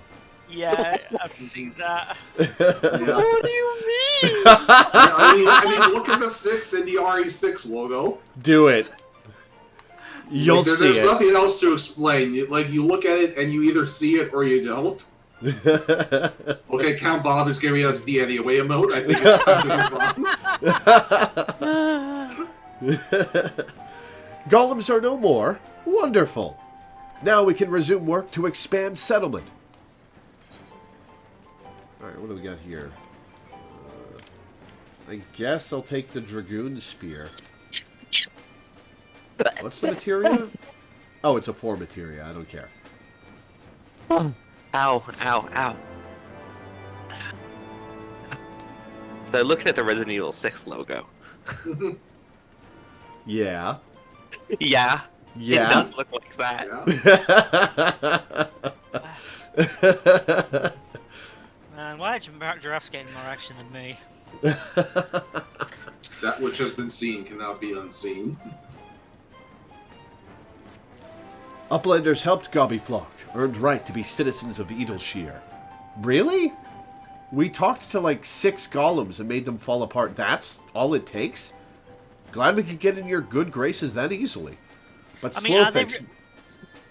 Yeah, I've seen that. What do you mean? I mean, look at the 6 in the RE6 logo. Do it. You'll see There's it. nothing else to explain. You look at it and you either see it or you don't. Okay, Count Bob is giving us the anyway emote. I think it's time to move on. Golems are no more. Wonderful. Now we can resume work to expand settlement. Alright, what do we got here? I guess I'll take the Dragoon Spear. What's the materia? Oh, it's a 4 materia. I don't care. Ow, ow, ow. So looking at the Resident Evil 6 logo. Yeah. Yeah. Yeah. It does look like that. Yeah. Man, why are giraffes getting more action than me? That which has been seen cannot be unseen. Uplanders helped Gobbyflock, earned right to be citizens of Idyllshire. Really? We talked to like 6 golems and made them fall apart. That's all it takes? Glad we could get in your good graces that easily. But I mean, are they Slowfix...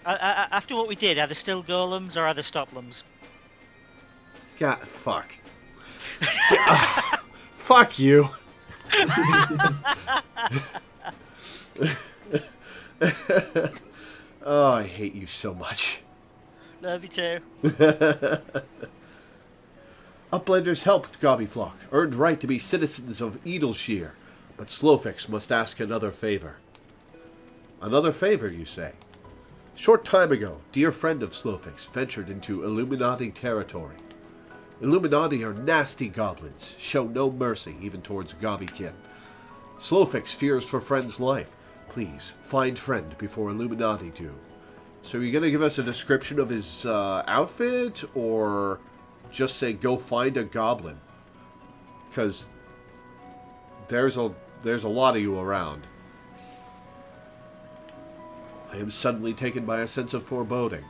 after what we did, are there still golems or are there stoplums? God, fuck. Fuck you. Oh, I hate you so much. Love you too. Uplanders helped Gobbyflock, earned right to be citizens of Idyllshire, but Slowfix must ask another favor. Another favor, you say? Short time ago, dear friend of Slowfix ventured into Illuminati territory. Illuminati are nasty goblins, show no mercy even towards Gobbykin. Slowfix fears for friend's life. Please, find friend before Illuminati do. So are you going to give us a description of his outfit, or just say go find a goblin? Because there's a lot of you around. I am suddenly taken by a sense of foreboding.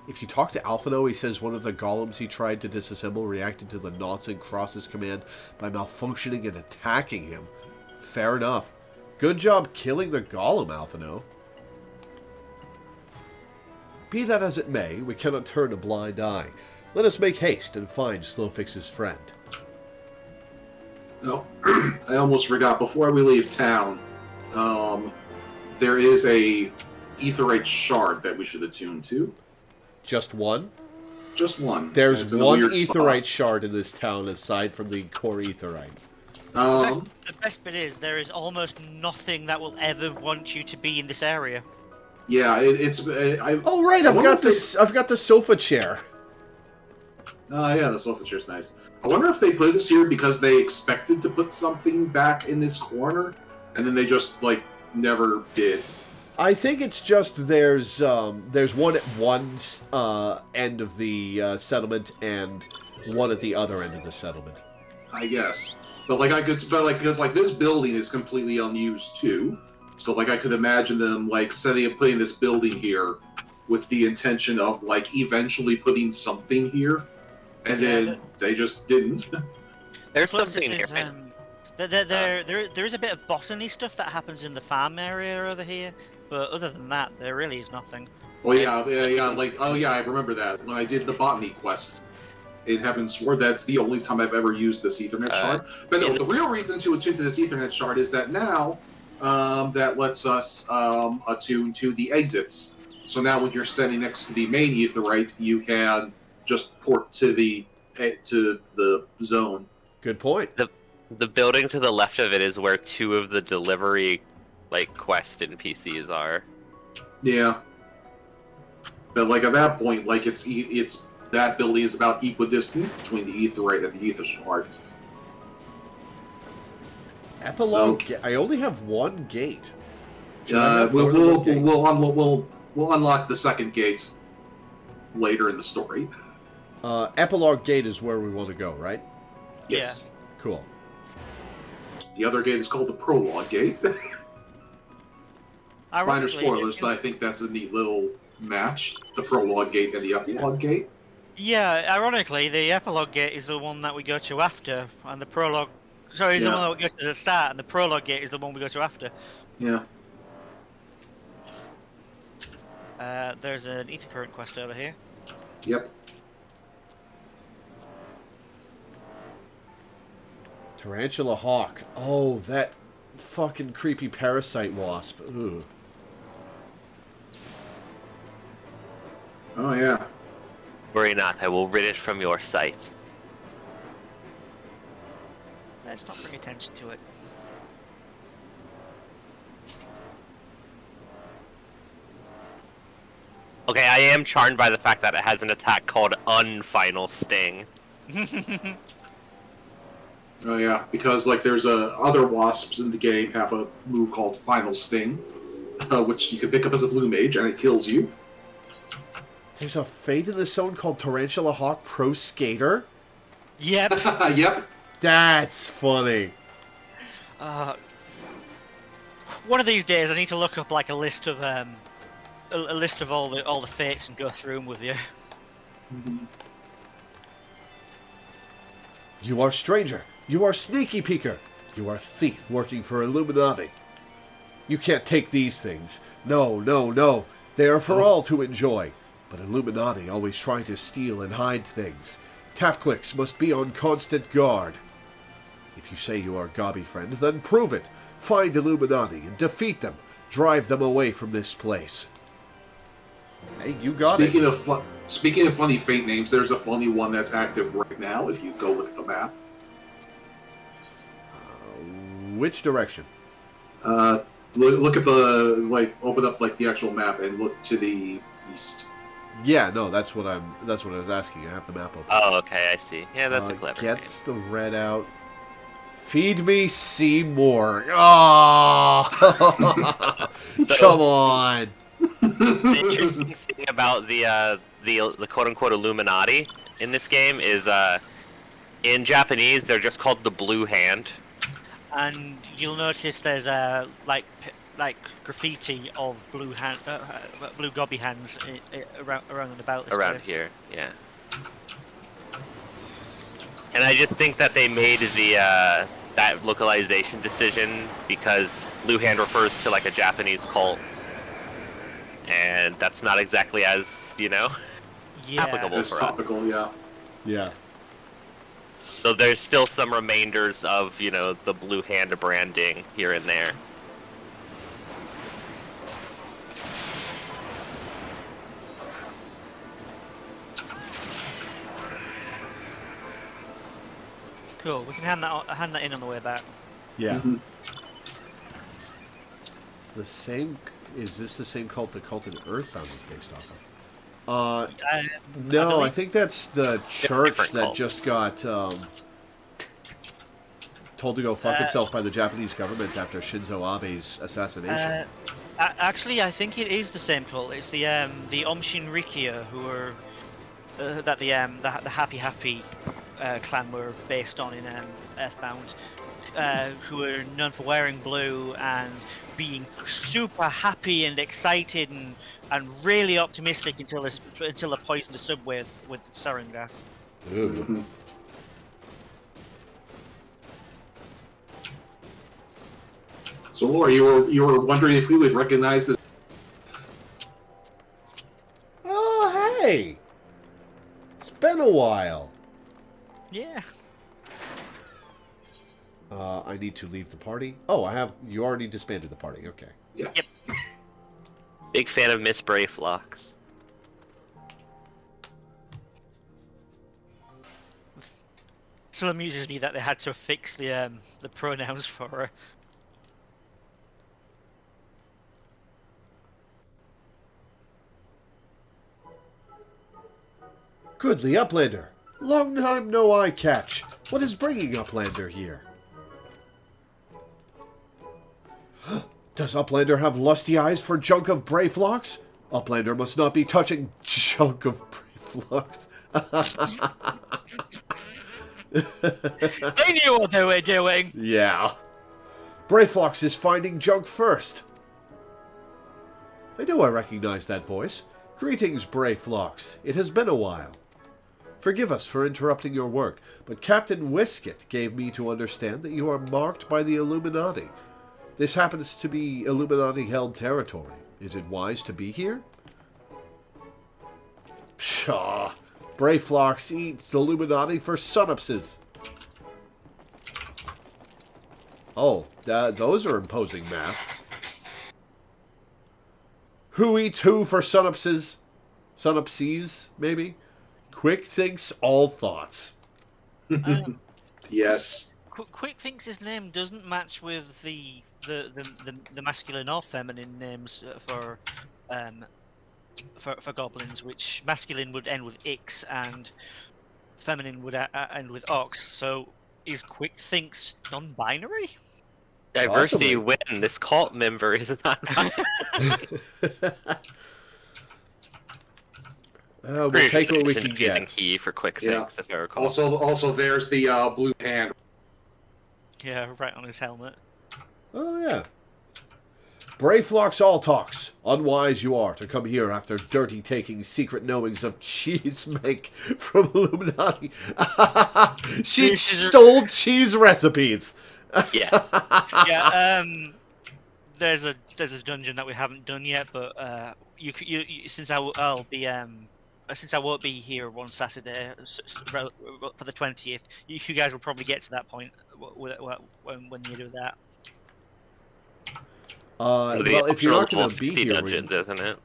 If you talk to Alphino, he says one of the golems he tried to disassemble reacted to the Noughts and Crosses command by malfunctioning and attacking him. Fair enough. Good job killing the golem, Alphino. Be that as it may, we cannot turn a blind eye. Let us make haste and find Slowfix's friend. No, I almost forgot. Before we leave town, there is a aetheryte shard that we should attune to. Just one? Just one. There's one aetheryte shard in this town aside from the core aetheryte. The best bit is there is almost nothing that will ever want you to be in this area. Yeah, oh right, I've got the sofa chair. Yeah, the sofa chair's nice. I wonder if they put this here because they expected to put something back in this corner, and then they just like never did. I think it's just there's one at one end of the settlement and one at the other end of the settlement. I guess, but because this building is completely unused too, so like I could imagine them like putting this building here with the intention of like eventually putting something here, and then they just didn't. There's something here. There is a bit of botany stuff that happens in the farm area over here. But other than that, there really is nothing. Oh yeah, I remember that. When I did the botany quests in Heavensward, that's the only time I've ever used this Ethernet shard. But no, the real reason to attune to this Ethernet shard is that now, that lets us attune to the exits. So now when you're standing next to the main aetheryte, you can just port to the zone. Good point. The building to the left of it is where 2 of the delivery quest NPCs are. Yeah. But at that point, it's That ability is about equidistant between the Aetheryte and the Aethershard. Epilogue. I only have one gate. We'll unlock the second gate later in the story. Epilogue gate is where we want to go, right? Yes. Yeah. Cool. The other gate is called the Prologue Gate. Minor spoilers, but I think that's a neat little match. The Prologue Gate and the Epilogue Gate. Yeah, ironically, the epilogue gate is the one that we go to after, and the prologue... Sorry, is the one that we go to at the start, and the prologue gate is the one we go to after. Yeah. There's an ether current quest over here. Yep. Tarantula Hawk. Oh, that fucking creepy parasite wasp. Ooh. Oh, yeah. Worry not, I will rid it from your sight. Let's not bring attention to it. Okay, I am charmed by the fact that it has an attack called Unfinal Sting. Oh yeah, because like there's other wasps in the game have a move called Final Sting, which you can pick up as a blue mage and it kills you. There's a Fate in the Zone called Tarantula Hawk Pro Skater? Yep. Yep. That's funny. One of these days I need to look up like a list of all the fates and go through them with you. You are stranger. You are sneaky peeker. You are thief working for Illuminati. You can't take these things. No, no, no. They are for all to enjoy. But Illuminati always trying to steal and hide things. Tap clicks must be on constant guard. If you say you are Gobby friend, then prove it. Find Illuminati and defeat them. Drive them away from this place. Hey, you got it. Speaking of funny fate names, there's a funny one that's active right now. If you go look at the map. Which direction? Look at the open up the actual map and look to the east. Yeah, no, that's what I was asking. I have the map open. Oh, okay, I see. Yeah, that's a clever Gets the red out. Feed me Seymour. Oh, come on. The interesting thing about the quote-unquote Illuminati in this game is, in Japanese, they're just called the Blue Hand. And you'll notice there's like graffiti of blue gobby hands around and about this around place. here, yeah. And I just think that they made the that localization decision because Blue Hand refers to like a Japanese cult, and that's not exactly as applicable it's for topical, us. Yeah. So there's still some remainders of the Blue Hand branding here and there. Cool. We can hand that in on the way back. Yeah. It's the same. Is this the same cult the cult in Earthbound is based off of? No, I think that's the church that just got told to go fuck itself by the Japanese government after Shinzo Abe's assassination. Actually, I think it is the same cult. It's the Omshin Rikia who were that the Happy clan were based on in Earthbound, who are known for wearing blue and being super happy and excited and really optimistic until they poisoned the subway with sarin gas. Ooh. So, Laura, you were wondering if we would recognize this. Oh, hey! It's been a while. Yeah. I need to leave the party. Oh, you already disbanded the party. Okay. Yeah. Yep. Big fan of Miss Brayflocks. Still amuses me that they had to fix the pronouns for her. Goodly Uplander. Long time no eye catch. What is bringing Uplander here? Does Uplander have lusty eyes for junk of Brayflocks? Uplander must not be touching junk of Brayflocks. They knew what they were doing. Yeah. Brayflocks is finding junk first. I know I recognize that voice. Greetings, Brayflocks. It has been a while. Forgive us for interrupting your work, but Captain Whisket gave me to understand that you are marked by the Illuminati. This happens to be Illuminati-held territory. Is it wise to be here? Pshaw. Brayflocks eats the Illuminati for sunupses. Oh, those are imposing masks. Who eats who for sunupses? Sunupses, maybe? Quick thinks all thoughts. Yes. Quick thinks his name doesn't match with the masculine or feminine names for goblins, which masculine would end with ix and feminine would end with ox. So is Quick thinks non-binary? Diversity win. This cult member is not. We'll take what we can get. He for quick things, if I recall. Also, there's the blue hand. Yeah, right on his helmet. Oh yeah. Brayflocks all talks. Unwise you are to come here after dirty taking secret knowings of cheese make from Illuminati. She stole cheese recipes. Yeah. Yeah. There's a dungeon that we haven't done yet, but since I won't be here on Saturday for the 20th, you guys will probably get to that point when you do that. Well, if you're not going to be here, dungeons, isn't it?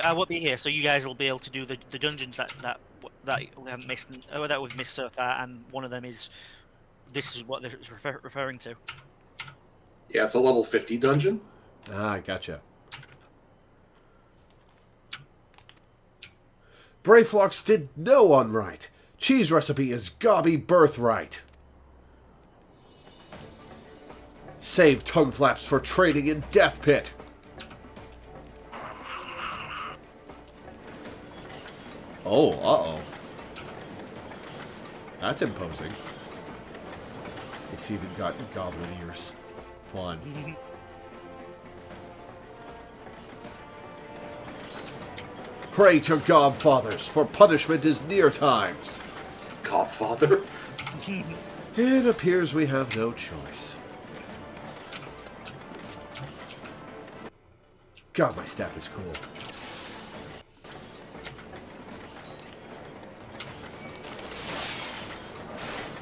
I won't be here, so you guys will be able to do the dungeons that we haven't missed, or that we've missed so far, and one of them is this is what they're referring to. Yeah, it's a level 50 dungeon. Ah, gotcha. Brayflocks did no unright. Cheese recipe is gobby birthright. Save tongue flaps for trading in Death Pit. Oh, uh-oh. That's imposing. It's even got goblin ears. Fun. Pray to Godfathers, for punishment is near times. Godfather? It appears we have no choice. God, my staff is cool.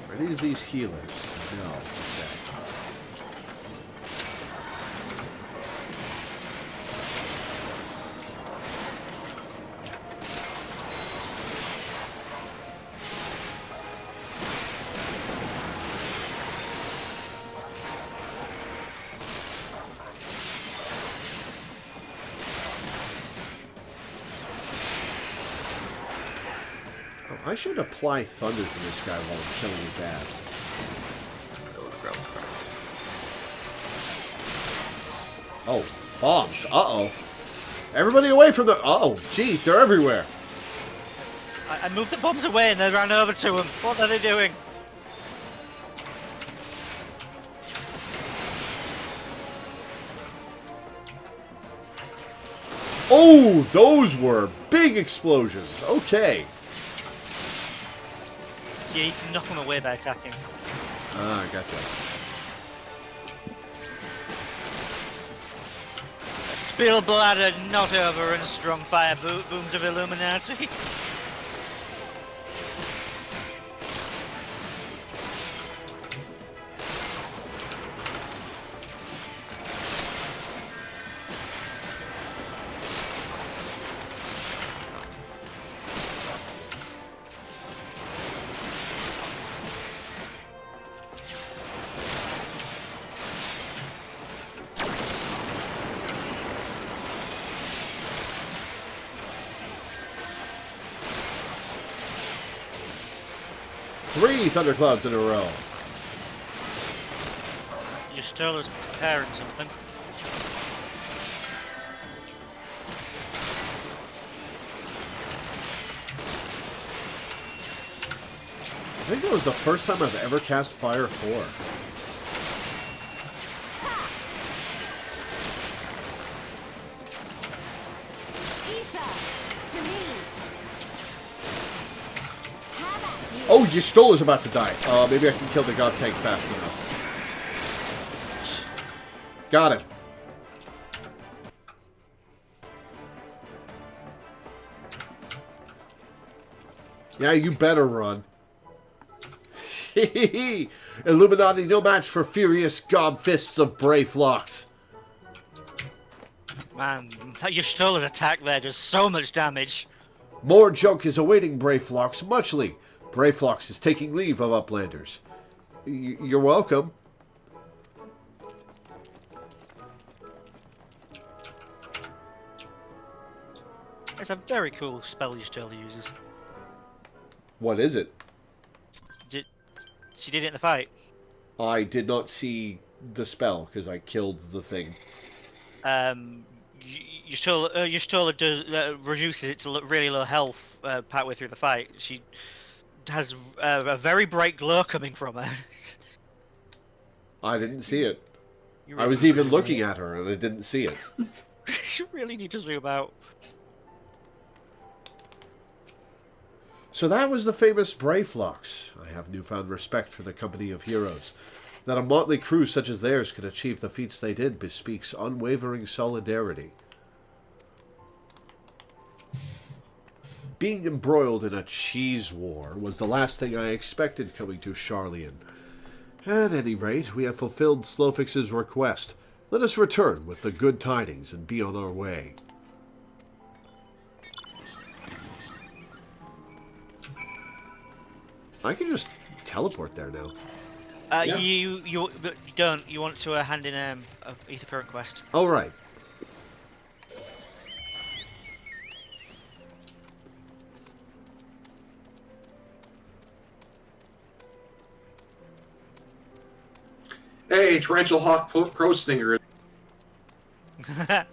Are any of these healers? No. Okay. I should apply thunder to this guy while I'm killing his ass. Oh, bombs. Uh-oh. Everybody away from the... Uh-oh, jeez, they're everywhere. I moved the bombs away and they ran over to him. What are they doing? Oh, those were big explosions. Okay. Yeah, you can knock them away by attacking. Ah, gotcha. Spill bladder, not over, and strong fire booms of Illuminati. 3 thunderclouds in a row. You're still preparing something. I think that was the first time I've ever cast Fire 4. Oh, Y'shtola's about to die. Maybe I can kill the god tank fast enough. Got him. Yeah, you better run. Illuminati no match for furious gob fists of Brayflocks. Man, Y'shtola's attack there does so much damage. More junk is awaiting Brayflocks muchly. Brayflocks is taking leave of Uplanders. You're welcome. It's a very cool spell Y'shtola uses. What is it? She did it in the fight. I did not see the spell because I killed the thing. Y'shtola does reduces it to really low health partway through the fight. She has a very bright glow coming from her. I didn't see it. Really I was even looking at her and I didn't see it. You really need to zoom out. So that was the famous Brayflocks. I have newfound respect for the company of heroes. That a motley crew such as theirs could achieve the feats they did bespeaks unwavering solidarity. Being embroiled in a cheese war was the last thing I expected coming to Sharlayan. At any rate, we have fulfilled Slowfix's request. Let us return with the good tidings and be on our way. I can just teleport there now. Yeah. You don't. You want to hand in a Ether Current quest. Oh, right. Hey, Torrential Hawk Pro Stinger. The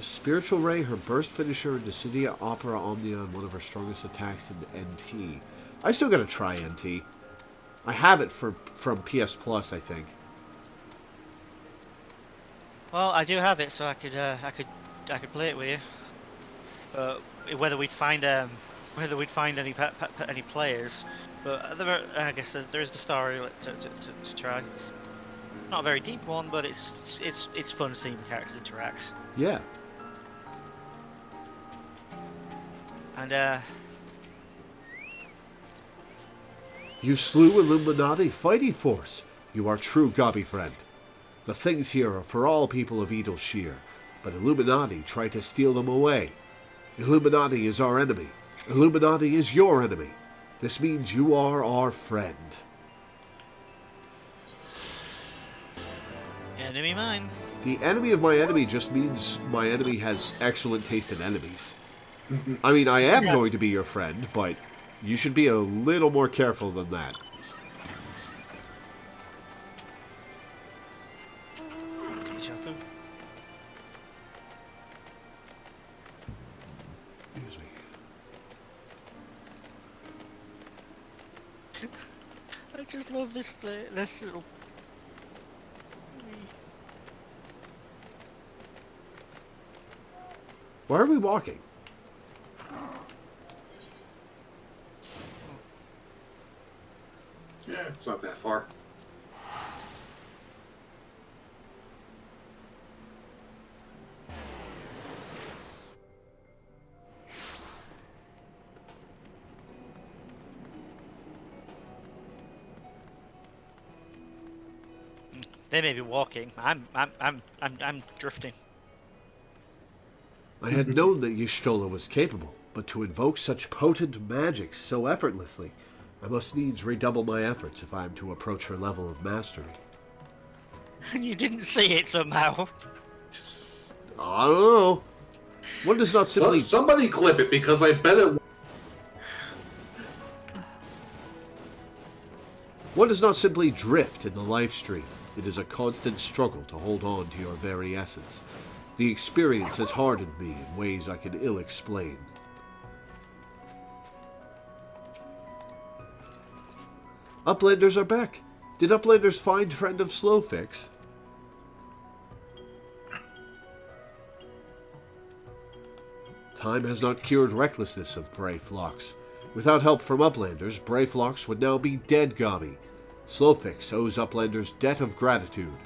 Spiritual Ray, her burst finisher, Decidia Opera Omnia, and one of her strongest attacks in NT. I still gotta try NT. I have it from PS Plus, I think. Well, I do have it, so I could play it with you. But whether we'd find any players, but I guess there is the story to try. Not a very deep one, but it's fun seeing the characters interact. Yeah. And You slew Illuminati fighting force. You are true Gobby friend. The things here are for all people of Idyllshire, but Illuminati try to steal them away. Illuminati is our enemy. Illuminati is your enemy. This means you are our friend. enemy mine. The enemy of my enemy just means my enemy has excellent taste in enemies. I mean, I am going to be your friend, but you should be a little more careful than that. Excuse me. I just love this little... Why are we walking? Yeah, it's not that far. They may be walking. I'm drifting. I had known that Y'shtola was capable, but to invoke such potent magic so effortlessly, I must needs redouble my efforts if I am to approach her level of mastery. You didn't see it somehow. I don't know. One does not simply... Somebody clip it, because I bet it... One does not simply drift in the life stream. It is a constant struggle to hold on to your very essence. The experience has hardened me in ways I can ill explain. Uplanders are back. Did Uplanders find friend of Slowfix? Time has not cured recklessness of Bray flocks. Without help from Uplanders, Bray flocks would now be dead Gabi. Slowfix owes Uplanders debt of gratitude.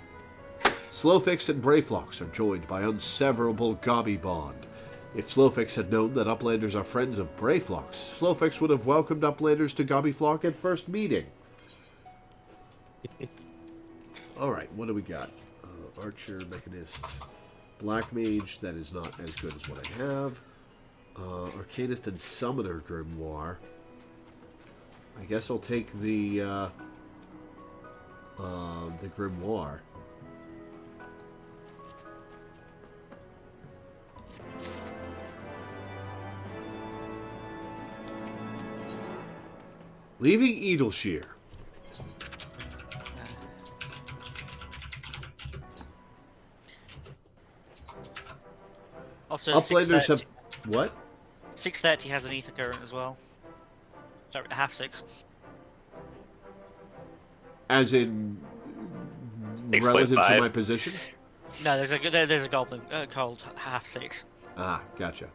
Slowfix and Brayflocks are joined by unseverable Gabi bond. If Slowfix had known that Uplanders are friends of Brayflocks, Slowfix would have welcomed Uplanders to Gabi Flock at first meeting. Alright, what do we got? Archer, Mechanist, Black Mage, that is not as good as what I have. Arcanist and Summoner Grimoire. I guess I'll take the Grimoire. Leaving Idyllshire. Also, Uplanders have... What? 630 has an ether current as well. Sorry, half 6. As in... 6.5. relative to my position? No, there's a goblin called half 6. Ah, gotcha.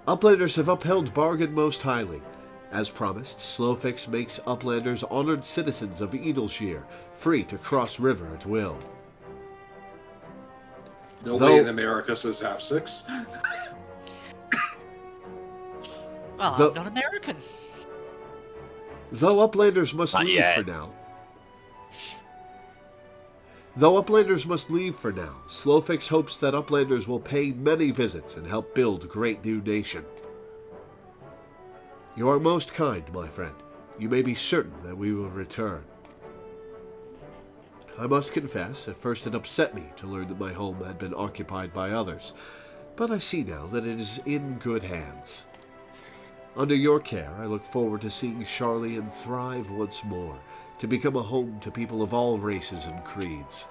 Uplanders have upheld bargain most highly. As promised, Slowfix makes Uplanders honored citizens of Idyllshire, free to cross river at will. Nobody in America says half 6. Well, I'm not American. Though Uplanders must Not leave yet. for now. Slowfix hopes that Uplanders will pay many visits and help build great new nation. You are most kind, my friend. You may be certain that we will return. I must confess, at first it upset me to learn that my home had been occupied by others, but I see now that it is in good hands. Under your care, I look forward to seeing Charlian thrive once more, to become a home to people of all races and creeds.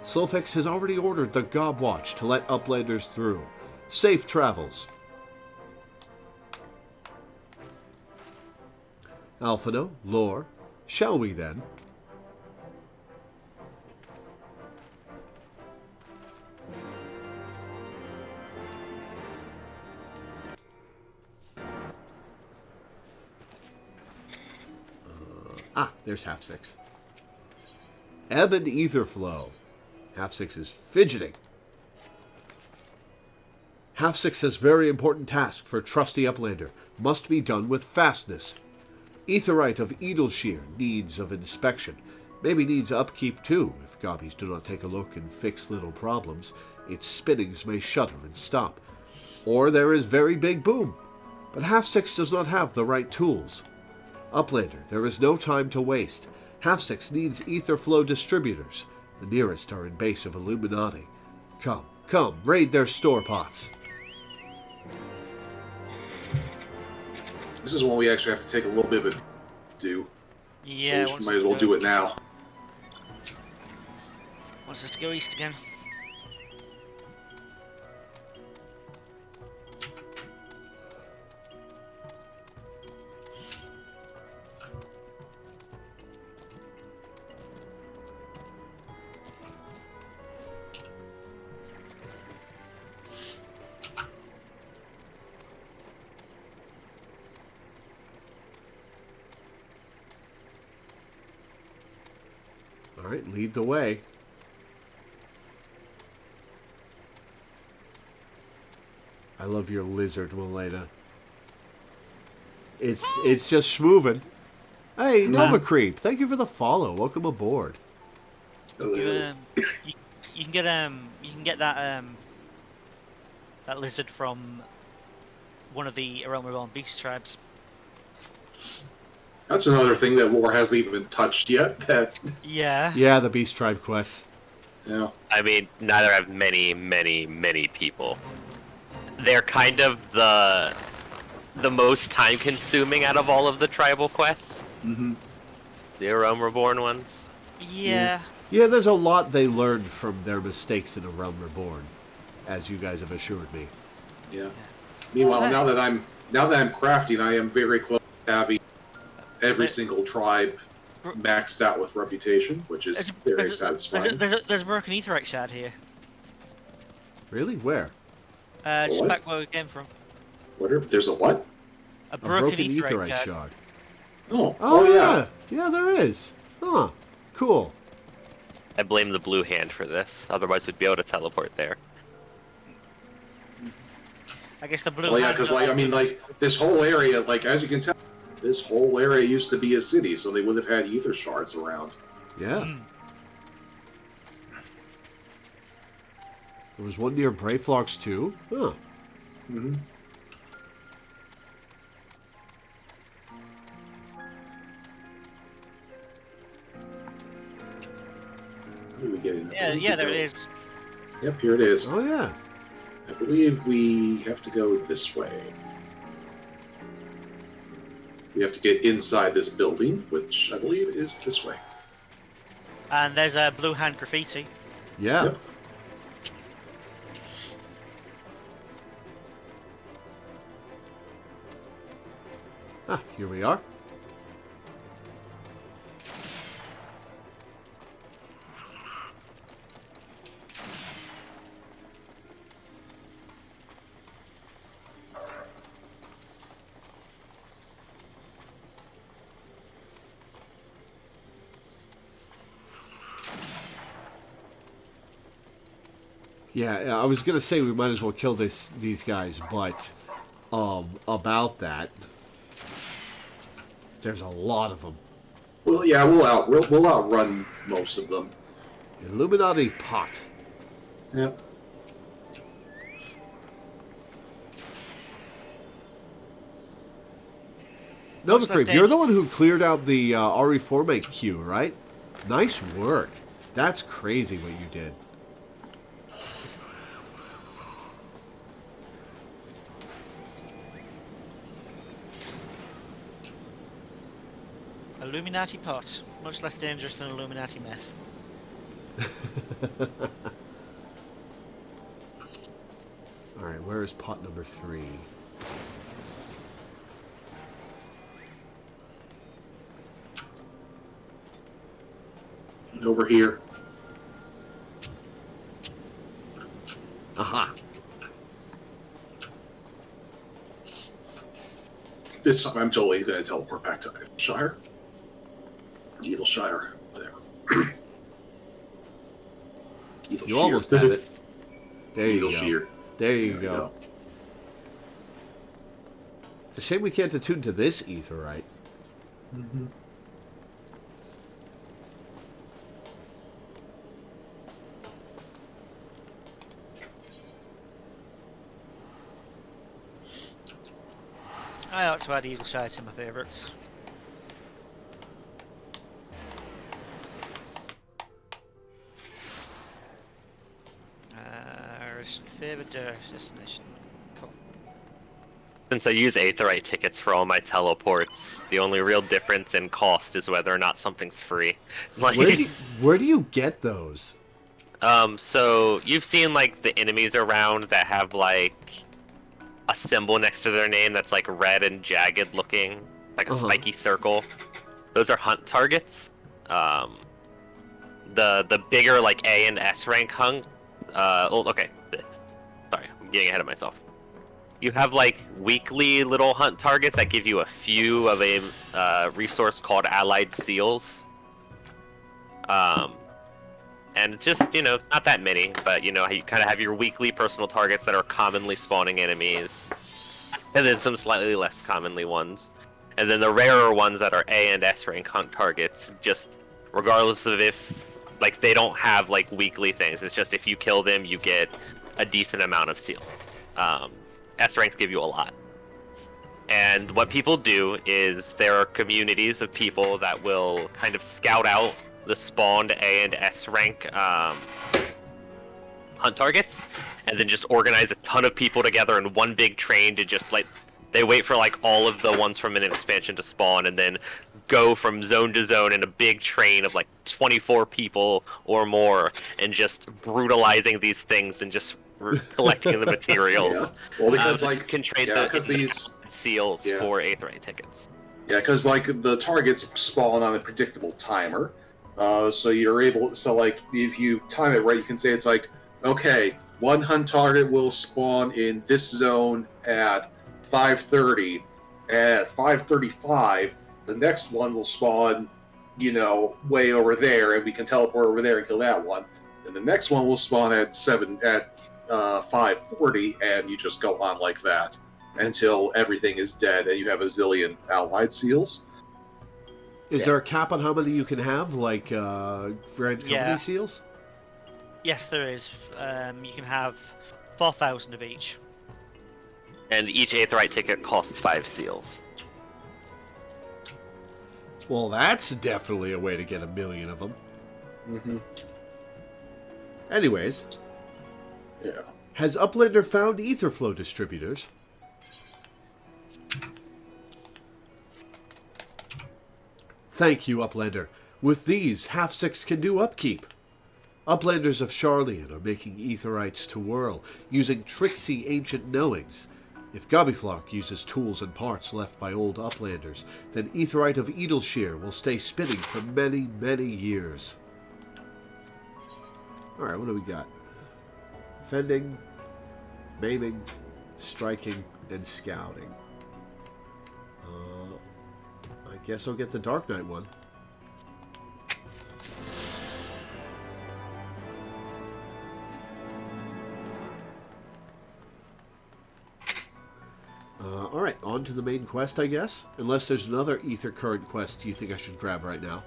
Slowfix has already ordered the Gob Watch to let Uplanders through. Safe travels. Alphino, Lore, shall we then? There's half 6. Ebb and ether flow. Half 6 is fidgeting. Half 6 has very important task for trusty Uplander. Must be done with fastness. Aetheryte of Idyllshire needs of inspection. Maybe needs upkeep too, if Gobbies do not take a look and fix little problems. Its spinnings may shudder and stop. Or there is very big boom. But half 6 does not have the right tools. Uplander, there is no time to waste. Half 6 needs ether flow distributors. The nearest are in base of Illuminati. Come, raid their store pots. This is one we actually have to take a little bit of a do. Yeah, So we might as well do it now. Wants us to go east again. Alright, lead the way. I love your lizard, Milena. It's just schmoovin'. Hey, Nova Creep, thank you for the follow. Welcome aboard. You can get that that lizard from one of the Realm Reborn beast tribes. That's another thing that Lore hasn't even touched yet. Yeah. Yeah, the Beast Tribe quests. Yeah. I mean, neither have many people. They're kind of the most time-consuming out of all of the tribal quests. Mm-hmm. The Realm Reborn ones. Yeah. Yeah, there's a lot they learned from their mistakes in A Realm Reborn, as you guys have assured me. Yeah. Meanwhile, now that I'm crafting, I am very close to having every single tribe maxed out with reputation, which is very satisfying. There's a broken aetherite shard here. Really? Where? Just What? back where we came from. There's a what? A broken aetherite shard. shard. Oh, yeah. Yeah, there is. Huh. Cool. I blame the blue hand for this. Otherwise, we'd be able to teleport there. I guess the blue. Well, yeah, because this whole area, as you can tell, this whole area used to be a city, so they would have had ether shards around. Yeah. There was one near Brayflox too. Huh. Mm-hmm. Yeah, there it is. Yep, here it is. Oh yeah. I believe we have to go this way. We have to get inside this building, which I believe is this way. And there's a blue hand graffiti. Yeah. Yep. Ah, here we are. Yeah, I was gonna say we might as well kill these guys, but about that, there's a lot of them. Well, yeah, we'll outrun most of them. Illuminati pot. Yep. Nova Creep, you're the one who cleared out the RE4 queue, right? Nice work. That's crazy what you did. Illuminati pot. Much less dangerous than Illuminati meth. Alright, where is pot number 3? Over here. Aha. This time I'm totally going to teleport back to Idyllshire. Idyllshire, whatever. You almost had it. There you Idyllshire. go. There you go. It's a shame we can't attune to this aetherite. Mm-hmm. I ought to add Idyllshire to my favourites. Favoured destination. Cool. Since I use Aetherite tickets for all my teleports, the only real difference in cost is whether or not something's free. Like, Where do you get those? So you've seen like the enemies around that have like a symbol next to their name that's like red and jagged looking, like a spiky circle. Those are hunt targets. The bigger like A and S rank hunt. Okay. Sorry, I'm getting ahead of myself. You have like weekly little hunt targets that give you a few of a resource called Allied Seals. And just, not that many, but you kind of have your weekly personal targets that are commonly spawning enemies, and then some slightly less commonly ones. And then the rarer ones that are A and S rank hunt targets, just regardless of if, like, they don't have like weekly things. It's just if you kill them, you get a decent amount of seals. S ranks give you a lot. And what people do is there are communities of people that will kind of scout out the spawned A and S rank hunt targets, and then just organize a ton of people together in one big train to just like they wait for like all of the ones from an expansion to spawn, and then go from zone to zone in a big train of like 24 people or more, and just brutalizing these things and just collecting the materials. Yeah. Well, because you can trade these seals for Aetheryte tickets. Yeah, because like the targets spawn on a predictable timer, so you're able. So like if you time it right, you can say it's like, okay, one hunt target will spawn in this zone at 5:30. At 5:35, the next one will spawn, way over there, and we can teleport over there and kill that one. And the next one will spawn at 5:40, and you just go on like that until everything is dead and you have a zillion allied seals. Is there a cap on how many you can have, like Grand Company seals? Yes, there is. You can have 4,000 of each. And each Aetheryte ticket costs 5 seals. Well, that's definitely a way to get 1 million of them. Mm-hmm. Anyways. Yeah. Has Uplander found Etherflow distributors? Thank you, Uplander. With these, Half-Six can do upkeep. Uplanders of Sharlayan are making Aetherites to whirl, using tricksy ancient knowings. If Gobbyflock uses tools and parts left by old Uplanders, then Aetherite of Idyllshire will stay spinning for many, many years. Alright, what do we got? Fending, maiming, striking, and scouting. I guess I'll get the Dark Knight one. Alright, on to the main quest, I guess. Unless there's another Aether Current quest you think I should grab right now.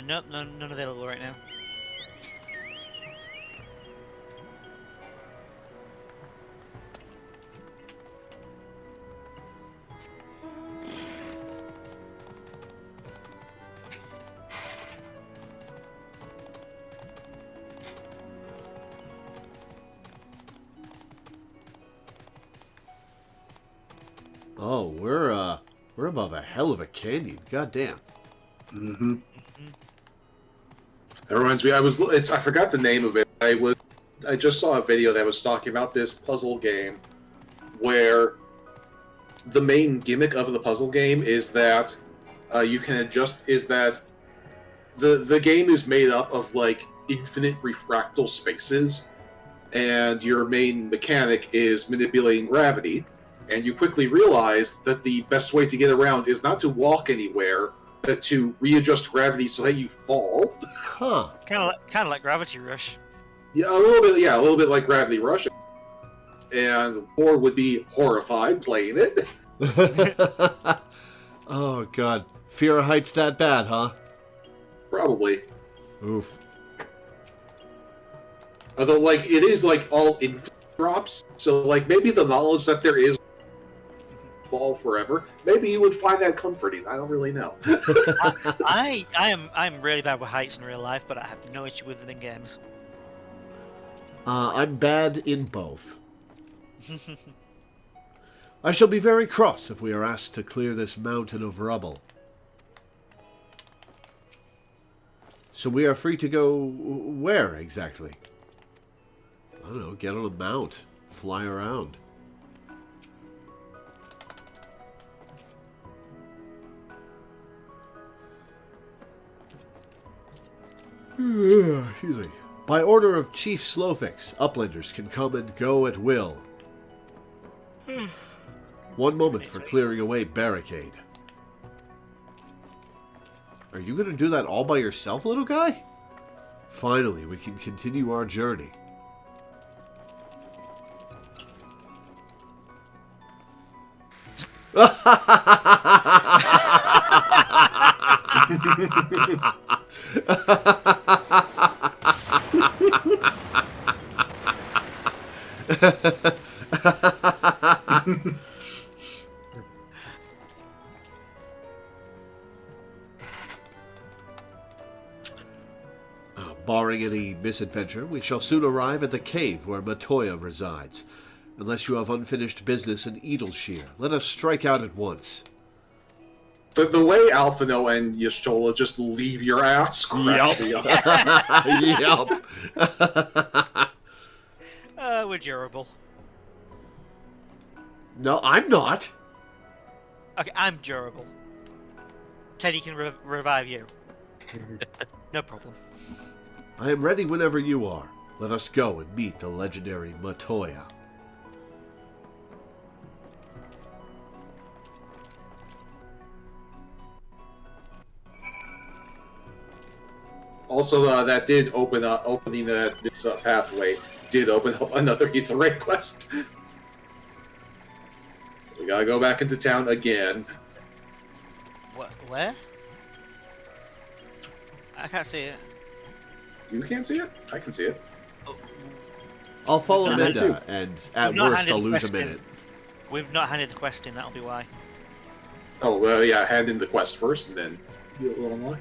Nope, none available right now. Oh, we're above a hell of a canyon. Goddamn. Mm-hmm. That reminds me, I forgot the name of it. I just saw a video that was talking about this puzzle game where the main gimmick of the puzzle game is that you can adjust. Is that the game is made up of like infinite refractal spaces, and your main mechanic is manipulating gravity. And you quickly realize that the best way to get around is not to walk anywhere, but to readjust gravity so that you fall. Huh. Kind of like Gravity Rush. Yeah, a little bit like Gravity Rush. And Thor would be horrified playing it. Oh, God. Fear of heights that bad, huh? Probably. Oof. Although, like, it is, like, all infinite drops, so, like, maybe the knowledge that there is fall forever, maybe you would find that comforting. I don't really know. I'm really bad with heights in real life, but I have no issue with it in games. I'm bad in both. I shall be very cross if we are asked to clear this mountain of rubble. So we are free to go where exactly? I don't know, get on a mount, fly around. Excuse me. By order of Chief Slowfix, Uplanders can come and go at will. 1 moment for clearing away barricade. Are you going to do that all by yourself, little guy? Finally, we can continue our journey. Barring any misadventure, we shall soon arrive at the cave where Matoya resides. Unless you have unfinished business in Idyllshire, let us strike out at once. The way Alphino and Y'shtola just leave your ass cracks me up. Yep. We're durable. No, I'm not. Okay, I'm durable. Teddy can revive you. No problem. I am ready whenever you are. Let us go and meet the legendary Matoya. Also, that did opening this pathway did open up another Aetheryte quest. We gotta go back into town again. Where? I can't see it. You can't see it? I can see it. I'll follow No, Minda, and at worst I'll lose a minute. We've not handed the quest in, that'll be why. Oh, well, yeah, hand in the quest first, and then you will unlock.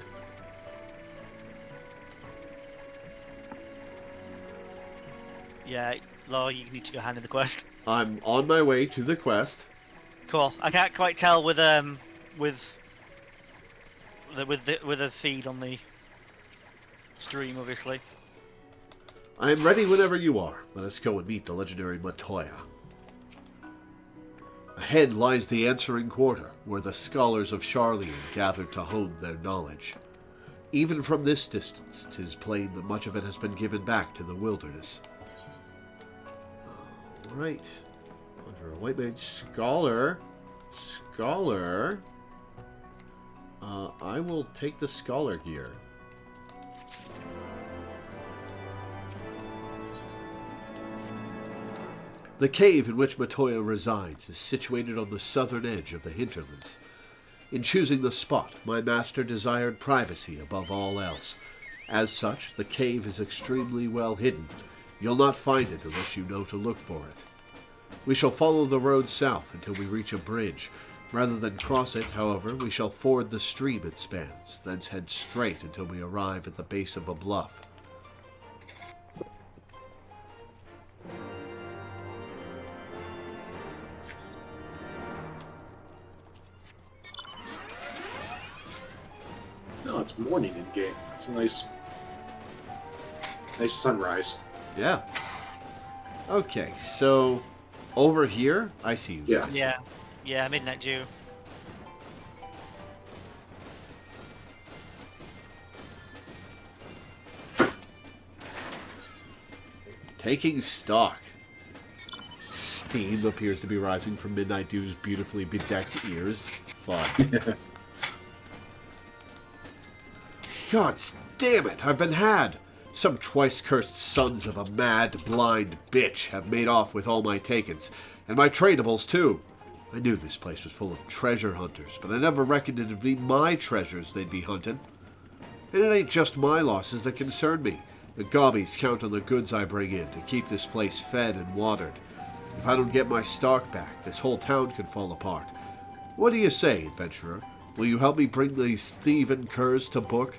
Yeah, Law, you need to go hand in the quest. I'm on my way to the quest. Cool. I can't quite tell with the feed on the stream, obviously. I am ready whenever you are. Let us go and meet the legendary Matoya. Ahead lies the answering quarter, where the scholars of Sharlayan gather to hone their knowledge. Even from this distance, 'tis plain that much of it has been given back to the wilderness. Alright. Under a white mage scholar. I will take the scholar gear. The cave in which Matoya resides is situated on the southern edge of the hinterlands. In choosing the spot, my master desired privacy above all else. As such, the cave is extremely well hidden. You'll not find it unless you know to look for it. We shall follow the road south until we reach a bridge. Rather than cross it, however, we shall ford the stream it spans, thence head straight until we arrive at the base of a bluff. No, it's morning in game. It's a nice sunrise. Yeah. Okay, so over here, I see you guys. Yeah, midnight dew. Taking stock. Steam appears to be rising from Midnight Dew's beautifully bedecked ears. Fun. God damn it, I've been had. Some twice-cursed sons of a mad, blind bitch have made off with all my takens, and my tradables too. I knew this place was full of treasure hunters, but I never reckoned it'd be my treasures they'd be hunting. And it ain't just my losses that concern me. The gobbies count on the goods I bring in to keep this place fed and watered. If I don't get my stock back, this whole town could fall apart. What do you say, adventurer? Will you help me bring these thieving curs to book?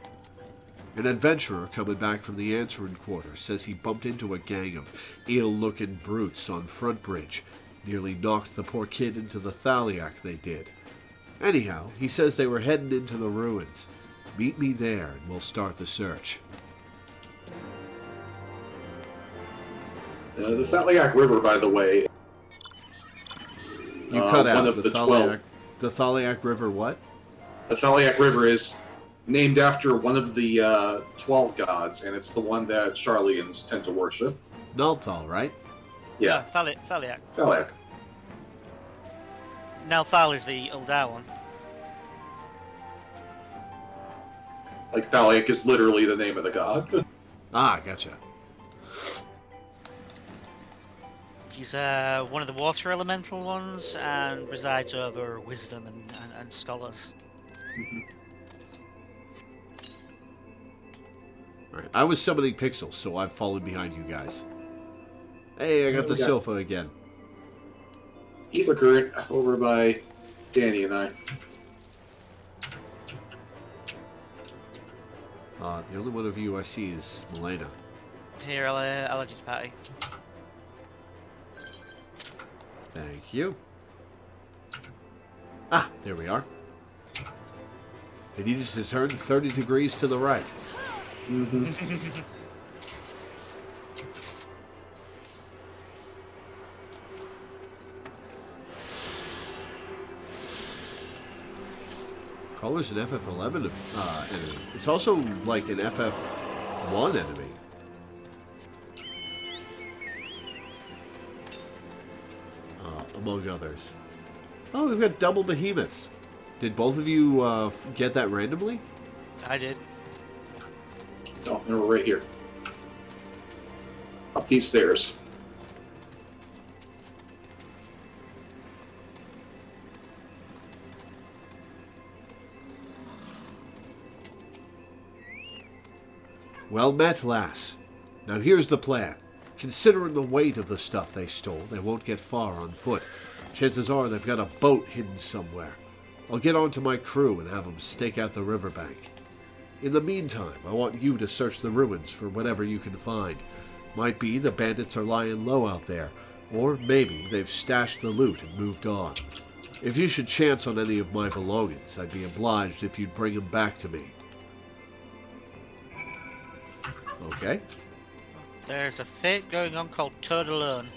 An adventurer coming back from the answering quarter says he bumped into a gang of ill-looking brutes on Front Bridge. Nearly knocked the poor kid into the Thaliak they did. Anyhow, he says they were heading into the ruins. Meet me there and we'll start the search. The Thaliak River, by the way. You cut out one of the 12. The Thaliak River what? The Thaliak River is named after one of the 12 gods, and it's the one that Sharlayans tend to worship. Nalthal, right? Yeah. Thaliak. Thaliak. Nalthal is the Ul'dah one. Like, Thaliak is literally the name of the god. Ah, gotcha. He's one of the water elemental ones and resides over wisdom and scholars. Alright, I was summoning pixels, so I've fallen behind you guys. Hey, I got the sofa again. Ether current over by Danny and I. The only one of you I see is Milena. Here, I'll add you to party. Thank you. Ah, there we are. I needed to turn 30 degrees to the right. Mm-hmm. Crawler's an FF11 enemy. It's also like an FF1 enemy. Among others. Oh, we've got double behemoths. Did both of you get that randomly? I did. Oh, they're right here. Up these stairs. Well met, lass. Now here's the plan. Considering the weight of the stuff they stole, they won't get far on foot. Chances are they've got a boat hidden somewhere. I'll get onto my crew and have them stake out the riverbank. In the meantime, I want you to search the ruins for whatever you can find. Might be the bandits are lying low out there, or maybe they've stashed the loot and moved on. If you should chance on any of my belongings, I'd be obliged if you'd bring them back to me. Okay. There's a fate going on called Toad Alone.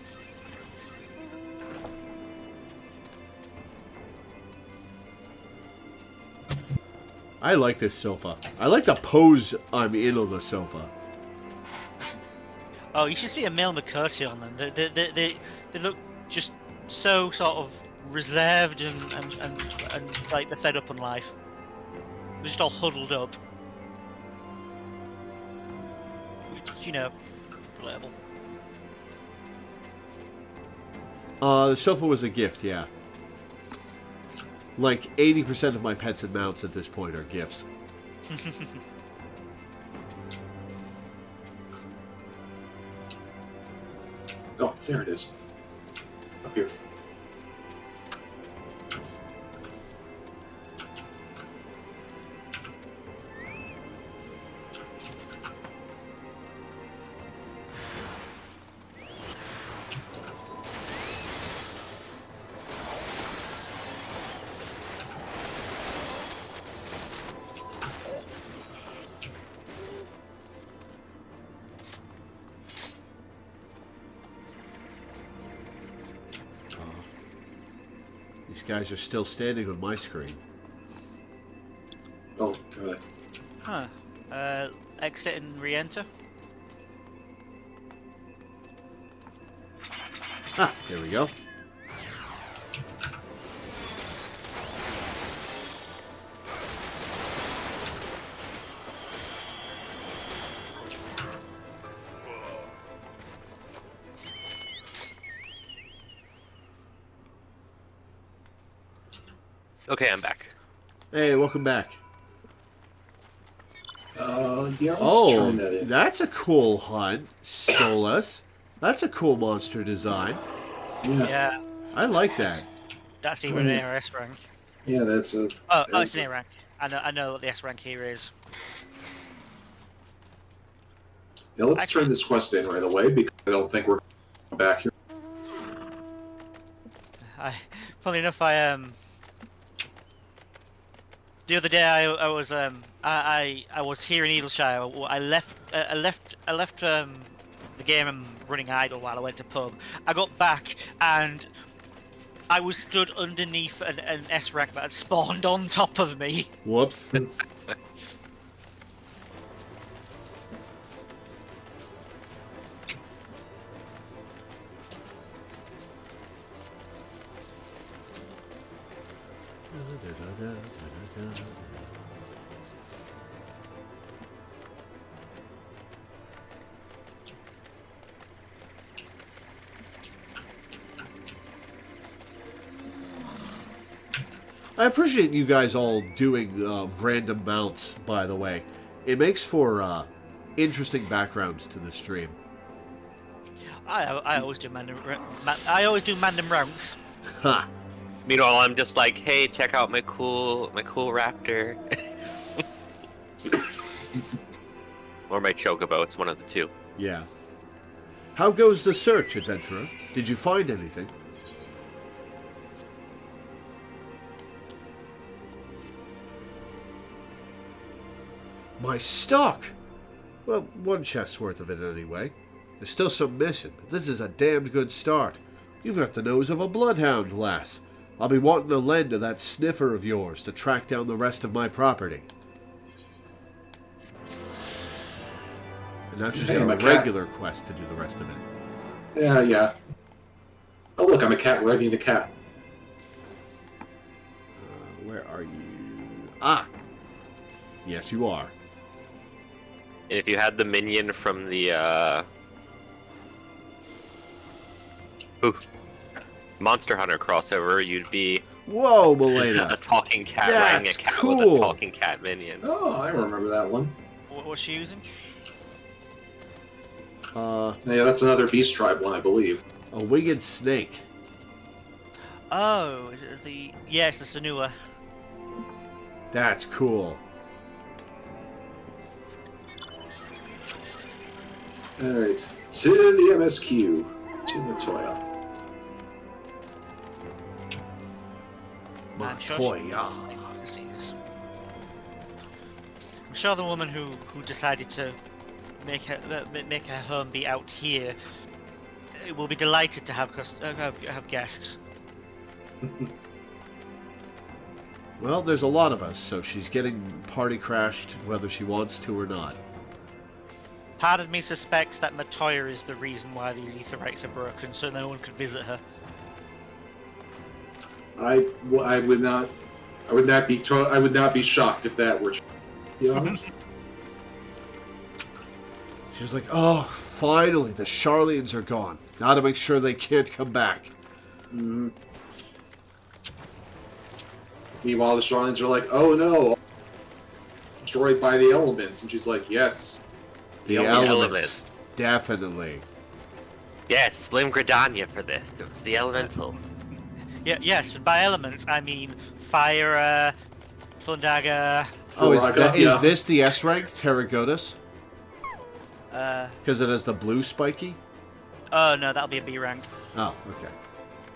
I like this sofa. I like the pose I'm in on the sofa. Oh, you should see a male Makoto on them. They look just so sort of reserved and like they're fed up on life. They're just all huddled up. Which, you know, relatable. The sofa was a gift, yeah. Like 80% of my pets and mounts at this point are gifts. Oh, there it is. Up here. These guys are still standing on my screen. Oh, God. Huh. Exit and re-enter. Ah, there we go. Okay, I'm back. Hey, welcome back. Yeah, let's turn that in. That's a cool hunt, Stolas. That's a cool monster design. Yeah. I like that. That's even an ARS rank. Yeah, that's a... Oh, that's it's an A rank. I know what the S rank here is. Yeah, let's turn this quest in right away, because I don't think we're back here. Funny enough, the other day I was here in Idyllshire. I left the game running idle while I went to pub. I got back and I was stood underneath an S rank that had spawned on top of me. Whoops. I appreciate you guys all doing random mounts, by the way. It makes for interesting backgrounds to the stream. I always do random rounds. Ha! Meanwhile, I'm just like, hey, check out my cool raptor. Or my chocobo, it's one of the two. Yeah. How goes the search, adventurer? Did you find anything? My stock! Well, one chest's worth of it anyway. There's still some missing, but this is a damned good start. You've got the nose of a bloodhound, lass. I'll be wanting a lend to that sniffer of yours to track down the rest of my property. And now she's got a regular quest to do the rest of it. Yeah. Oh, look, I'm a cat riding a cat. Where are you? Ah! Yes, you are. And if you had the minion from the, Monster Hunter crossover, you'd be... Whoa, Milena! a talking cat riding a cat cool. with a talking cat minion. Oh, I remember that one. What was she using? Yeah, that's another beast tribe one, I believe. A winged snake. Oh, is it the... Yeah, it's the Sanua. That's cool. Alright, to the MSQ, to Matoya. Matoya. I'm sure the woman who decided to make her home be out here will be delighted to have guests. Well, there's a lot of us, so she's getting party crashed whether she wants to or not. Part of me suspects that Matoya is the reason why these aetherites are broken, so no one could visit her. I would not be shocked if that were true, to be honest. She was like, oh, finally, the Charlians are gone. Now to make sure they can't come back. Mm-hmm. Meanwhile, the Charlians are like, oh no, destroyed by the elements. And she's like, yes. The elements. Definitely. Yes, blame Gridania for this. It was the elemental. Yeah, yes, by elements, I mean fire, Thundaga... Oh, is this the S rank, Terragotus? Because it has the blue spiky? Oh, no, that'll be a B rank. Oh, okay.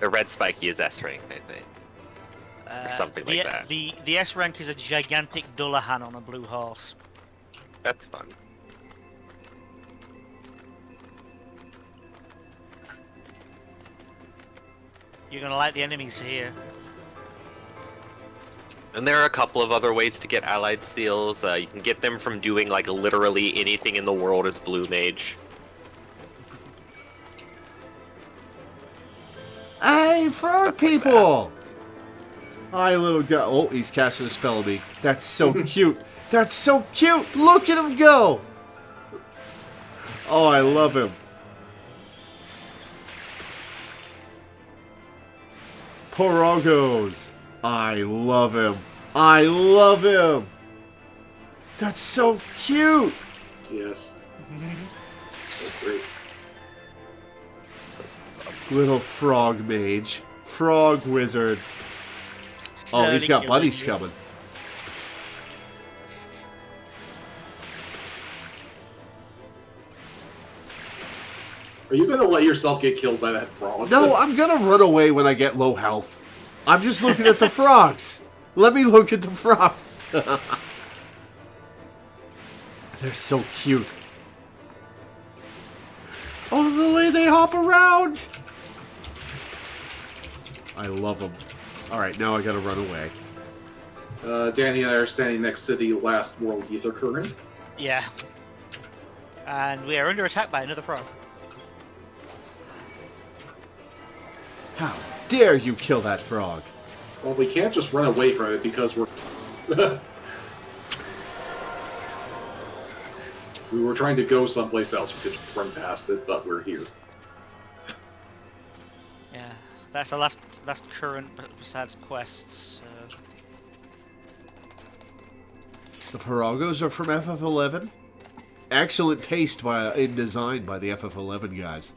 The red spiky is S rank, I think. Or something like that. The S rank is a gigantic Dullahan on a blue horse. That's fun. You're gonna like the enemies here. And there are a couple of other ways to get allied seals. You can get them from doing like literally anything in the world as Blue Mage. Hey, frog people! Hi, little guy. Oh, he's casting a spell on me. That's so cute. That's so cute! Look at him go! Oh, I love him. Porogos. I love him. I love him. That's so cute. Yes. So great. Little frog mage. Frog wizards. Oh, he's got buddies coming. Are you going to let yourself get killed by that frog? No, I'm going to run away when I get low health. I'm just looking at the frogs. Let me look at the frogs. They're so cute. Oh, the way they hop around. I love them. Alright, now I gotta run away. Danny and I are standing next to the last world ether current. Yeah. And we are under attack by another frog. How dare you kill that frog? Well, we can't just run away from it because we're... If we were trying to go someplace else, we could just run past it, but we're here. Yeah, that's the last current besides quests. The Pirogos are from FF11. Excellent taste in design by the FF11 guys.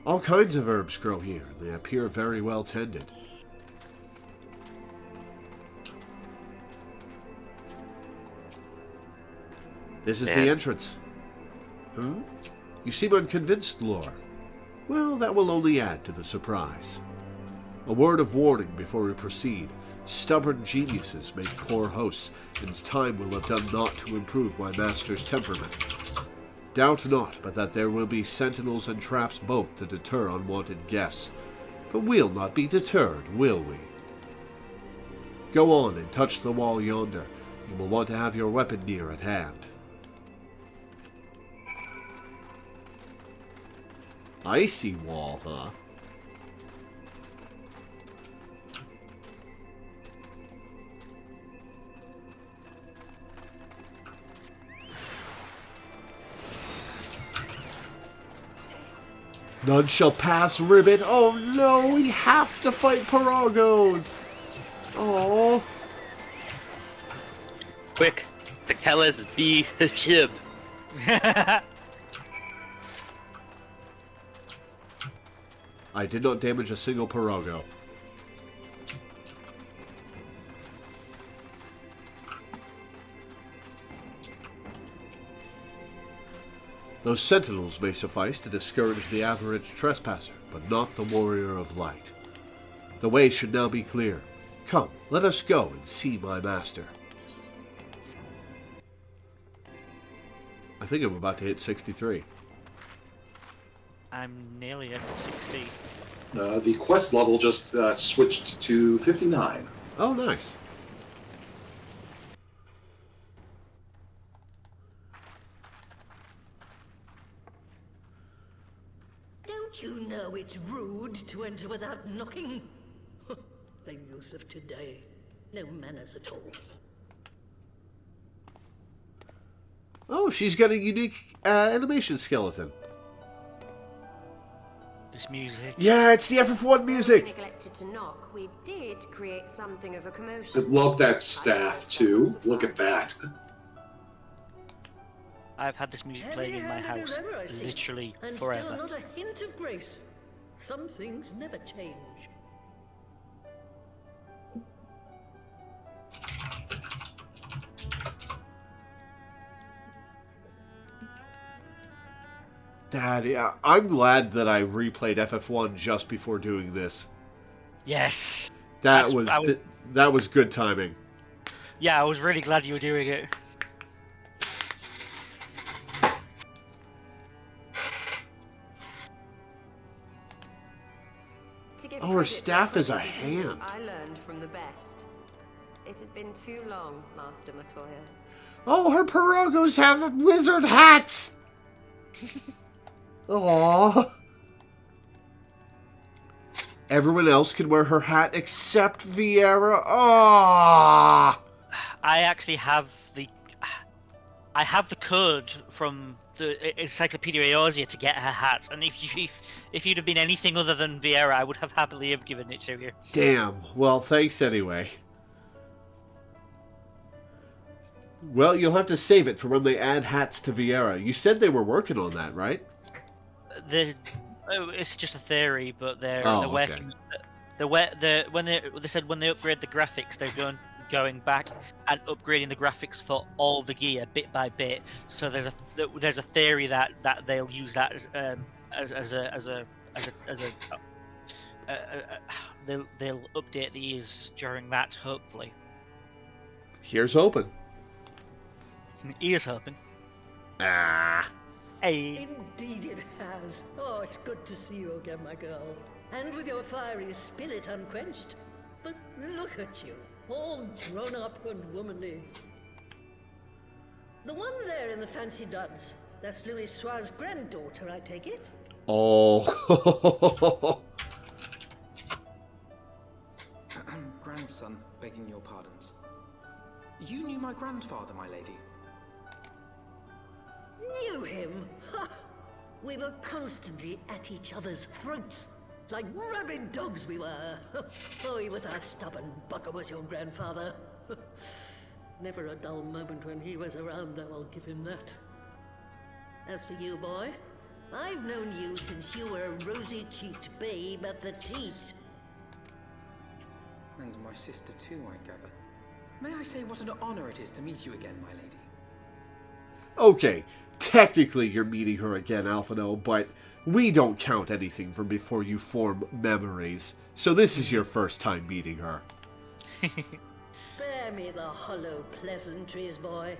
All kinds of herbs grow here. They appear very well tended. This is Man. the entrance. Huh? You seem unconvinced, Lore. Well, that will only add to the surprise. A word of warning before we proceed. Stubborn geniuses make poor hosts, and time will have done naught to improve my master's temperament. Doubt not but that there will be sentinels and traps both to deter unwanted guests. But we'll not be deterred, will we? Go on and touch the wall yonder. You will want to have your weapon near at hand. Icy wall, huh? None shall pass, Ribbit. Oh no, we have to fight Paragos. Oh. Quick, Tekeles be Shib. I did not damage a single Parago. Those sentinels may suffice to discourage the average trespasser, but not the warrior of light. The way should now be clear. Come, let us go and see my master. I think I'm about to hit 63. I'm nearly at 60. The quest level just switched to 59. Oh, nice. Don't you know it's rude to enter without knocking? The youth of today. No manners at all. Oh, she's got a unique animation skeleton. This music. Yeah, it's the FF1 music. Neglected to knock. We did create something of a I commotion. love that staff, too. Look at that. I've had this music playing in my Heavy-handed as house ever, I see. literally And forever. still not a hint of grace. Some things never change. Daddy, I'm glad that I replayed FF1 just before doing this. Yes. That was good timing. Yeah, I was really glad you were doing it. To give Oh, her credit staff where is a credit is due, hand. I learned from the best. It has been too long, Master Matoya. Oh, her Paragos have wizard hats! Aww. Everyone else can wear her hat except Viera. Aww. I actually have the code from the Encyclopedia Eorzea to get her hat, and if you'd have been anything other than Viera, I would have happily have given it to you. Damn. Well, thanks anyway. Well, you'll have to save it for when they add hats to Viera. You said they were working on that, right? It's just a theory, but they're Oh, working. They said when they upgrade the graphics, they're going back and upgrading the graphics for all the gear bit by bit. So there's a theory that they'll use that they'll update these during that, hopefully. Here's hoping. Ears hoping. Ah. Hey. Indeed it has. Oh, it's good to see you again, my girl. And with your fiery spirit unquenched. But look at you, all grown up and womanly. The one there in the fancy duds, that's Louis Soir's granddaughter, I take it? Oh. Grandson, begging your pardons. You knew my grandfather, my lady. Knew him? Ha! We were constantly at each other's throats. Like rabid dogs we were. Oh, he was a stubborn bucker, was your grandfather. Never a dull moment when he was around, though, I'll give him that. As for you, boy, I've known you since you were a rosy-cheeked babe at the teat. And my sister too, I gather. May I say what an honor it is to meet you again, my lady? Okay, technically you're meeting her again, Alphino, but we don't count anything from before you form memories. So this is your first time meeting her. Spare me the hollow pleasantries, boy.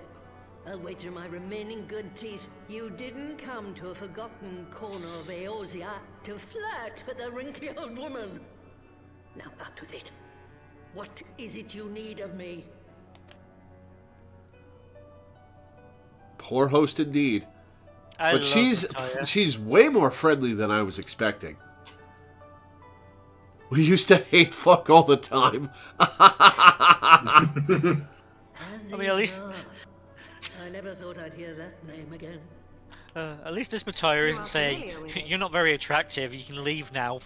I'll wager my remaining good teeth you didn't come to a forgotten corner of Eorzea to flirt with a wrinkly old woman. Now out with it. What is it you need of me? Poor host indeed. I But love Matoya. she's way more friendly than I was expecting. We used to hate fuck all the time. I mean, at least I never thought I'd hear that name again. at least this Matoya isn't saying you're not very attractive. You can leave now.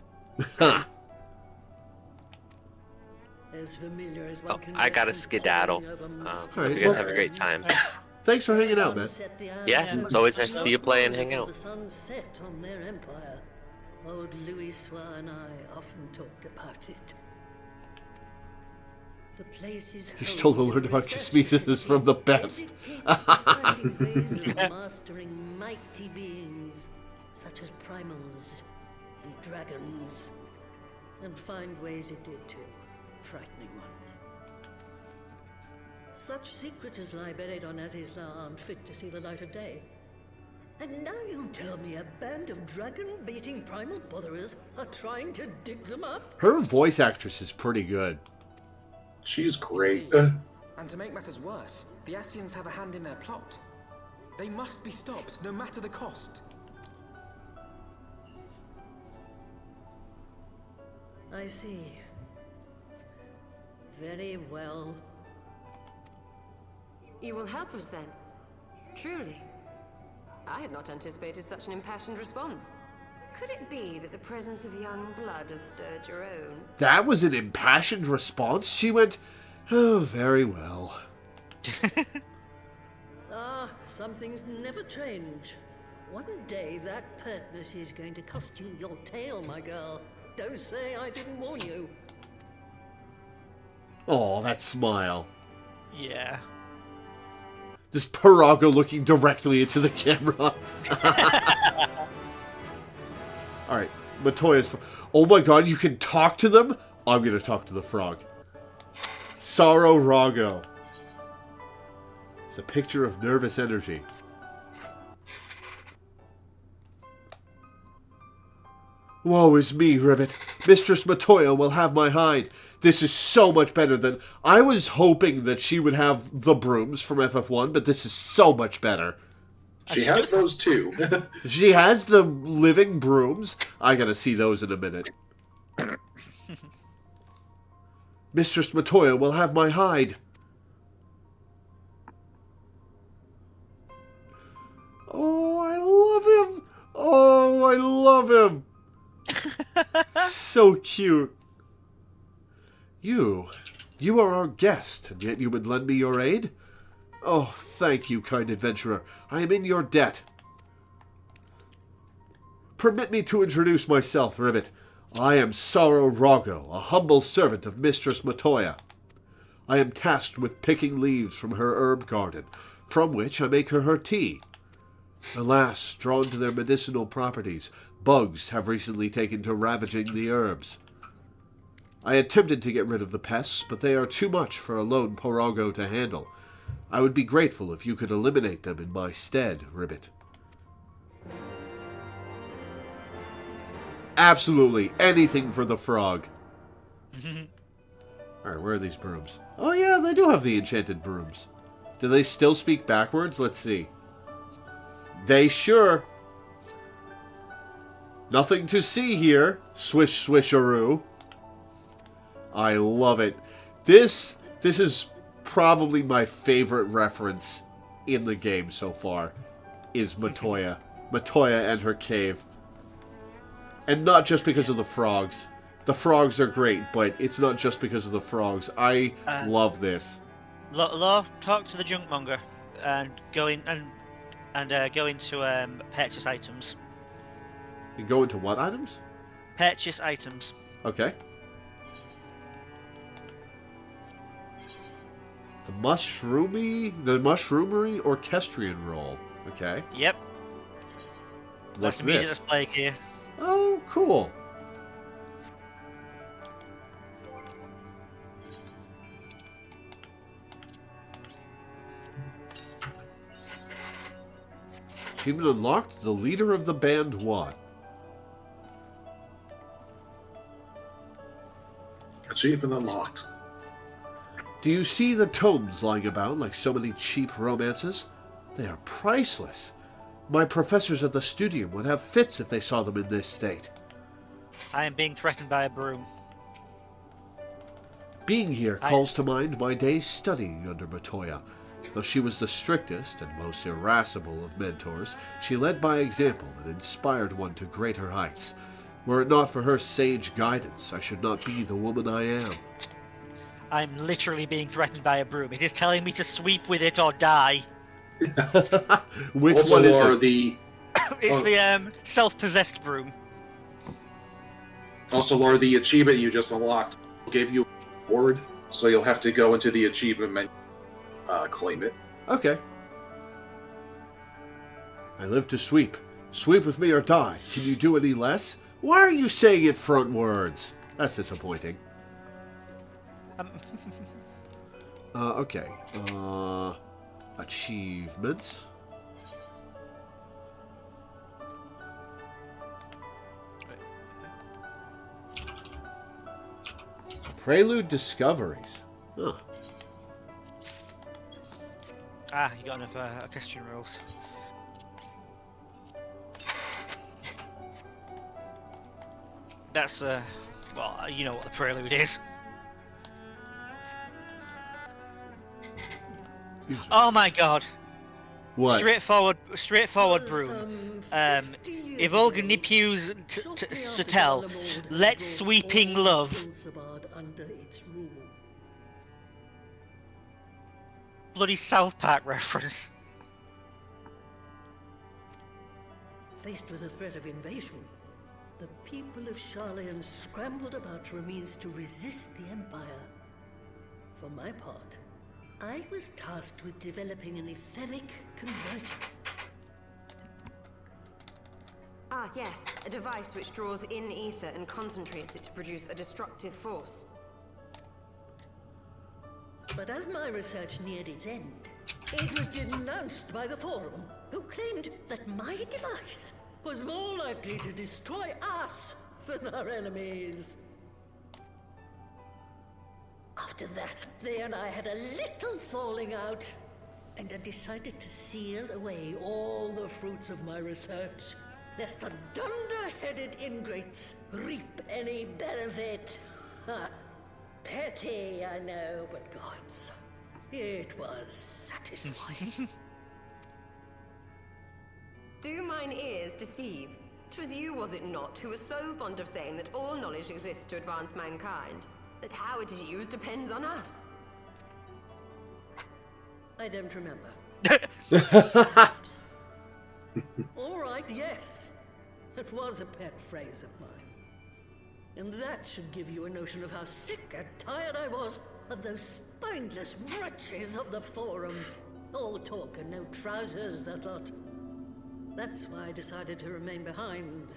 As familiar as one can I get gotta from skedaddle. poring over Alright, You guys well- have a great time. Thanks for hanging out, man. Yeah, it's always nice to see you play and hang out. The sun set on their empire. Old Louis and I often talked about it. The place is He's told to learn about Kismesis from the best. Mastering mighty beings such as primals and dragons, and find ways it did too, frightening ones. Such secrets as lie buried on Azizla aren't fit to see the light of day. And now you tell me a band of dragon-beating primal botherers are trying to dig them up? Her voice actress is pretty good. She's great. And to make matters worse, the Ascians have a hand in their plot. They must be stopped, no matter the cost. I see. Very well. You will help us then? Truly? I had not anticipated such an impassioned response. Could it be that the presence of young blood has stirred your own? That was an impassioned response? She went, oh, very well. Some things never change. One day that pertness is going to cost you your tail, my girl. Don't say I didn't warn you. Oh, that smile. Yeah. Just Parago looking directly into the camera. Alright, Matoya's... Oh my god, you can talk to them? I'm gonna talk to the frog. Sorrow Rago. It's a picture of nervous energy. Woe is me, Ribbit. Mistress Matoya will have my hide. This is so much better than... I was hoping that she would have the brooms from FF1, but this is so much better. She has those too. She has the living brooms. I gotta see those in a minute. Mistress Matoya will have my hide. Oh, I love him. Oh, I love him. So cute. You are our guest, and yet you would lend me your aid? Oh, thank you, kind adventurer. I am in your debt. Permit me to introduce myself, Ribbit. I am Sorrow Rago, a humble servant of Mistress Matoya. I am tasked with picking leaves from her herb garden, from which I make her tea. Alas, drawn to their medicinal properties, bugs have recently taken to ravaging the herbs. I attempted to get rid of the pests, but they are too much for a lone Parago to handle. I would be grateful if you could eliminate them in my stead, Ribbit. Absolutely anything for the frog. Alright, where are these brooms? Oh yeah, they do have the enchanted brooms. Do they still speak backwards? Let's see. They sure. Nothing to see here. Swish swisharoo. I love it. This is probably my favorite reference in the game so far, is Matoya. Matoya and her cave. And not just because of the frogs. The frogs are great, but it's not just because of the frogs. I love this. Law, talk to the junkmonger and go in and go into purchase items. You go into what items? Purchase items. Okay. The Mushroomery Orchestrion role. Okay. Yep. What's That's the music this? that's playing here. Oh, cool. Achievement unlocked. The leader of the band what? Achievement unlocked. Do you see the tomes lying about like so many cheap romances? They are priceless. My professors at the studium would have fits if they saw them in this state. I am being threatened by a broom. Being here calls to mind my days studying under Matoya. Though she was the strictest and most irascible of mentors, she led by example and inspired one to greater heights. Were it not for her sage guidance, I should not be the woman I am. I'm literally being threatened by a broom. It is telling me to sweep with it or die. Which also, one is Laura, it? It's the self-possessed broom. Also, Laura, the achievement you just unlocked gave you a reward, so you'll have to go into the achievement menu, claim it. Okay. I live to sweep. Sweep with me or die. Can you do any less? Why are you saying it front words? That's disappointing. Okay. Achievements. Prelude discoveries. Huh. You got enough orchestrion rolls. That's, well, you know what the prelude is. Oh my god. What? Straightforward broom. Evolga Nipu's Satel. Let sweeping love. Bloody South Park reference. Faced with a threat of invasion, the people of Sharlayan scrambled about for a means to resist the Empire. For my part, I was tasked with developing an etheric converter. Ah, yes, a device which draws in ether and concentrates it to produce a destructive force. But as my research neared its end, it was denounced by the Forum, who claimed that my device was more likely to destroy us than our enemies. After that, they and I had a little falling out, and I decided to seal away all the fruits of my research, lest the dunder-headed ingrates reap any benefit. Ha! Petty, I know, but gods, it was satisfying. Do mine ears deceive? 'Twas you, was it not, who was so fond of saying that all knowledge exists to advance mankind, that how it is used depends on us? I don't remember. All right, yes. It was a pet phrase of mine. And that should give you a notion of how sick and tired I was of those spineless wretches of the Forum. All talk and no trousers, that lot. That's why I decided to remain behind,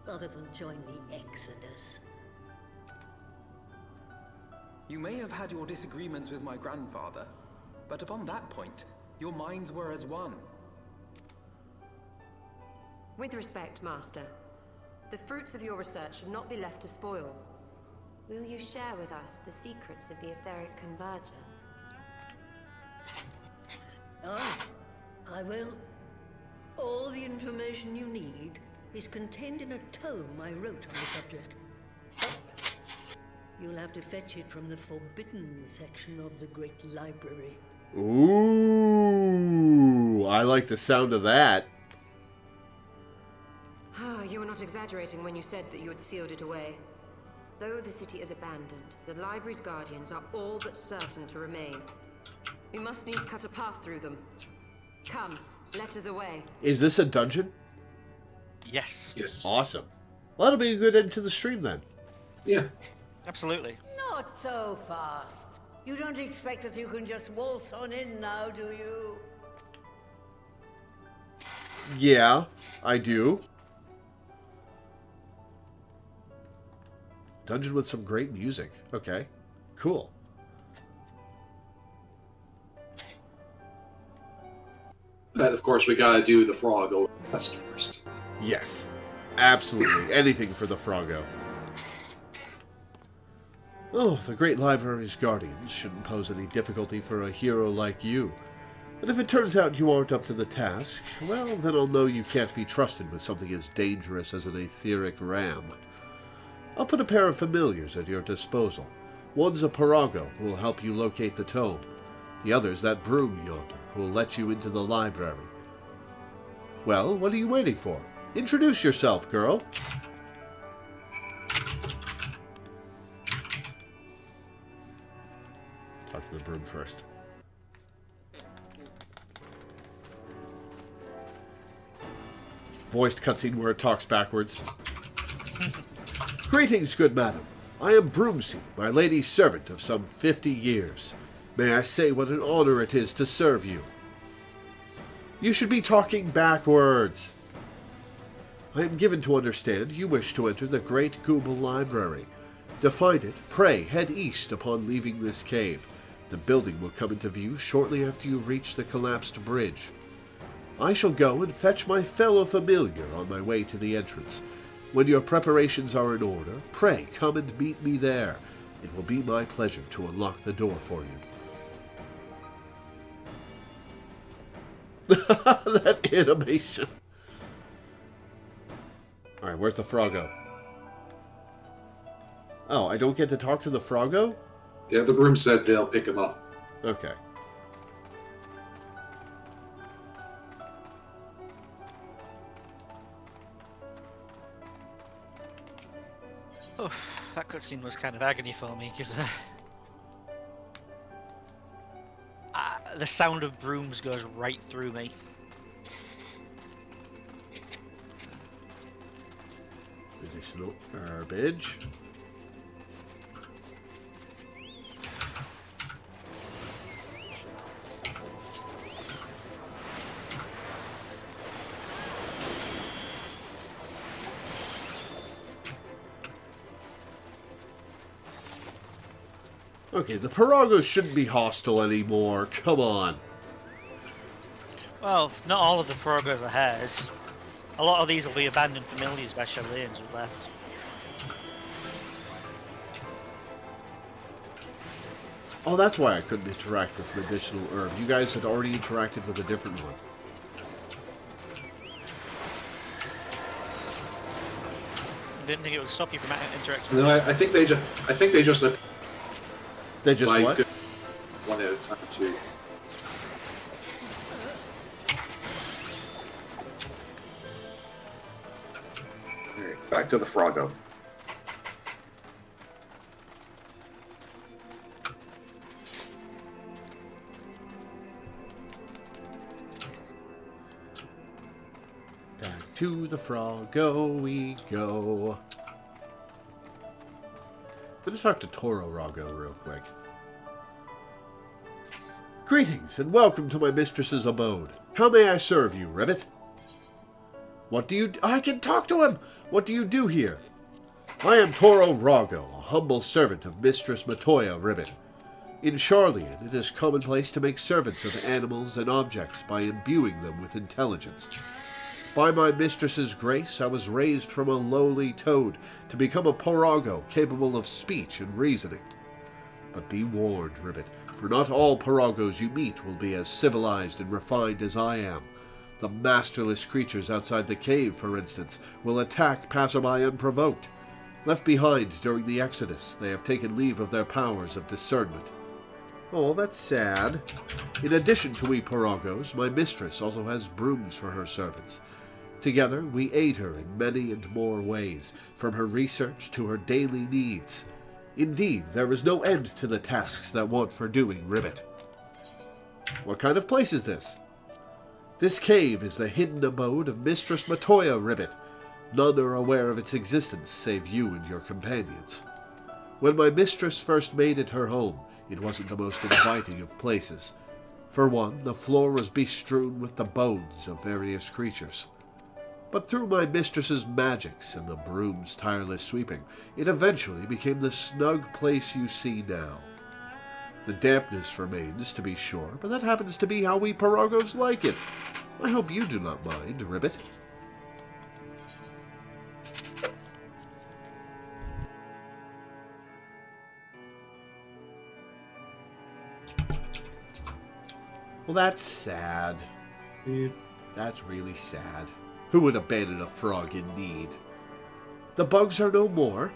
rather than join the Exodus. You may have had your disagreements with my grandfather, but upon that point, your minds were as one. With respect, Master, the fruits of your research should not be left to spoil. Will you share with us the secrets of the etheric converter? I will. All the information you need is contained in a tome I wrote on the subject. But you'll have to fetch it from the forbidden section of the Great Library. Ooh, I like the sound of that. Ah, you were not exaggerating when you said that you had sealed it away. Though the city is abandoned, the library's guardians are all but certain to remain. We must needs cut a path through them. Come, let us away. Is this a dungeon? Yes. Yes. Awesome. Well, that'll be a good end to the stream then. Yeah. Absolutely. Not so fast. You don't expect that you can just waltz on in now, do you? Yeah, I do. Dungeon with some great music. Okay, cool. And of course, we gotta do the Froggo quest first. Yes, absolutely. Anything for the Froggo. Oh, the Great Library's guardians shouldn't pose any difficulty for a hero like you. And if it turns out you aren't up to the task, well, then I'll know you can't be trusted with something as dangerous as an etheric ram. I'll put a pair of familiars at your disposal. One's a Parago, who will help you locate the tome. The other's that broom yonder, who will let you into the library. Well, what are you waiting for? Introduce yourself, girl. Talk to the broom first. Voiced cutscene where it talks backwards. Greetings, good madam. I am Broomsy, my lady's servant of some 50 years. May I say what an honor it is to serve you? You should be talking backwards. I am given to understand you wish to enter the great Gubal library. To find it, pray head east upon leaving this cave. The building will come into view shortly after you reach the collapsed bridge. I shall go and fetch my fellow familiar on my way to the entrance. When your preparations are in order, pray come and meet me there. It will be my pleasure to unlock the door for you. That animation. Alright, where's the Froggo? Oh, I don't get to talk to the Froggo? Yeah, the broom said they'll pick him up. Okay. Oh, that cutscene was kind of agony for me because the sound of brooms goes right through me. Medicinal herbage. Okay, the Paragos shouldn't be hostile anymore. Come on. Well, not all of the Paragos are hers. A lot of these will be abandoned familiars by Chevaliers who left. Oh, that's why I couldn't interact with medicinal herb. You guys had already interacted with a different one. I didn't think it would stop you from interacting. No, I think they just. They just like, what? One at a time, too. Alright, back to the Froggo. Back to the Froggo we go. I'm going to talk to Toro Rago real quick. Greetings, and welcome to my mistress's abode. How may I serve you, Ribbit? What do you... I can talk to him! What do you do here? I am Toro Rago, a humble servant of Mistress Matoya, Ribbit. In Charlian, it is commonplace to make servants of animals and objects by imbuing them with intelligence. By my mistress's grace, I was raised from a lowly toad to become a Parago capable of speech and reasoning. But be warned, Ribbit, for not all Paragos you meet will be as civilized and refined as I am. The masterless creatures outside the cave, for instance, will attack passerby unprovoked. Left behind during the Exodus, they have taken leave of their powers of discernment. Oh, that's sad. In addition to we Paragos, my mistress also has brooms for her servants. Together, we aid her in many and more ways, from her research to her daily needs. Indeed, there is no end to the tasks that want for doing, Ribbit. What kind of place is this? This cave is the hidden abode of Mistress Matoya, Ribbit. None are aware of its existence save you and your companions. When my mistress first made it her home, It wasn't the most inviting of places. For one, the floor was bestrewn with the bones of various creatures. But through my mistress's magics and the broom's tireless sweeping, it eventually became the snug place you see now. The dampness remains, to be sure, but that happens to be how we Pirogos like it. I hope you do not mind, Ribbit. Well, that's sad. That's really sad. Who would abandon a frog in need? The bugs are no more.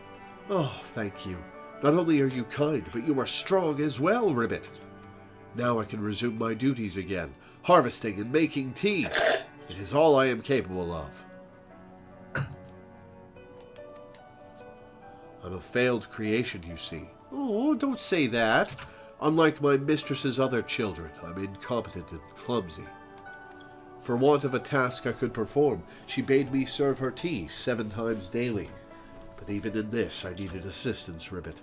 Oh, thank you. Not only are you kind, but you are strong as well, Ribbit. Now I can resume my duties again, harvesting and making tea. It is all I am capable of. I'm a failed creation, you see. Oh, don't say that. Unlike my mistress's other children, I'm incompetent and clumsy. For want of a task I could perform, she bade me serve her tea 7 times daily. But even in this, I needed assistance, Ribbit.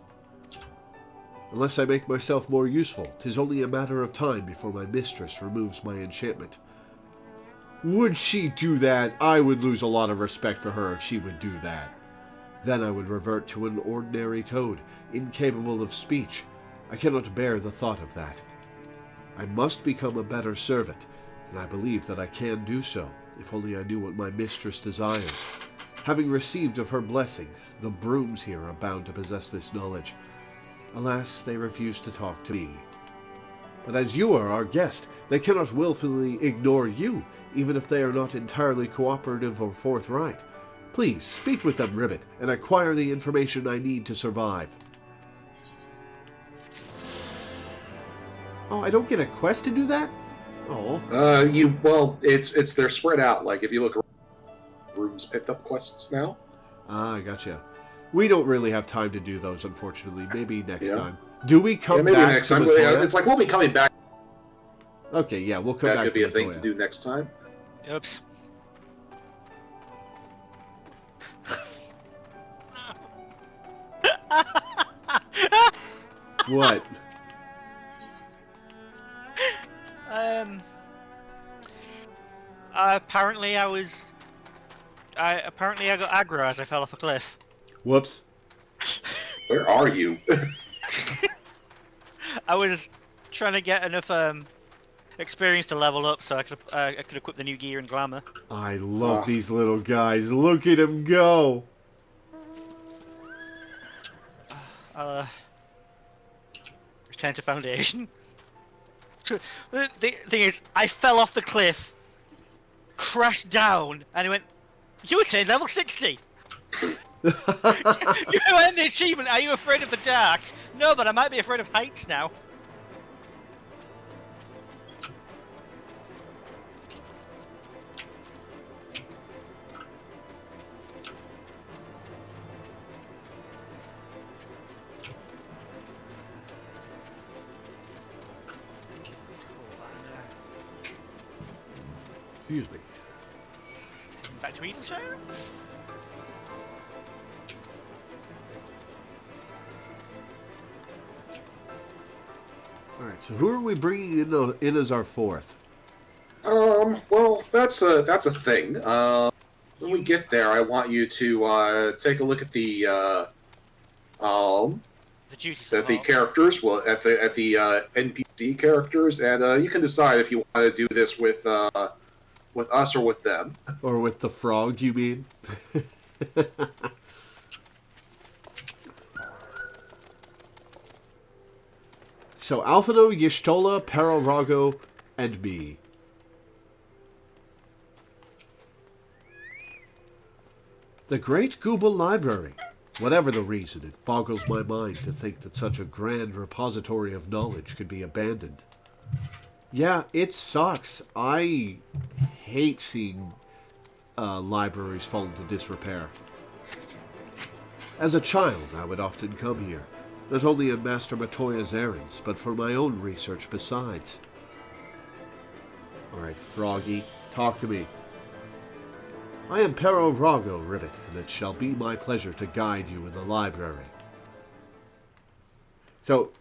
Unless I make myself more useful, 'tis only a matter of time before my mistress removes my enchantment. Would she do that? I would lose a lot of respect for her if she would do that. Then I would revert to an ordinary toad, incapable of speech. I cannot bear the thought of that. I must become a better servant, and I believe that I can do so, if only I knew what my mistress desires. Having received of her blessings, the brooms here are bound to possess this knowledge. Alas, they refuse to talk to me. But as you are our guest, they cannot willfully ignore you, even if they are not entirely cooperative or forthright. Please, speak with them, Ribbit, and acquire the information I need to survive. Oh, I don't get a quest to do that? Oh. It's they're spread out. Like, if you look around, rooms picked up quests now. Ah, gotcha. We don't really have time to do those, unfortunately. Maybe next time. Do we come maybe back next to time. Matoya? It's like we'll be coming back. Okay, yeah, we'll come back to That could be a thing Matoya. to do next time. Oops. What? Apparently I got aggro as I fell off a cliff. Whoops. Where are you? I was trying to get enough experience to level up so I could equip the new gear and glamour. I love these little guys. Look at him go. Return to Foundation. The thing is, I fell off the cliff, crashed down, and he went, "You attained level 60! You earned the achievement, are you afraid of the dark? No, but I might be afraid of heights now." Excuse me. Back to Idyllshire? Alright, so who are we bringing in as our fourth? Well, that's a thing. When we get there, I want you to take a look at the duties at the characters, at the NPC characters, and you can decide if you want to do this with us or with them. Or with the frog, you mean? So, Alphino, Y'shtola, Peril-Rago, and me. The Great Gubal Library. Whatever the reason, it boggles my mind to think that such a grand repository of knowledge could be abandoned. Yeah, it sucks. I hate seeing libraries fall into disrepair. As a child, I would often come here, not only on Master Matoya's errands, but for my own research besides. Alright, Froggy, talk to me. I am Peril-Rago, Ribbit, and it shall be my pleasure to guide you in the library. So,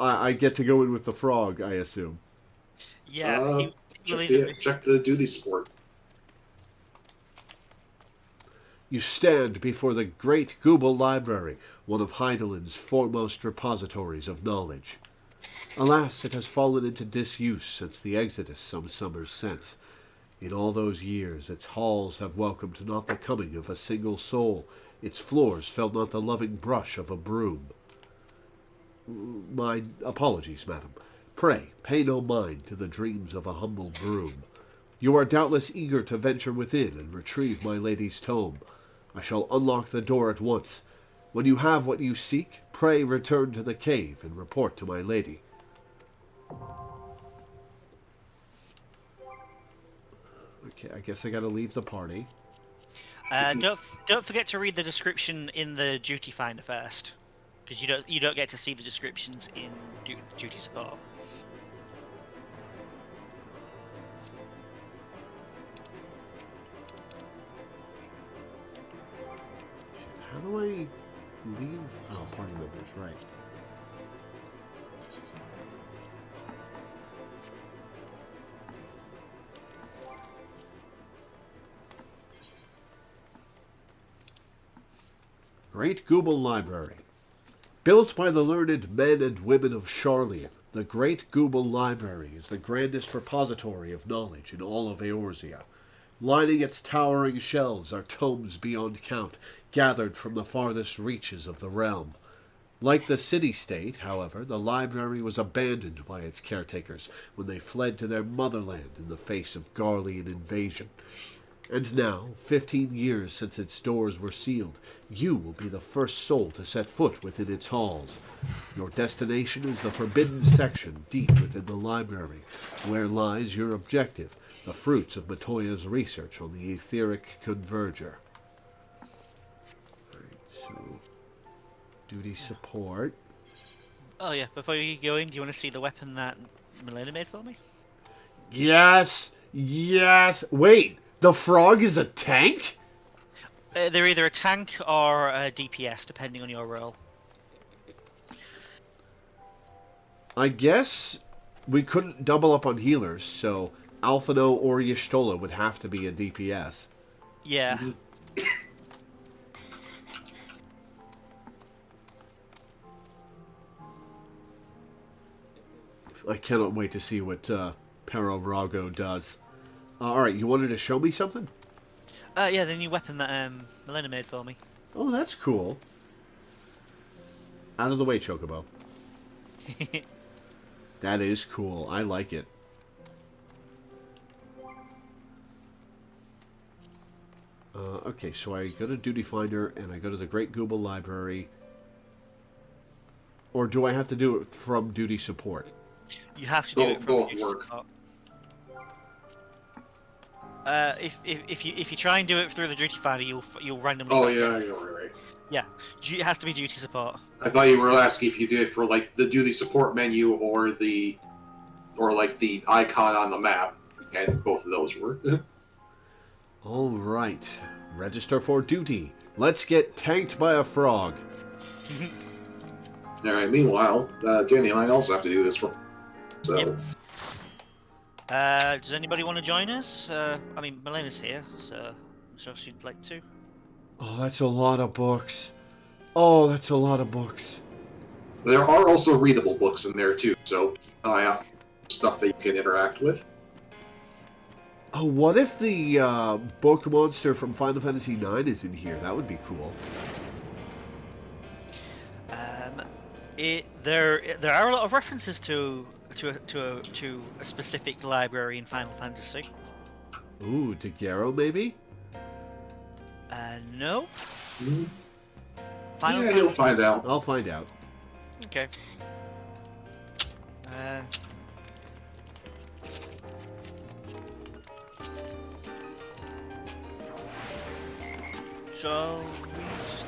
I get to go in with the frog, I assume. Yeah, check the duty support. You stand before the great Gubal Library, one of Heidelin's foremost repositories of knowledge. Alas, it has fallen into disuse since the Exodus some summers since. In all those years, its halls have welcomed not the coming of a single soul. Its floors felt not the loving brush of a broom. My apologies, madam. Pray, pay no mind to the dreams of a humble broom. You are doubtless eager to venture within and retrieve my lady's tome. I shall unlock the door at once. When you have what you seek, pray return to the cave and report to my lady. Okay, I guess I gotta leave the party. Don't forget to read the description in the duty finder first, because you don't get to see the descriptions in duty support. How do I leave? Oh, party members, right. Great Gubal Library. Built by the learned men and women of Sharlayan, the Great Gubal Library is the grandest repository of knowledge in all of Eorzea. Lining its towering shelves are tomes beyond count, gathered from the farthest reaches of the realm. Like the city-state, however, the library was abandoned by its caretakers when they fled to their motherland in the face of Garlean invasion. And now, 15 years since its doors were sealed, you will be the first soul to set foot within its halls. Your destination is the forbidden section deep within the library, where lies your objective, the fruits of Matoya's research on the etheric converger. Alright, so duty support. Oh yeah, before you go in, do you want to see the weapon that Milena made for me? Yes! Yes! Wait! The frog is a tank? They're either a tank or a DPS, depending on your role. I guess we couldn't double up on healers, so Alphino or Y'shtola would have to be a DPS. Yeah. I cannot wait to see what Pero Rago does. Alright, you wanted to show me something? Yeah, the new weapon that Milena made for me. Oh, that's cool. Out of the way, Chocobo. That is cool. I like it. Okay, so I go to Duty Finder and I go to the Great Gubal Library. Or do I have to do it from Duty Support? You have to do it from both Duty work. Support. If you try and do it through the duty finder, you'll randomly. Oh yeah, you're right. Yeah, it has to be duty support. I thought you were asking if you did it for like the duty support menu or like the icon on the map, and both of those were. All right, register for duty. Let's get tanked by a frog. All right. Meanwhile, Danny and I also have to do this for. So. Yep. Does anybody want to join us? I mean, Milena's here, so she'd like to. Oh, that's a lot of books. Oh, that's a lot of books. There are also readable books in there too, so stuff that you can interact with. Oh, what if the book monster from Final Fantasy IX is in here? That would be cool. There are a lot of references to a specific library in Final Fantasy. Ooh, to Garo maybe? No. Mm-hmm. Final You'll find out. I'll find out. Okay. So we just...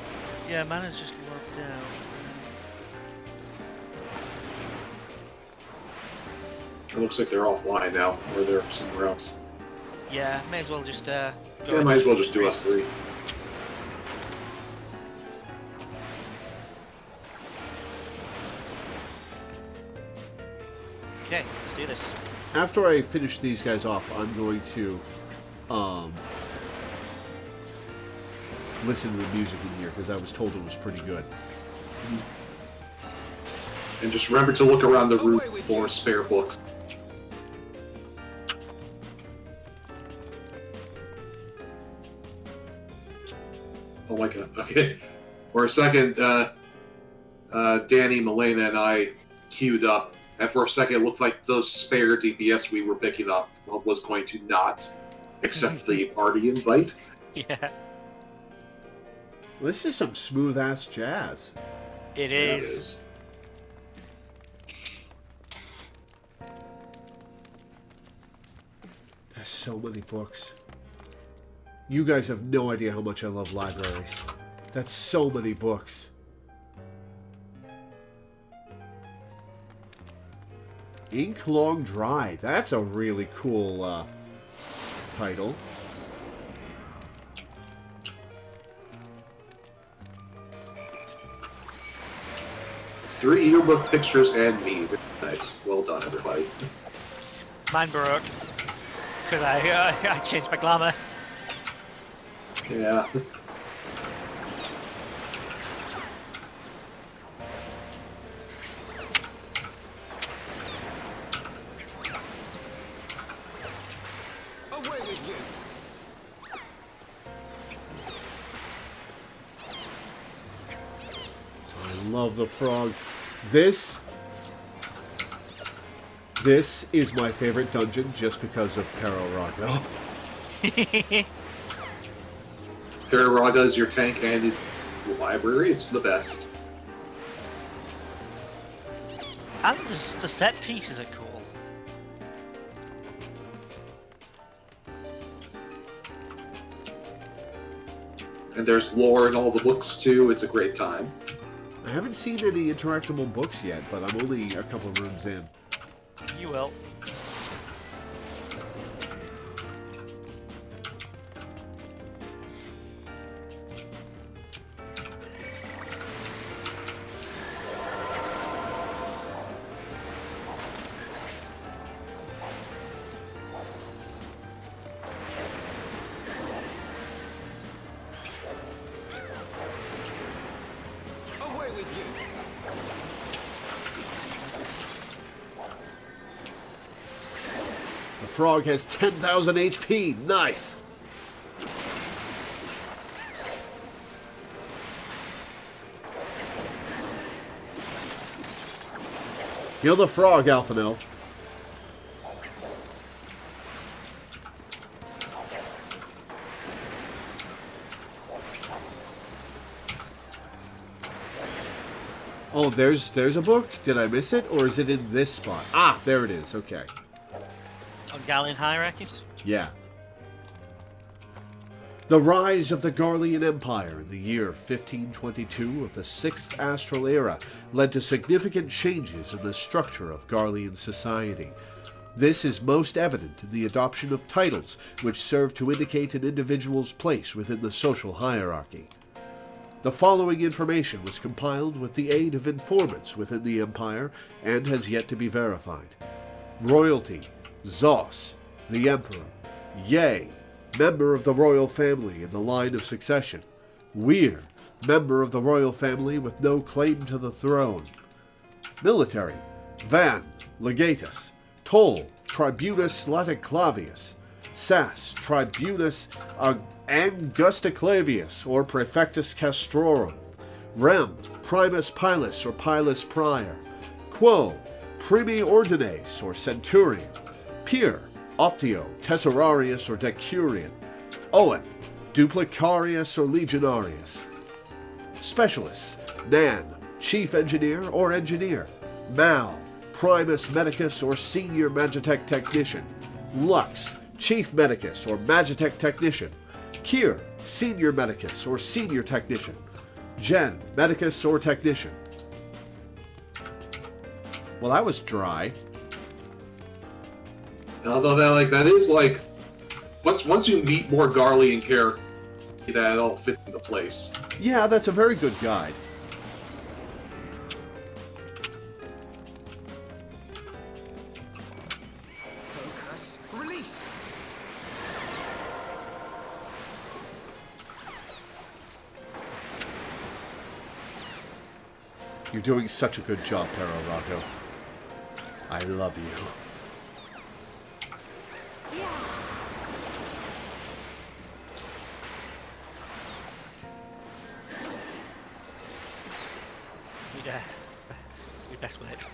Yeah, Mana's just logged out. It looks like they're offline now, or they're somewhere else. Yeah, may as well just go. Yeah, might as well just do us three. this. After I finish these guys off, I'm going to listen to the music in here because I was told it was pretty good. And just remember to look around the room for spare books. Oh my god, okay. For a second, Danny, Milena, and I queued up, and for a second it looked like those spare DPS we were picking up was going to not accept the party invite. Yeah. This is some smooth-ass jazz. It is. There's so many books. You guys have no idea how much I love libraries. That's so many books. Ink Long Dry. That's a really cool title. Three yearbook pictures and me. Nice. Well done, everybody. Mine broke. Because I changed my glamour. Yeah. Away with you! I love the frog. This is my favorite dungeon just because of Peril-Raga. Peril-Raga is your tank and it's the library. It's the best. And the set pieces are cool. And there's lore in all the books too. It's a great time. I haven't seen any interactable books yet, but I'm only a couple of rooms in. You will. Away with you! The frog has 10,000 HP. Nice. Kill the frog, Alphino. Oh, there's a book? Did I miss it? Or is it in this spot? Ah, there it is. Okay. On Gallian hierarchies? Yeah. The rise of the Garlean Empire in the year 1522 of the 6th Astral Era led to significant changes in the structure of Garlean society. This is most evident in the adoption of titles, which serve to indicate an individual's place within the social hierarchy. The following information was compiled with the aid of informants within the Empire and has yet to be verified. Royalty: Zos, the Emperor. Ye, member of the royal family in the line of succession. Weir, member of the royal family with no claim to the throne. Military: Van, legatus. Toll, tribunus laticlavius. Sas, tribunus Angusticlavius, or Praefectus Castrorum. Rem, primus pilus, or pilus prior. Quo, primi ordines, or centurion. Peer, optio, tesserarius, or decurion. Owen, duplicarius, or legionarius. Specialists: Nan, chief engineer or engineer. Mal, primus medicus, or senior magitech technician. Lux, chief medicus, or magitech technician. Kier, senior medicus, or senior technician. Jen, medicus, or technician. Well, that was dry. Although that is like once you meet more Garlean characters, that all fits into place. Yeah, that's a very good guide. You're doing such a good job, Perorako. I love you. Yeah. Your best with it.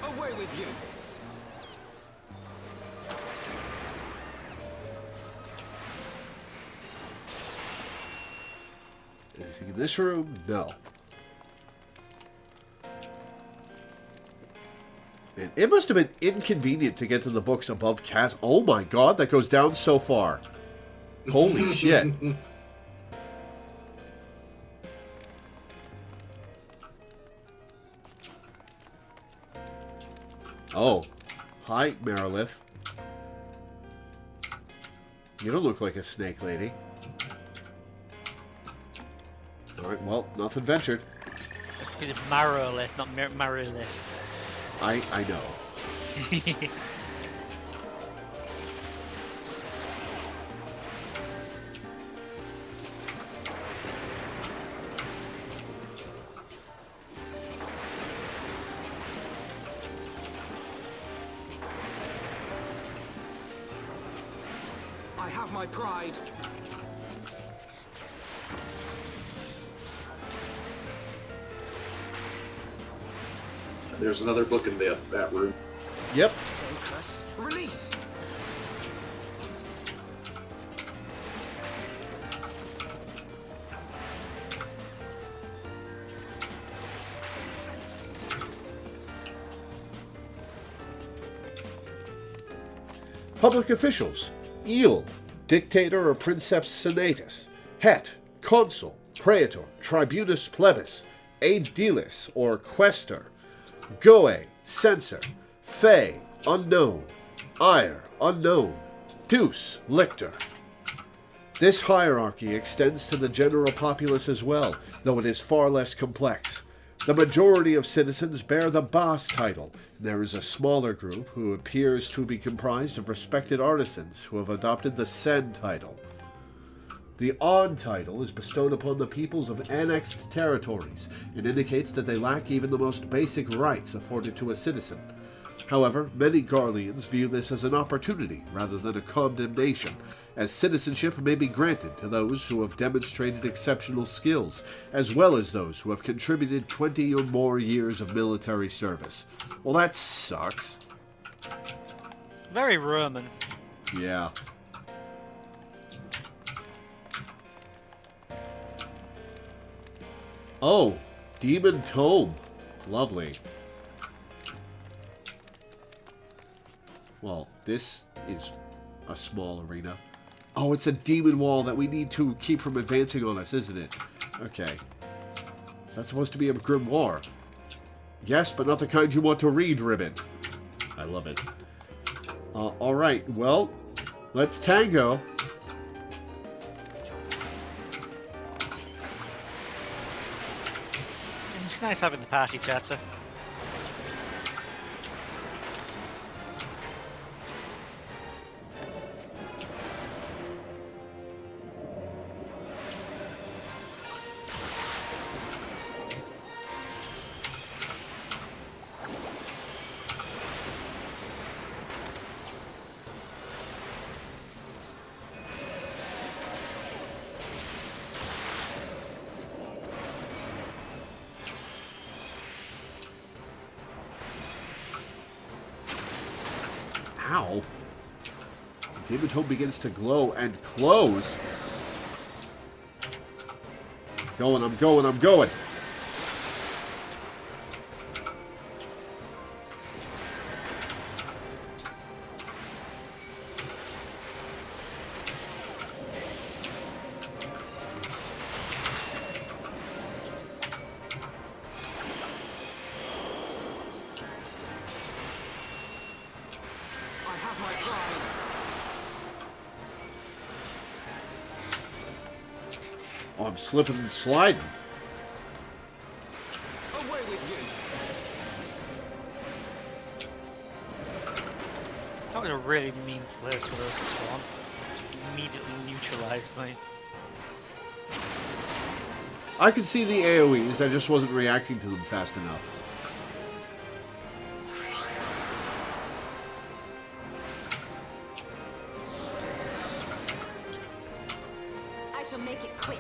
Away with you! Anything in this room? No. Man, it must have been inconvenient to get to the books above Cas. Oh my god, that goes down so far. Holy shit. Oh. Hi, Merilith. You don't look like a snake lady. Alright, well, nothing ventured. It's Marolith, not Marilith. I know. I have my pride. There's another book in that room. Yep. Focus. Release. Public officials. Eel, Dictator or Princeps Senatus. Het, Consul, Praetor, Tribunus Plebis, Aedilis or Questor. Goe, Censor. Fe, unknown. Ire, unknown. Deus, Lictor. This hierarchy extends to the general populace as well, though it is far less complex. The majority of citizens bear the Bas title, and there is a smaller group who appears to be comprised of respected artisans who have adopted the Sen title. The On title is bestowed upon the peoples of annexed territories and indicates that they lack even the most basic rights afforded to a citizen. However, many Garleans view this as an opportunity rather than a condemnation, as citizenship may be granted to those who have demonstrated exceptional skills, as well as those who have contributed 20 or more years of military service. Well, that sucks. Very Roman. Yeah. Oh, Demon Tome. Lovely. Well, this is a small arena. Oh, it's a demon wall that we need to keep from advancing on us, isn't it? Okay. Is that supposed to be a grimoire? Yes, but not the kind you want to read, Ribbon. I love it. Alright, well, let's tango. It's nice having the party chatter. Ow. The demon tome begins to glow and close. I'm going. Oh, I'm slipping and sliding. Away with Got in a really mean place with us, this one. Immediately neutralized me. I could see the AoEs, I just wasn't reacting to them fast enough. I shall make it quick.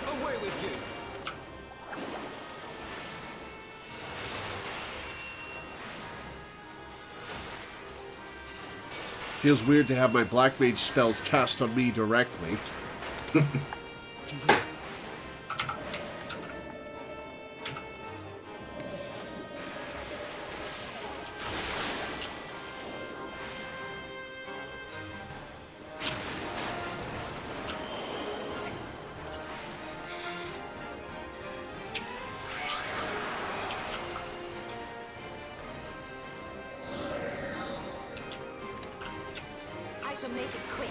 Away with you! Feels weird to have my Black Mage spells cast on me directly. I shall make it quick.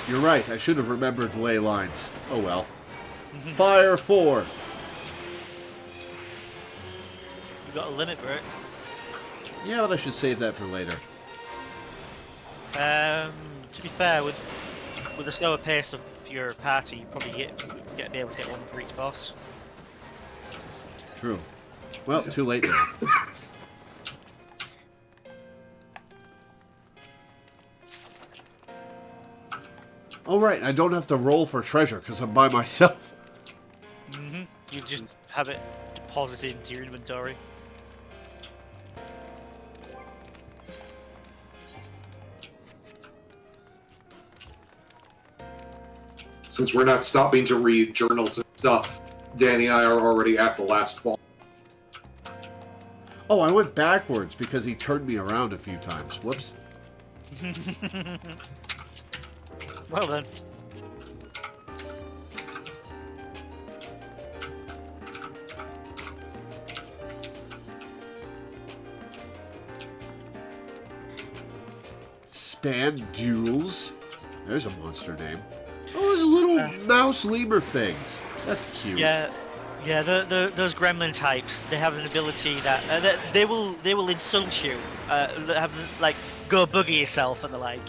You're right, I should have remembered the ley lines. Oh well. Fire 4. You got a limit break. Yeah, but I should save that for later. To be fair, with a slower pace of your party, you probably be able to get one for each boss. True. Well, too late now. Oh right, I don't have to roll for treasure because I'm by myself. Mm-hmm. You just have it deposited into your inventory. Since we're not stopping to read journals and stuff, Danny and I are already at the last boss. Oh, I went backwards because he turned me around a few times. Whoops. Well then. Spandules. There's a monster name. Oh, those little mouse lemur things. That's cute. Yeah, those gremlin types. They have an ability that they will insult you. Have like go bugger yourself and the like.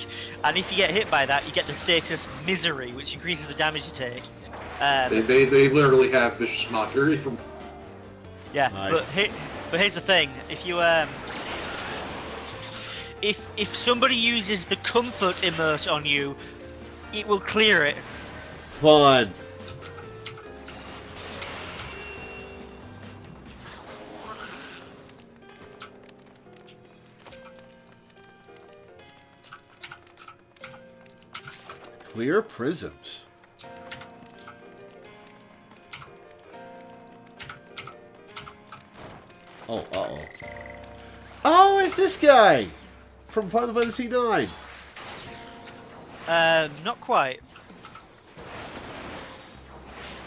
And if you get hit by that, you get the status misery, which increases the damage you take. They literally have vicious mockery from. Yeah, Nice. but here's the thing: if you if somebody uses the comfort emote on you, it will clear it. Fun. Clear prisms. Oh, uh-oh. Oh, it's this guy! From Final Fantasy IX. Not quite.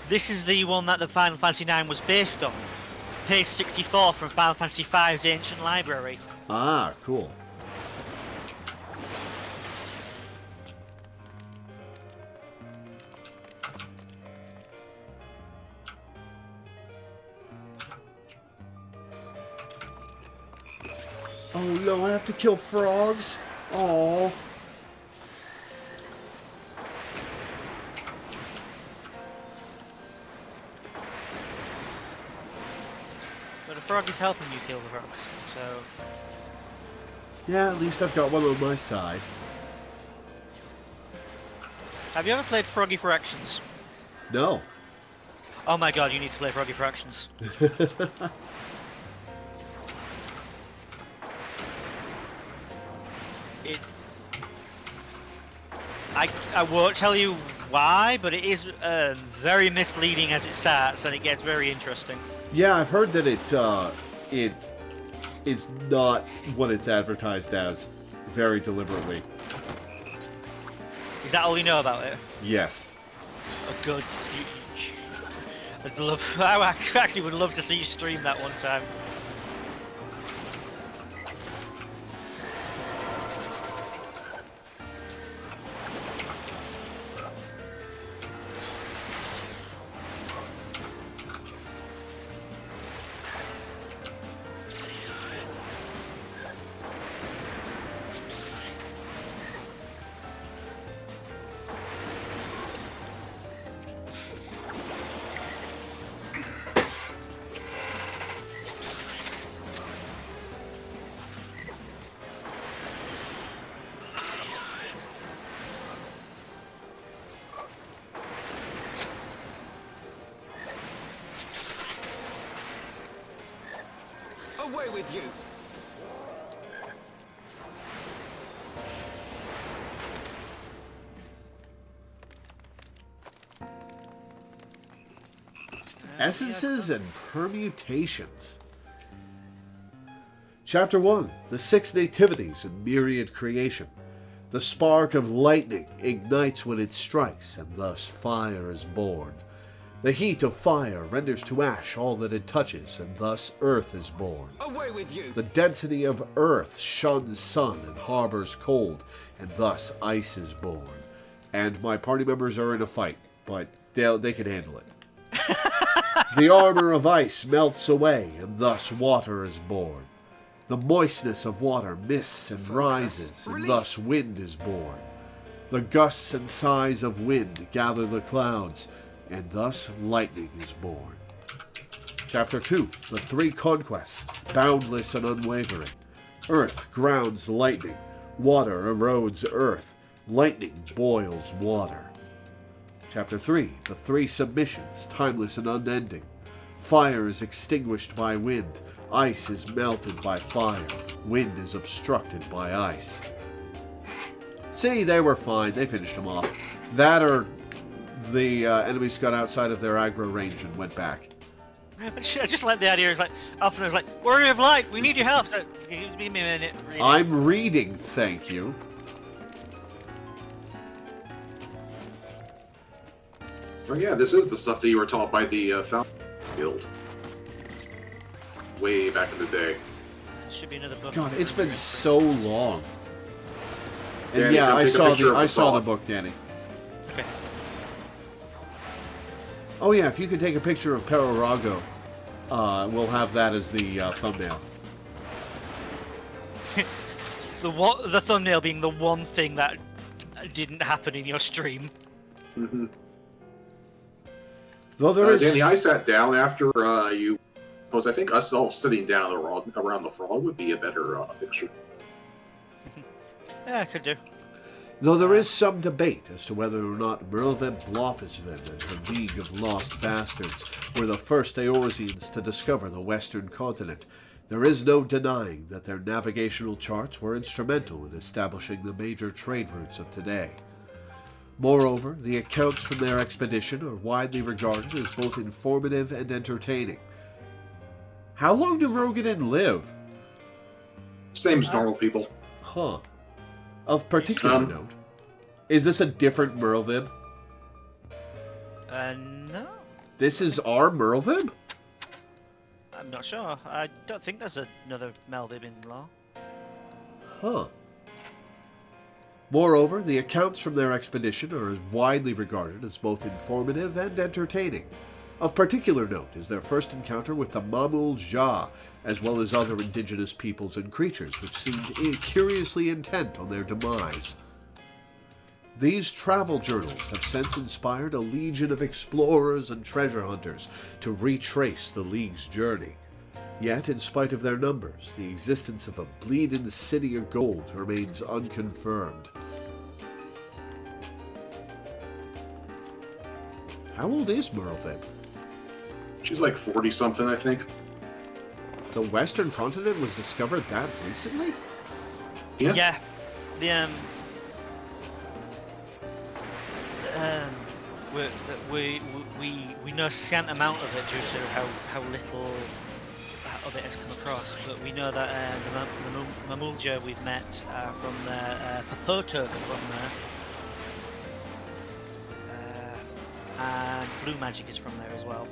This is the one that the Final Fantasy IX was based on. Page 64 from Final Fantasy V's Ancient Library. Ah, cool. Oh no, I have to kill frogs? Oh. But the frog is helping you kill the frogs, so... Yeah, at least I've got one on my side. Have you ever played Froggy Fractions? No. Oh my god, you need to play Froggy Fractions. I won't tell you why, but it is very misleading as it starts, and it gets very interesting. Yeah, I've heard that is not what it's advertised as, very deliberately. Is that all you know about it? Yes. Oh, good. I actually would love to see you stream that one time. Away with you! Essences and permutations. Chapter 1. The 6 nativities and myriad creation. The spark of lightning ignites when it strikes, and thus fire is born. The heat of fire renders to ash all that it touches, and thus earth is born. Away with you! The density of earth shuns sun and harbors cold, and thus ice is born. And my party members are in a fight, but they can handle it. The armor of ice melts away, and thus water is born. The moistness of water mists and rises, and thus wind is born. The gusts and sighs of wind gather the clouds, and thus lightning is born. Chapter 2. The 3 conquests, boundless and unwavering. Earth grounds lightning, water erodes earth, lightning boils water. Chapter 3. The 3 submissions, timeless and unending. Fire is extinguished by wind, ice is melted by fire, wind is obstructed by ice. See, they were fine, they finished them off. That or the enemies got outside of their aggro range and went back. I just like the idea is like, Alpha's like, Warrior of Light, we need your help. So, give me a minute. I'm reading, thank you. Oh yeah, this is the stuff that you were taught by the Fountain Guild. Way back in the day. Should be another book. God, it's been so long. And Danny, yeah, I saw the book. book, Danny. Okay. Oh yeah, if you could take a picture of Perorago, we'll have that as the thumbnail. The thumbnail being the one thing that didn't happen in your stream. Mm-hmm. Though there is... Danny, I sat down after you posed. I think us all sitting down around the frog would be a better picture. Yeah, I could do. Though there is some debate as to whether or not Merlvin Blofisvin and the League of Lost Bastards were the first Eorzeans to discover the western continent, there is no denying that their navigational charts were instrumental in establishing the major trade routes of today. Moreover, the accounts from their expedition are widely regarded as both informative and entertaining. How long do Rogadin live? Same as normal people. Huh. Of particular note, is this a different Merlvib? No. This is our Merlvib? I'm not sure. I don't think there's another Melvib in law. Huh. Moreover, the accounts from their expedition are as widely regarded as both informative and entertaining. Of particular note is their first encounter with the Mamul Ja, as well as other indigenous peoples and creatures which seemed curiously intent on their demise. These travel journals have since inspired a legion of explorers and treasure hunters to retrace the League's journey. Yet, in spite of their numbers, the existence of a bleeding city of gold remains unconfirmed. How old is Merlvin? She's like 40-something, I think. The Western continent was discovered that recently? Yeah. We know scant amount of it due to how little of it has come across, but we know that the Mamulja we've met are from there, Papotos are from there, and Blue Magic is from there as well.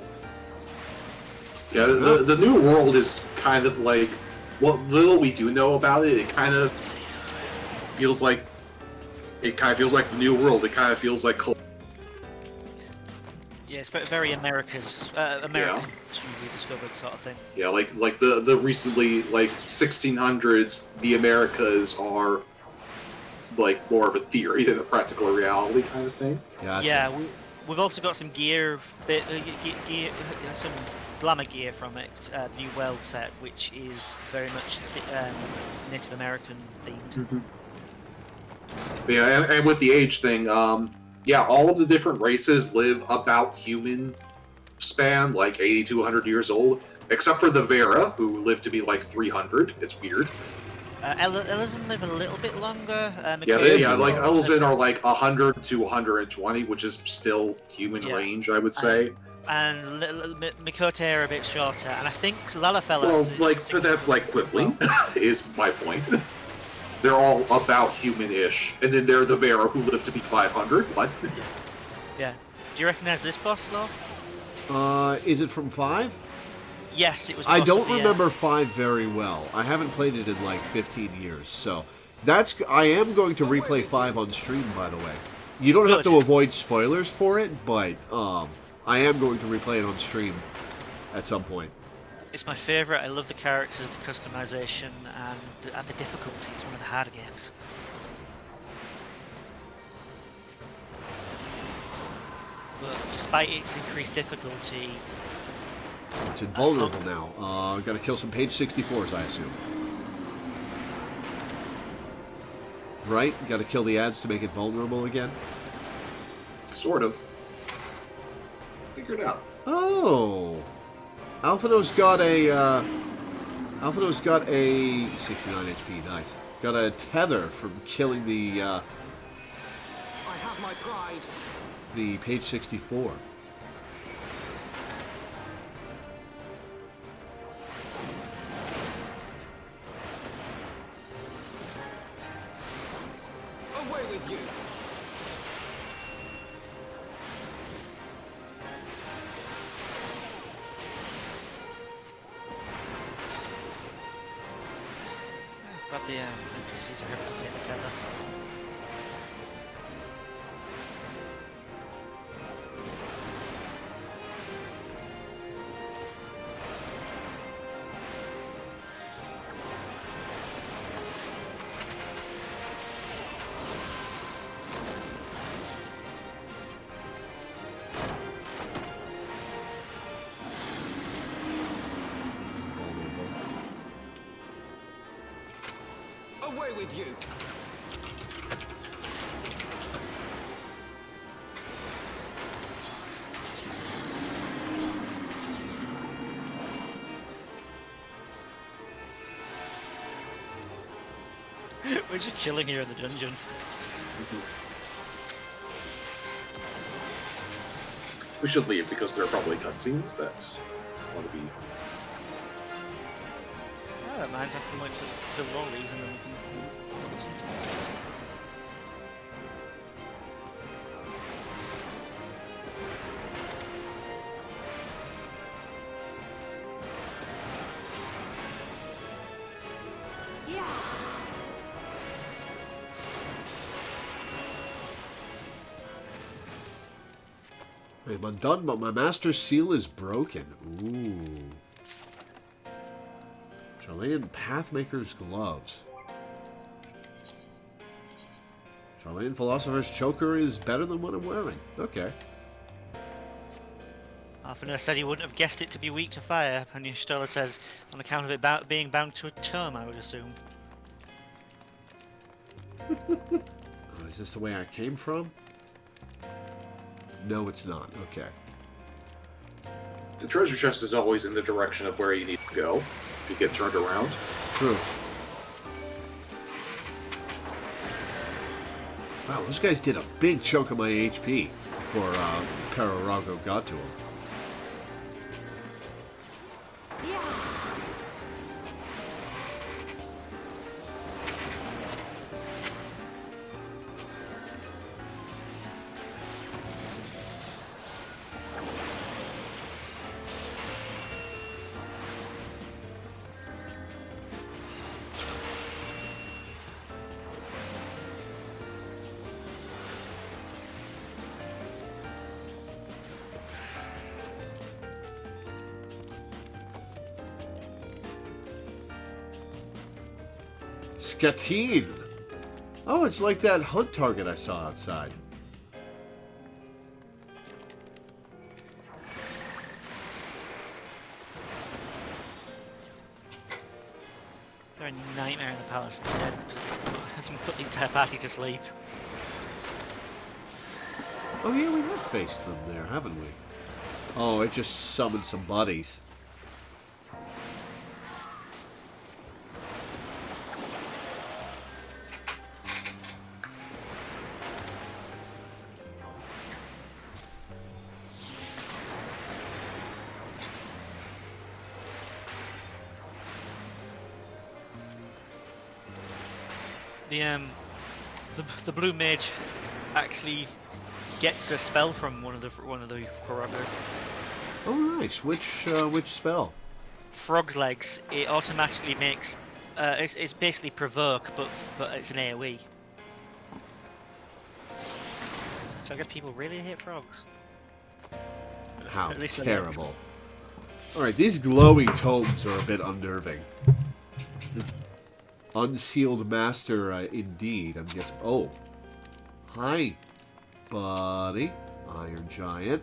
Yeah, the New World is kind of like, what little we do know about it, it kind of feels like the New World. It kind of feels like... Yeah, it's very American rediscovered sort of thing. Yeah, like the recently, like, 1600s, the Americas are like more of a theory than a practical reality kind of thing. Gotcha. Yeah, we've also got some gear, some glamour gear from it, the new world set, which is very much Native American themed. Mm-hmm. Yeah, and with the age thing, yeah, all of the different races live about human span, like 80 to 100 years old, except for the Vera, who live to be like 300. It's weird. Elizon live a little bit longer. Like Elizon are like 100 to 120, which is still human range, I would say. And Mikote are a bit shorter, and I think Lalafell. Well, but that's like quibbling, is my point. They're all about human-ish, and then they're the Vera who live to be 500. What? Yeah. Do you recognize this boss, though? Is it from 5? Yes, it was. I don't remember 5 very well. I haven't played it in like 15 years, so I am going to replay 5 on stream, by the way. You don't have to avoid spoilers for it, but I am going to replay it on stream at some point. It's my favourite. I love the characters, the customization, and the difficulty. It's one of the harder games. But despite its increased difficulty... It's invulnerable now. Gotta kill some page 64s, I assume. Right? Gotta kill the ads to make it vulnerable again? Sort of. Figure it out. Oh! Alphino's got a 69 HP, nice. Got a tether from killing the I have my pride. The page 64. Away with you. Got the NPCs are able to take the tether. Away with you. We're just chilling here in the dungeon. We should leave because there are probably cutscenes that want to be... I don't mind. I can wait to kill all these and then we can... I'm undone, but my master's seal is broken. Ooh. Charlayan Pathmaker's gloves. Charlayan Philosopher's choker is better than what I'm wearing. Okay. Arthur said he wouldn't have guessed it to be weak to fire, and Stola says on account of it being bound to a tome, I would assume. Is this the way I came from? No, it's not. Okay. The treasure chest is always in the direction of where you need to go if you get turned around. True. Wow, those guys did a big chunk of my HP before Pararago got to him. Skatine! Oh, it's like that hunt target I saw outside. They're a nightmare in the palace. Dead. I can put the entire party to sleep. Oh yeah, we have faced them there, haven't we? Oh, it just summoned some buddies. The blue mage actually gets a spell from one of the Kurogas. Oh, nice. Which spell? Frog's legs. It automatically makes. It's basically provoke, but it's an AOE. So I guess people really hate frogs. How At least terrible. Alright, these glowing tomes are a bit unnerving. Unsealed Master, indeed. I'm guessing. Oh. Hi, buddy. Iron Giant.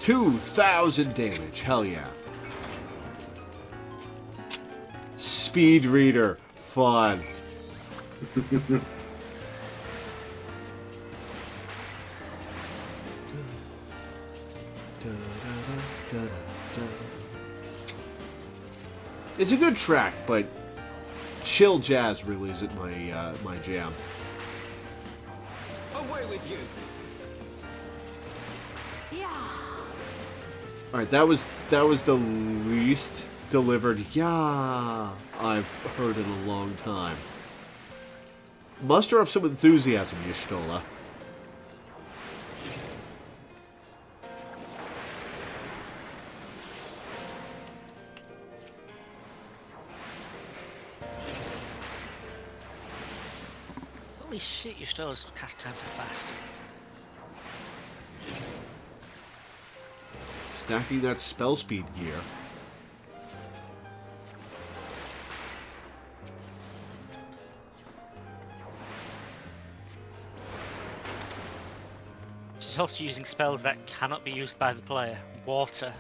$2,000 damage. Hell yeah. Speed Reader. Fun. It's a good track, but chill jazz really isn't my jam. Away with you! Alright, that was the least delivered yeah I've heard in a long time. Muster up some enthusiasm, Y'shtola. Holy shit, Y'shtola's cast times are fast. Stacking that spell speed gear. She's also using spells that cannot be used by the player. Water.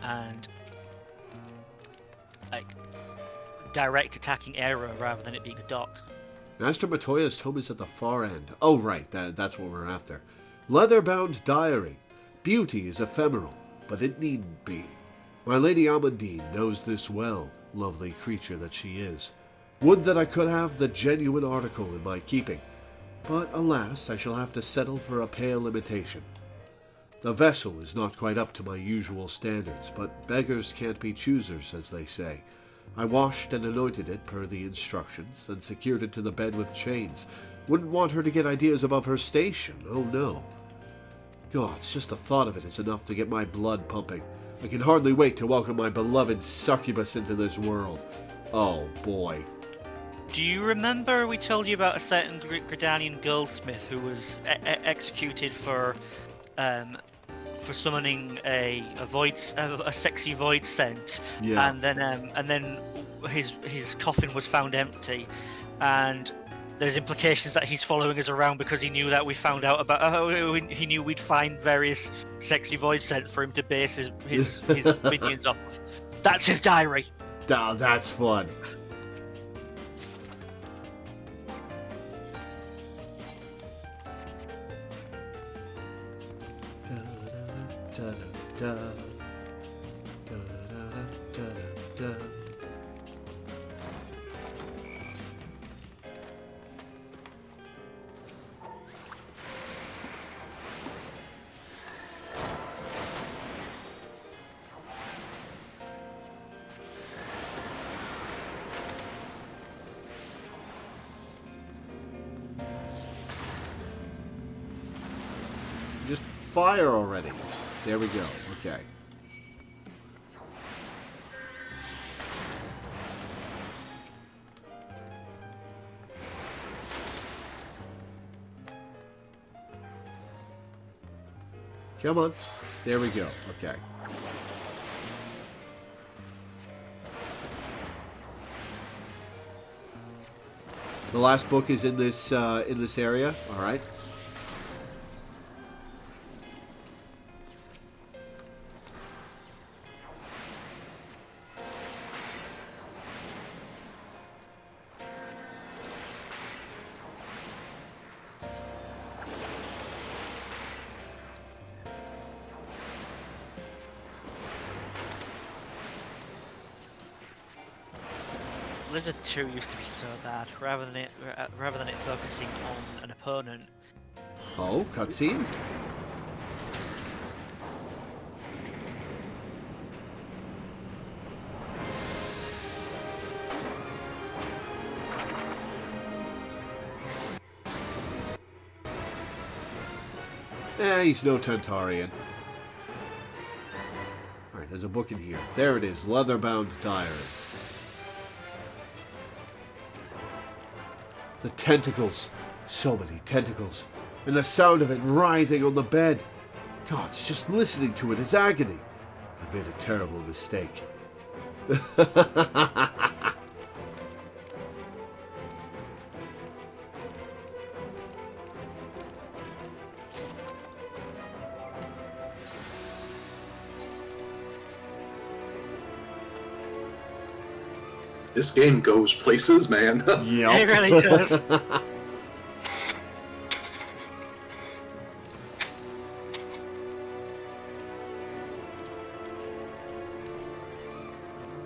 And like direct attacking arrow rather than it being a dot. Master Matoya's tome is at the far end. Oh right, that's what we're after. Leather-bound diary. Beauty is ephemeral, but it needn't be. My Lady Amandine knows this well, lovely creature that she is. Would that I could have the genuine article in my keeping, but alas, I shall have to settle for a pale imitation. The vessel is not quite up to my usual standards, but beggars can't be choosers, as they say. I washed and anointed it per the instructions, and secured it to the bed with chains. Wouldn't want her to get ideas above her station, oh no. God, it's just the thought of it is enough to get my blood pumping. I can hardly wait to welcome my beloved succubus into this world. Oh, boy. Do you remember we told you about a certain Gridanian goldsmith who was executed for summoning a sexy void scent? Yeah. And then his coffin was found empty, and there's implications that he's following us around because he knew that we found out about. He knew we'd find various sexy void scent for him to base his minions off of. That's his diary. Oh, that's fun. fire already. There we go. Okay. Come on. There we go. Okay. The last book is in this area. All right. Blizzard 2 used to be so bad. Rather than it focusing on an opponent. Oh, cutscene. He's no Tentarian. Alright, there's a book in here. There it is, Leather-bound Diary. The tentacles. So many tentacles. And the sound of it writhing on the bed. God, just listening to it is agony. I made a terrible mistake. This game goes places, man. Yeah, it really does. Yep.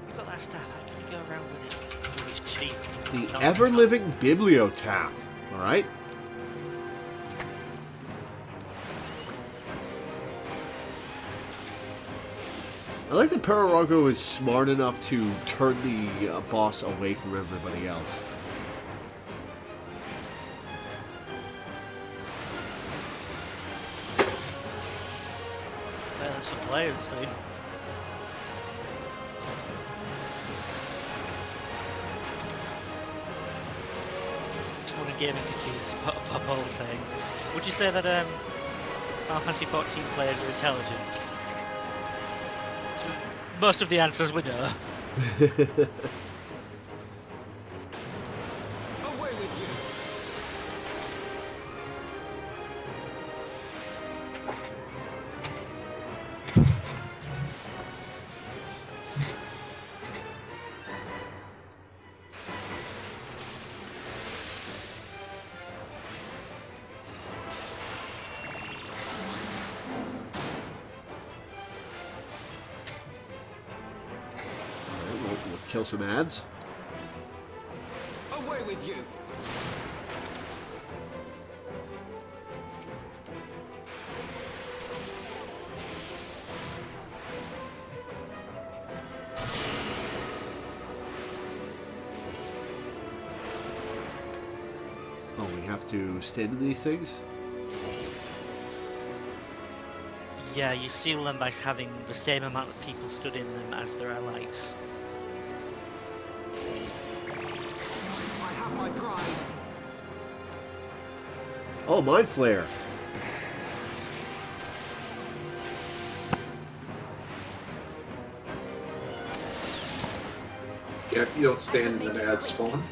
You've got that staff. How can you go around with it? With its sheath? The ever-living bibliotaph. Alright. I like that Pararogo is smart enough to turn the boss away from everybody else. Well, that's a player, see. Someone in gaming accused Popol saying, would you say that Final Fantasy XIV players are intelligent? So most of the answers we know. Away with you! We'll kill some ads. Away with you! Oh, we have to stand in these things? Yeah, you seal them by having the same amount of people stood in them as their allies. I have my pride. Oh, Mind Flare. Yeah, you don't stand in an ad spawn.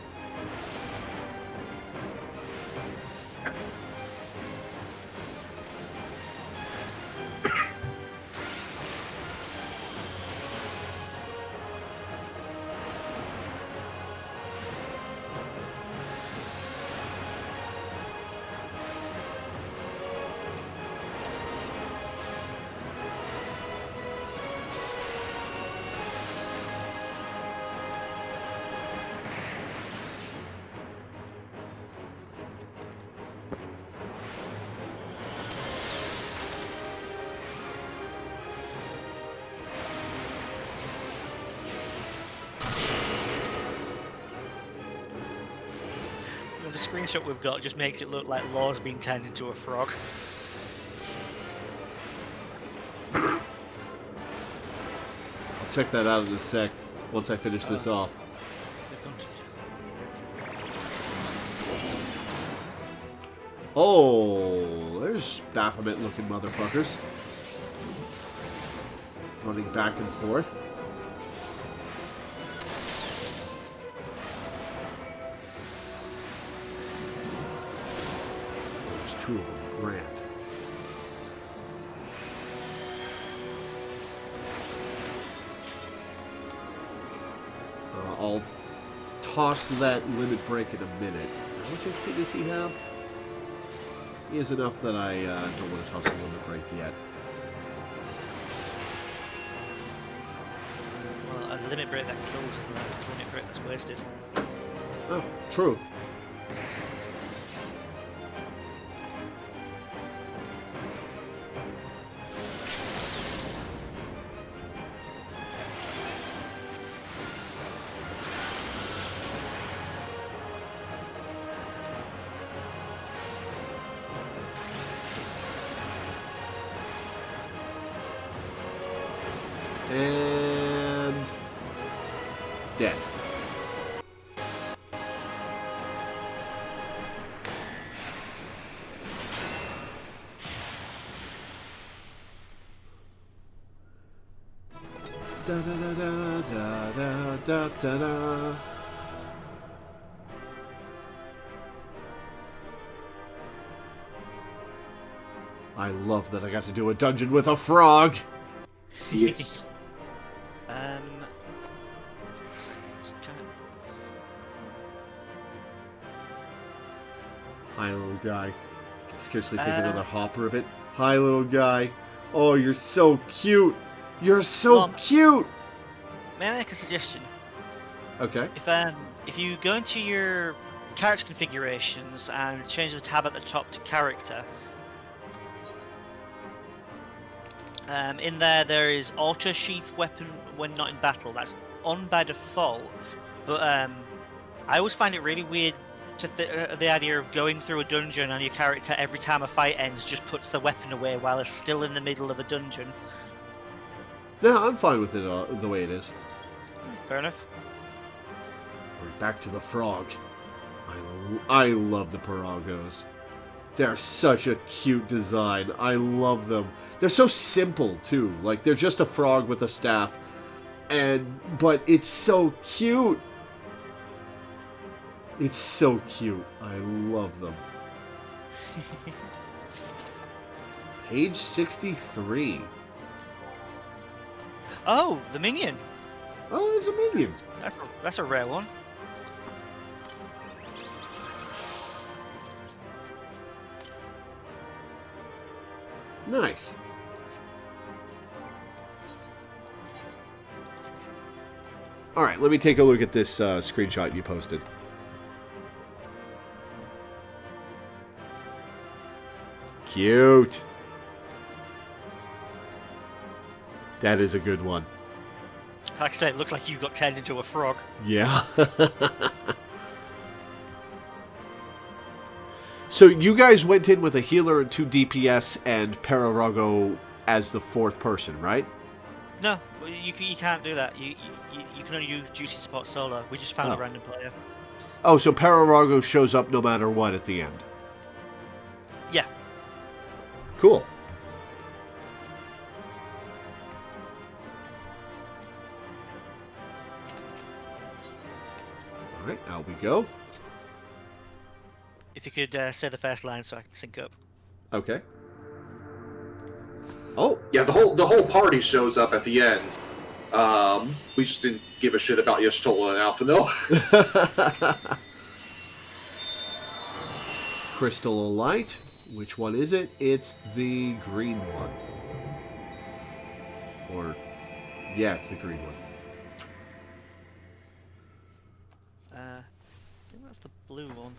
The screenshot we've got just makes it look like Lore's being turned into a frog. check that out in a sec once I finish this off. Oh, there's Baphomet-looking motherfuckers. Running back and forth. There's two of them. Grand. I'll toss that limit break in a minute. How much HP does he have? He has enough that I don't want to toss a limit break yet. Well, a limit break that kills isn't a limit break that's wasted. Oh, true. And dead. Da da da da da da da da da. I love that I got to do a dungeon with a frog. Yes. Hi, little guy. Can scarcely take another hop ribbit. Hi, little guy. Oh, you're so cute. You're so cute. May I make a suggestion? Okay. If you go into your character configurations and change the tab at the top to character, in there is auto sheath weapon when not in battle. That's on by default, but I always find it really weird to the idea of going through a dungeon and your character every time a fight ends just puts the weapon away while it's still in the middle of a dungeon. No, I'm fine with it the way it is. Fair enough. We're back to the frog. I love the Piragos. They're such a cute design. I love them. They're so simple too. Like they're just a frog with a staff, but it's so cute. It's so cute. I love them. Page 63. Oh, the minion. Oh, it's a minion. That's a rare one. Nice. All right, let me take a look at this screenshot you posted. Cute. That is a good one. Like I say, it looks like you got turned into a frog. Yeah. So you guys went in with a healer and 2 DPS and Pararago as the 4th person, right? No, you can't do that. You can only use duty support solo. We just found a random player. Oh, so Pararago shows up no matter what at the end. Yeah. Cool. All right, out we go. If you could say the first line so I can sync up. Okay. Oh yeah, the whole party shows up at the end. We just didn't give a shit about Y'shtola and Alphinaud. Crystal of Light. Which one is it? It's the green one. Or, yeah, it's the green one. I think that's the blue one.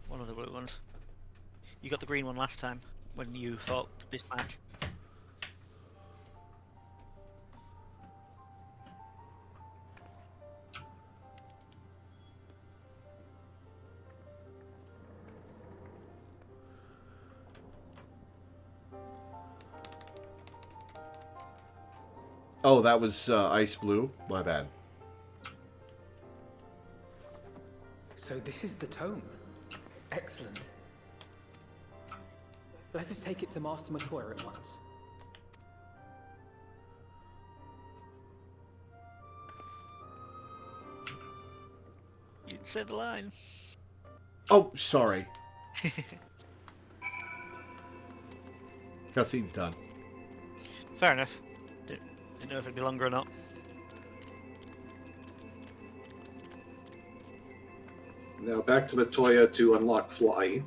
One of the blue ones. You got the green one last time when you fought Bismarck. Oh, that was ice blue. My bad. So this is the tome. Excellent. Let us take it to Master Matoya at once. You said the line. Oh, sorry. Cutscene's done. Fair enough. Didn't know if it'd be longer or not. Now back to Matoya to unlock flying.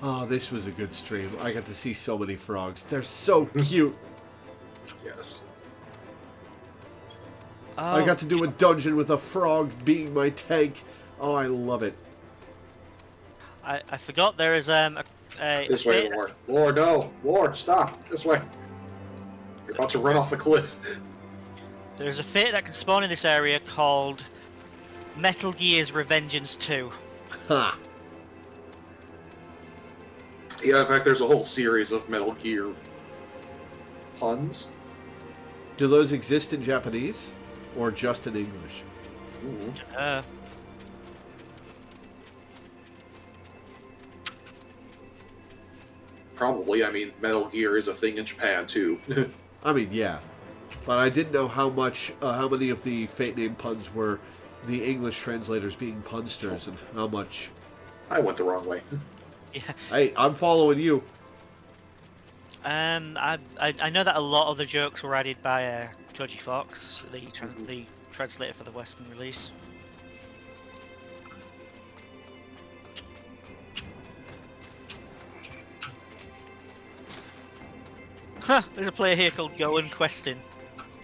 Oh, this was a good stream. I got to see so many frogs. They're so cute. Yes. I got to do a dungeon with a frog being my tank. Oh, I love it. I forgot there is This way, Lord. Lord, no. Lord, stop. This way. You're about to run off a cliff. There's a fate that can spawn in this area called Metal Gear's Revengeance 2. Ha! Yeah, in fact, there's a whole series of Metal Gear puns. Do those exist in Japanese? Or just in English? Probably. I mean, Metal Gear is a thing in Japan, too. I mean, yeah. But I didn't know how many of the Fate name puns were the English translators being punsters, and how much... I went the wrong way. Yeah. Hey, I'm following you. I know that a lot of the jokes were added by Koji Fox, the translator for the Western release. Huh, there's a player here called Goen Questin.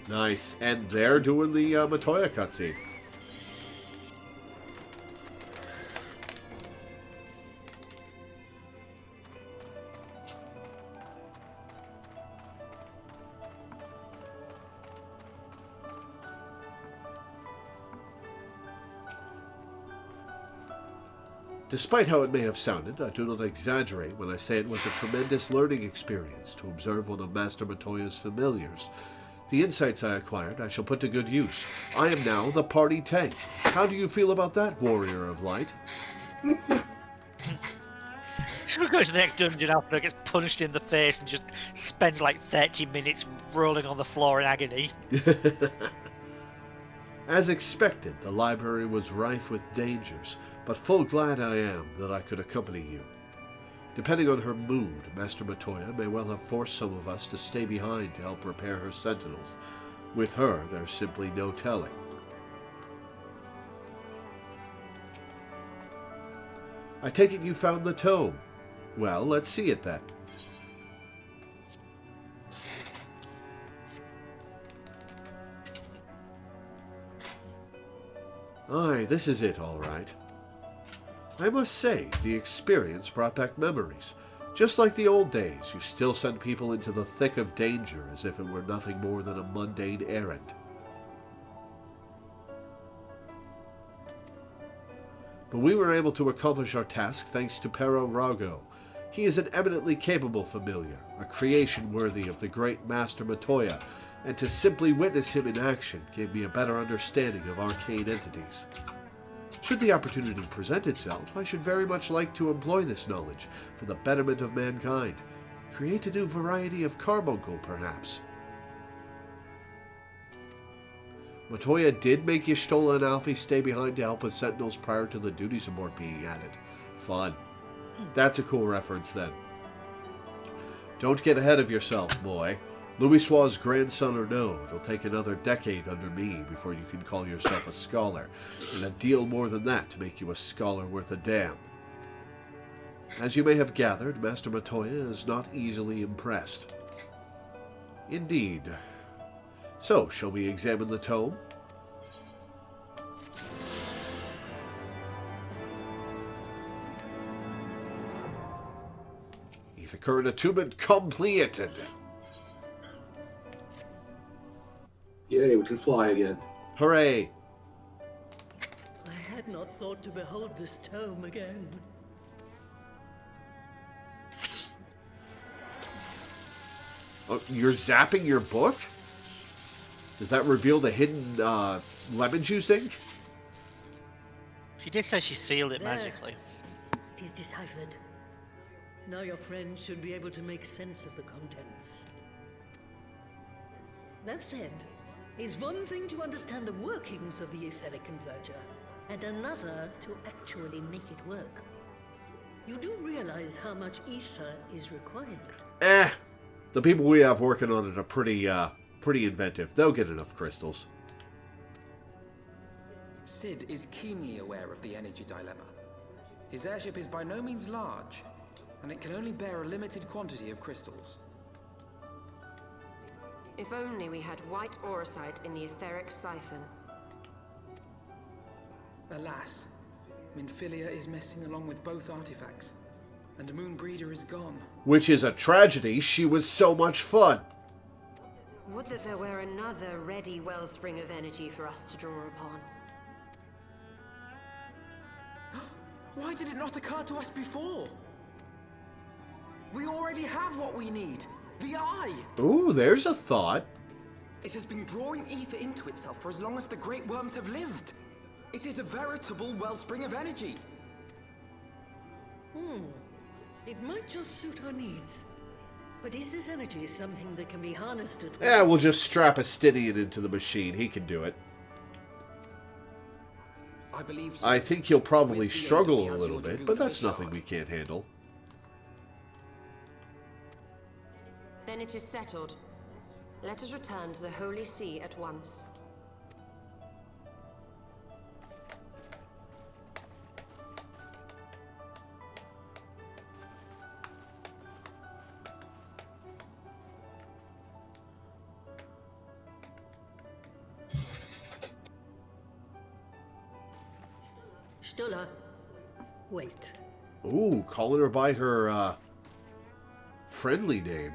Nice. And they're doing the Matoya cutscene. Despite how it may have sounded, I do not exaggerate when I say it was a tremendous learning experience to observe one of Master Matoya's familiars. The insights I acquired I shall put to good use. I am now the party tank. How do you feel about that, Warrior of Light? Should we go to the next dungeon after it gets punched in the face and just spends like 30 minutes rolling on the floor in agony? As expected, the library was rife with dangers, but full glad I am that I could accompany you. Depending on her mood, Master Matoya may well have forced some of us to stay behind to help repair her sentinels. With her, there's simply no telling. I take it you found the tome. Well, let's see it then. Aye, this is it, all right. I must say, the experience brought back memories. Just like the old days, you still send people into the thick of danger as if it were nothing more than a mundane errand. But we were able to accomplish our task thanks to Pero Rago. He is an eminently capable familiar, a creation worthy of the great Master Matoya, and to simply witness him in action gave me a better understanding of arcane entities. Should the opportunity present itself, I should very much like to employ this knowledge for the betterment of mankind. Create a new variety of carbuncle, perhaps. Matoya did make Y'shtola and Alfie stay behind to help with sentinels prior to the duty support being added. Fun. That's a cool reference, then. Don't get ahead of yourself, boy. Louisoix's grandson or no, it'll take another decade under me before you can call yourself a scholar, and a deal more than that to make you a scholar worth a damn. As you may have gathered, Master Matoya is not easily impressed. Indeed. So, shall we examine the tome? The current attunement completed. Yay, we can fly again. Hooray! had not thought to behold this tome again. Oh, you're zapping your book? Does that reveal the hidden lemon juice ink? She did say she sealed it There. magically. It is deciphered. Now your friend should be able to make sense of the contents. That said, it's one thing to understand the workings of the etheric converter, and another to actually make it work. You do realize how much ether is required? The people we have working on it are pretty inventive. They'll get enough crystals. Sid is keenly aware of the energy dilemma. His airship is by no means large, and it can only bear a limited quantity of crystals. If only we had white aurosite in the etheric siphon. Alas, Minfilia is missing along with both artifacts, and Moonbreeder is gone. Which is a tragedy. She was so much fun. Would that there were another ready wellspring of energy for us to draw upon. Why did it not occur to us before? We already have what we need. The Eye! Ooh, there's a thought. It has been drawing ether into itself for as long as the Great Worms have lived. It is a veritable wellspring of energy. It might just suit our needs. But is this energy something that can be harnessed at will? Yeah, we'll just strap a Stydian into the machine. He can do it. I believe so. I think he'll probably struggle a little bit, but that's nothing we can't handle. Then it is settled. Let us return to the Holy See at once. Stola, wait. Ooh, calling her by her friendly name.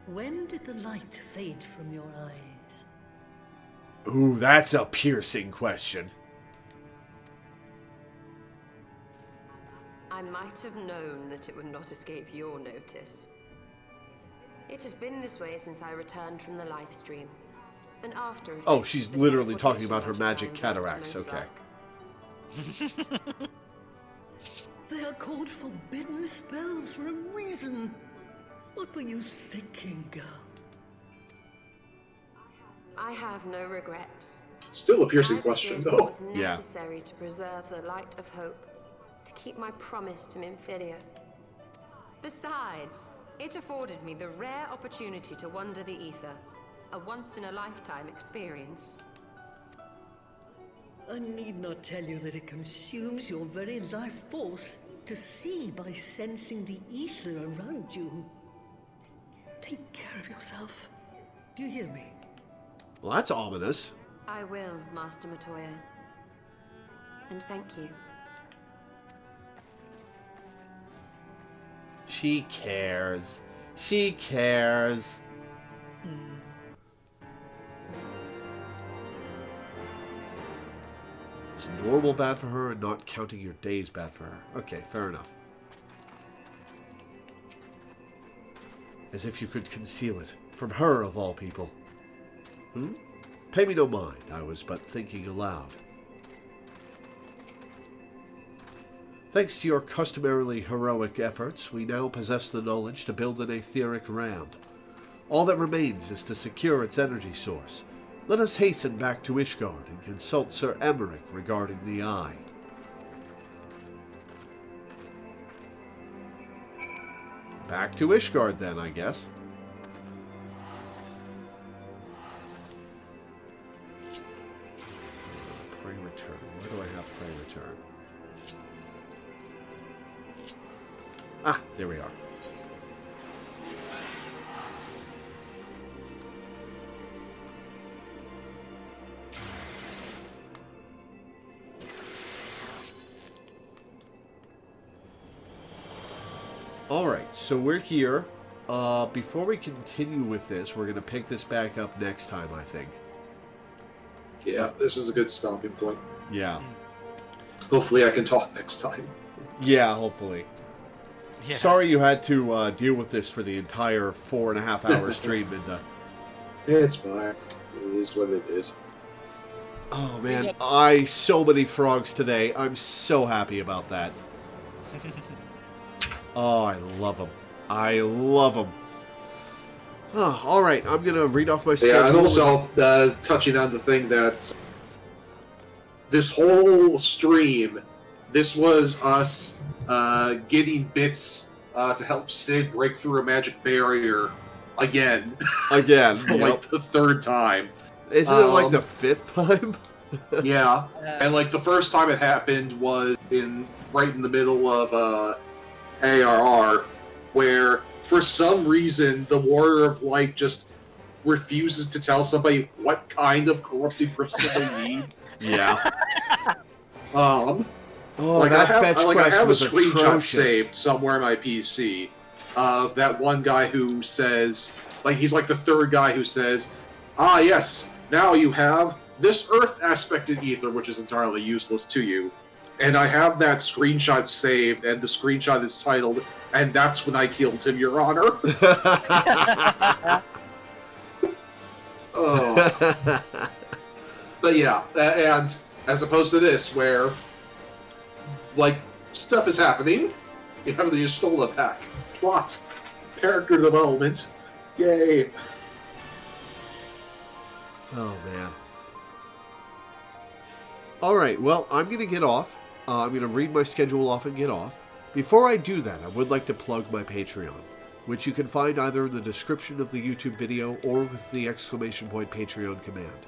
When did the light fade from your eyes? Ooh, that's a piercing question. I might have known that it would not escape your notice. It has been this way since I returned from the life stream. And after Oh, she's literally talking about her magic cataracts. Okay. They are called forbidden spells for a reason. What were you thinking, girl? I have no regrets. Still a piercing question, though. It was necessary to preserve the light of hope, to keep my promise to Minfilia. Besides, it afforded me the rare opportunity to wander the ether, a once-in-a-lifetime experience. I need not tell you that it consumes your very life force to see by sensing the ether around you. Take care of yourself. Do you hear me? Well, that's ominous. I will, Master Matoya. And thank you. She cares. She cares. Is normal bad for her and not counting your days bad for her? Okay, fair enough. As if you could conceal it. From her, of all people. Pay me no mind. I was but thinking aloud. Thanks to your customarily heroic efforts, we now possess the knowledge to build an etheric ram. All that remains is to secure its energy source. Let us hasten back to Ishgard and consult Sir Emmerich regarding the Eye. Back to Ishgard then, I guess. Pray return. Where do I have pray return? Ah, there we are. Alright, so we're here. Before we continue with this, we're going to pick this back up next time, I think. Yeah, this is a good stopping point. Yeah. Hopefully I can talk next time. Yeah, hopefully. Yeah. Sorry you had to deal with this for the entire 4.5 hour stream, Minda. Yeah, it's fine. It is what it is. Oh, man. Yep. So many frogs today. I'm so happy about that. Oh, I love them. I love them. Oh, all right, I'm going to read off my schedule. Yeah, and also touching on the thing that this whole stream, this was us getting bits to help Sid break through a magic barrier again. Again, for like the third time. Isn't it like the 5th time? Yeah, and like the first time it happened was right in the middle of ARR, where for some reason the Warrior of Light just refuses to tell somebody what kind of corrupted crystal they need. Yeah. Oh, like that fetch quest I have a was screenshot atrocious. saved somewhere on my PC of that one guy who says, like, he's like the third guy who says, "Ah, yes, now you have this Earth aspect in Ether, which is entirely useless to you." And I have that screenshot saved, and the screenshot is titled, "And that's when I killed him, Your Honor." Oh. But yeah, and as opposed to this, where, like, stuff is happening, you have the Yustola pack. Plot. Character development. Yay. Oh, man. All right, well, I'm going to get off. I'm going to read my schedule off and get off. Before I do that, I would like to plug my Patreon, which you can find either in the description of the YouTube video or with the !Patreon command.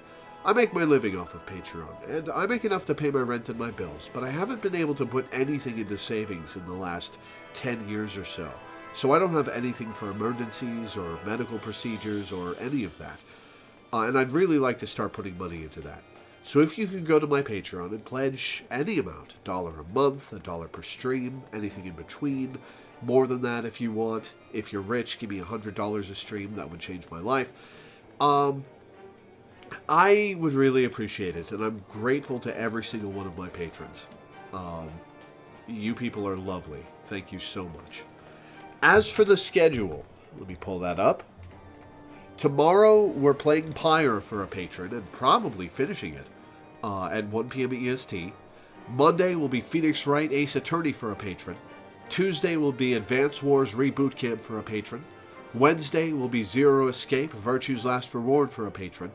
I make my living off of Patreon, and I make enough to pay my rent and my bills, but I haven't been able to put anything into savings in the last 10 years or so. So I don't have anything for emergencies or medical procedures or any of that. And I'd really like to start putting money into that. So if you can go to my Patreon and pledge any amount, $1 a month, $1 per stream, anything in between, more than that if you want. If you're rich, give me $100 a stream, that would change my life. I would really appreciate it, and I'm grateful to every single one of my patrons. You people are lovely. Thank you so much. As for the schedule, let me pull that up. Tomorrow, we're playing Pyre for a patron, and probably finishing it at 1 p.m. EST. Monday will be Phoenix Wright Ace Attorney for a patron. Tuesday will be Advance Wars Reboot Camp for a patron. Wednesday will be Zero Escape Virtue's Last Reward for a patron.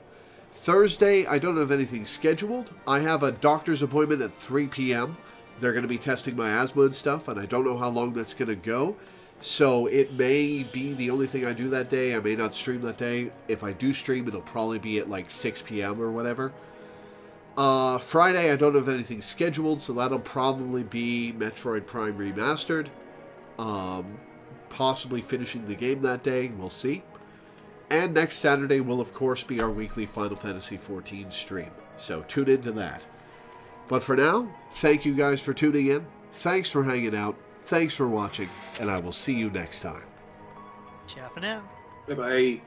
Thursday, I don't have anything scheduled. I have a doctor's appointment at 3 p.m. They're going to be testing my asthma and stuff, and I don't know how long that's going to go. So it may be the only thing I do that day. I may not stream that day. If I do stream, it'll probably be at like 6 p.m. or whatever. Friday, I don't have anything scheduled, so that'll probably be Metroid Prime Remastered. Possibly finishing the game that day. We'll see. And next Saturday will, of course, be our weekly Final Fantasy XIV stream. So tune into that. But for now, thank you guys for tuning in. Thanks for hanging out. Thanks for watching. And I will see you next time. Ciao for now. Bye-bye.